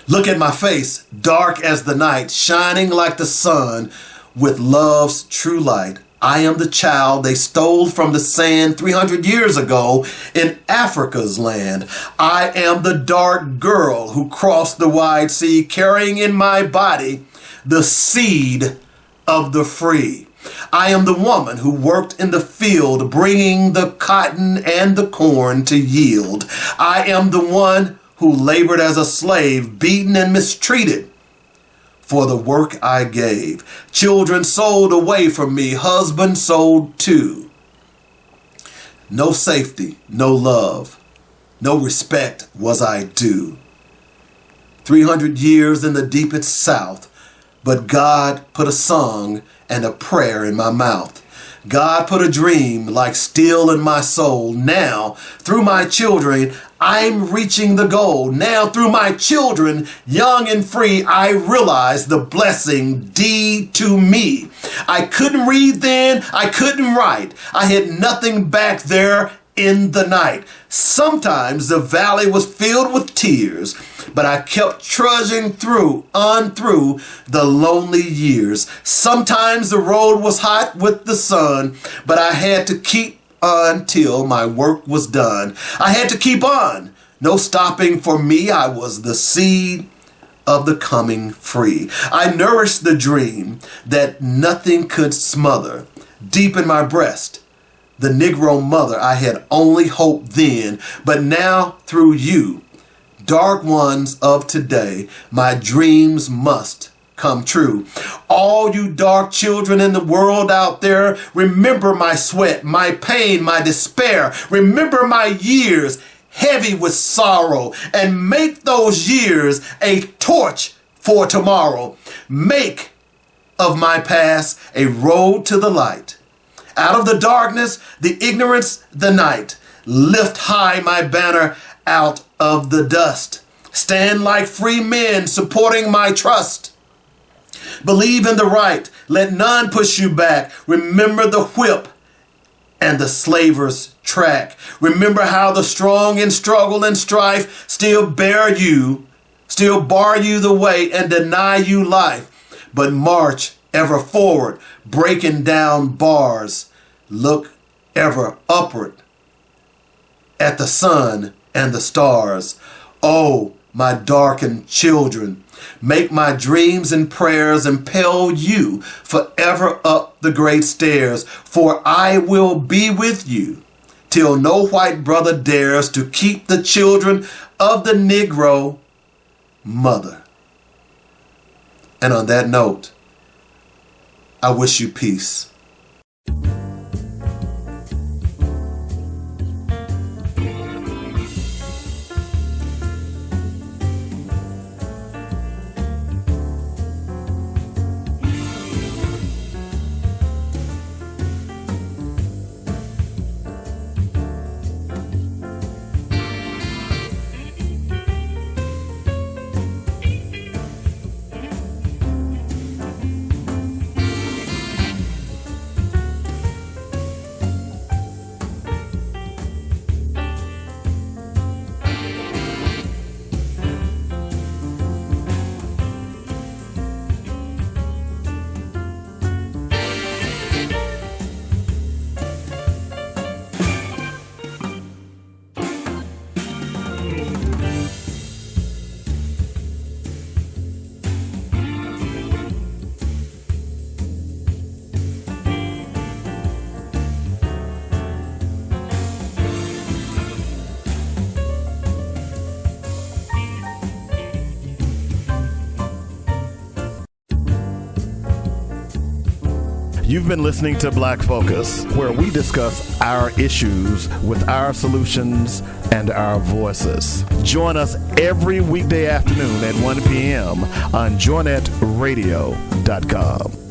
Look at my face, dark as the night, shining like the sun with love's true light. I am the child they stole from the sand 300 years ago in Africa's land. I am the dark girl who crossed the wide sea, carrying in my body the seed of the free. I am the woman who worked in the field, bringing the cotton and the corn to yield. I am the one who labored as a slave, beaten and mistreated for the work I gave. Children sold away from me, husband sold too. No safety, no love, no respect was I due. 300 years in the deepest South, but God put a song and a prayer in my mouth. God put a dream like steel in my soul. Now, through my children, I'm reaching the goal. Now, through my children, young and free, I realize the blessing deed to me. I couldn't read then, I couldn't write. I had nothing back there in the night. Sometimes the valley was filled with tears, but I kept trudging through the lonely years. Sometimes the road was hot with the sun, but I had to keep on till my work was done. I had to keep on. No stopping for me. I was the seed of the coming free. I nourished the dream that nothing could smother. Deep in my breast, the Negro mother, I had only hope then, but now through you, dark ones of today, my dreams must come true. All you dark children in the world out there, remember my sweat, my pain, my despair. Remember my years heavy with sorrow, and make those years a torch for tomorrow. Make of my past a road to the light. Out of the darkness, the ignorance, the night. Lift high my banner out of the dust. Stand like free men supporting my trust. Believe in the right. Let none push you back. Remember the whip and the slaver's track. Remember how the strong in struggle and strife still bar you the way and deny you life. But march ever forward, breaking down bars. Look ever upward at the sun and the stars. Oh, my darkened children, make my dreams and prayers impel you forever up the great stairs, for I will be with you till no white brother dares to keep the children of the Negro mother. And on that note, I wish you peace. You've been listening to Black Focus, where we discuss our issues with our solutions and our voices. Join us every weekday afternoon at 1 p.m. on joinetradio.com.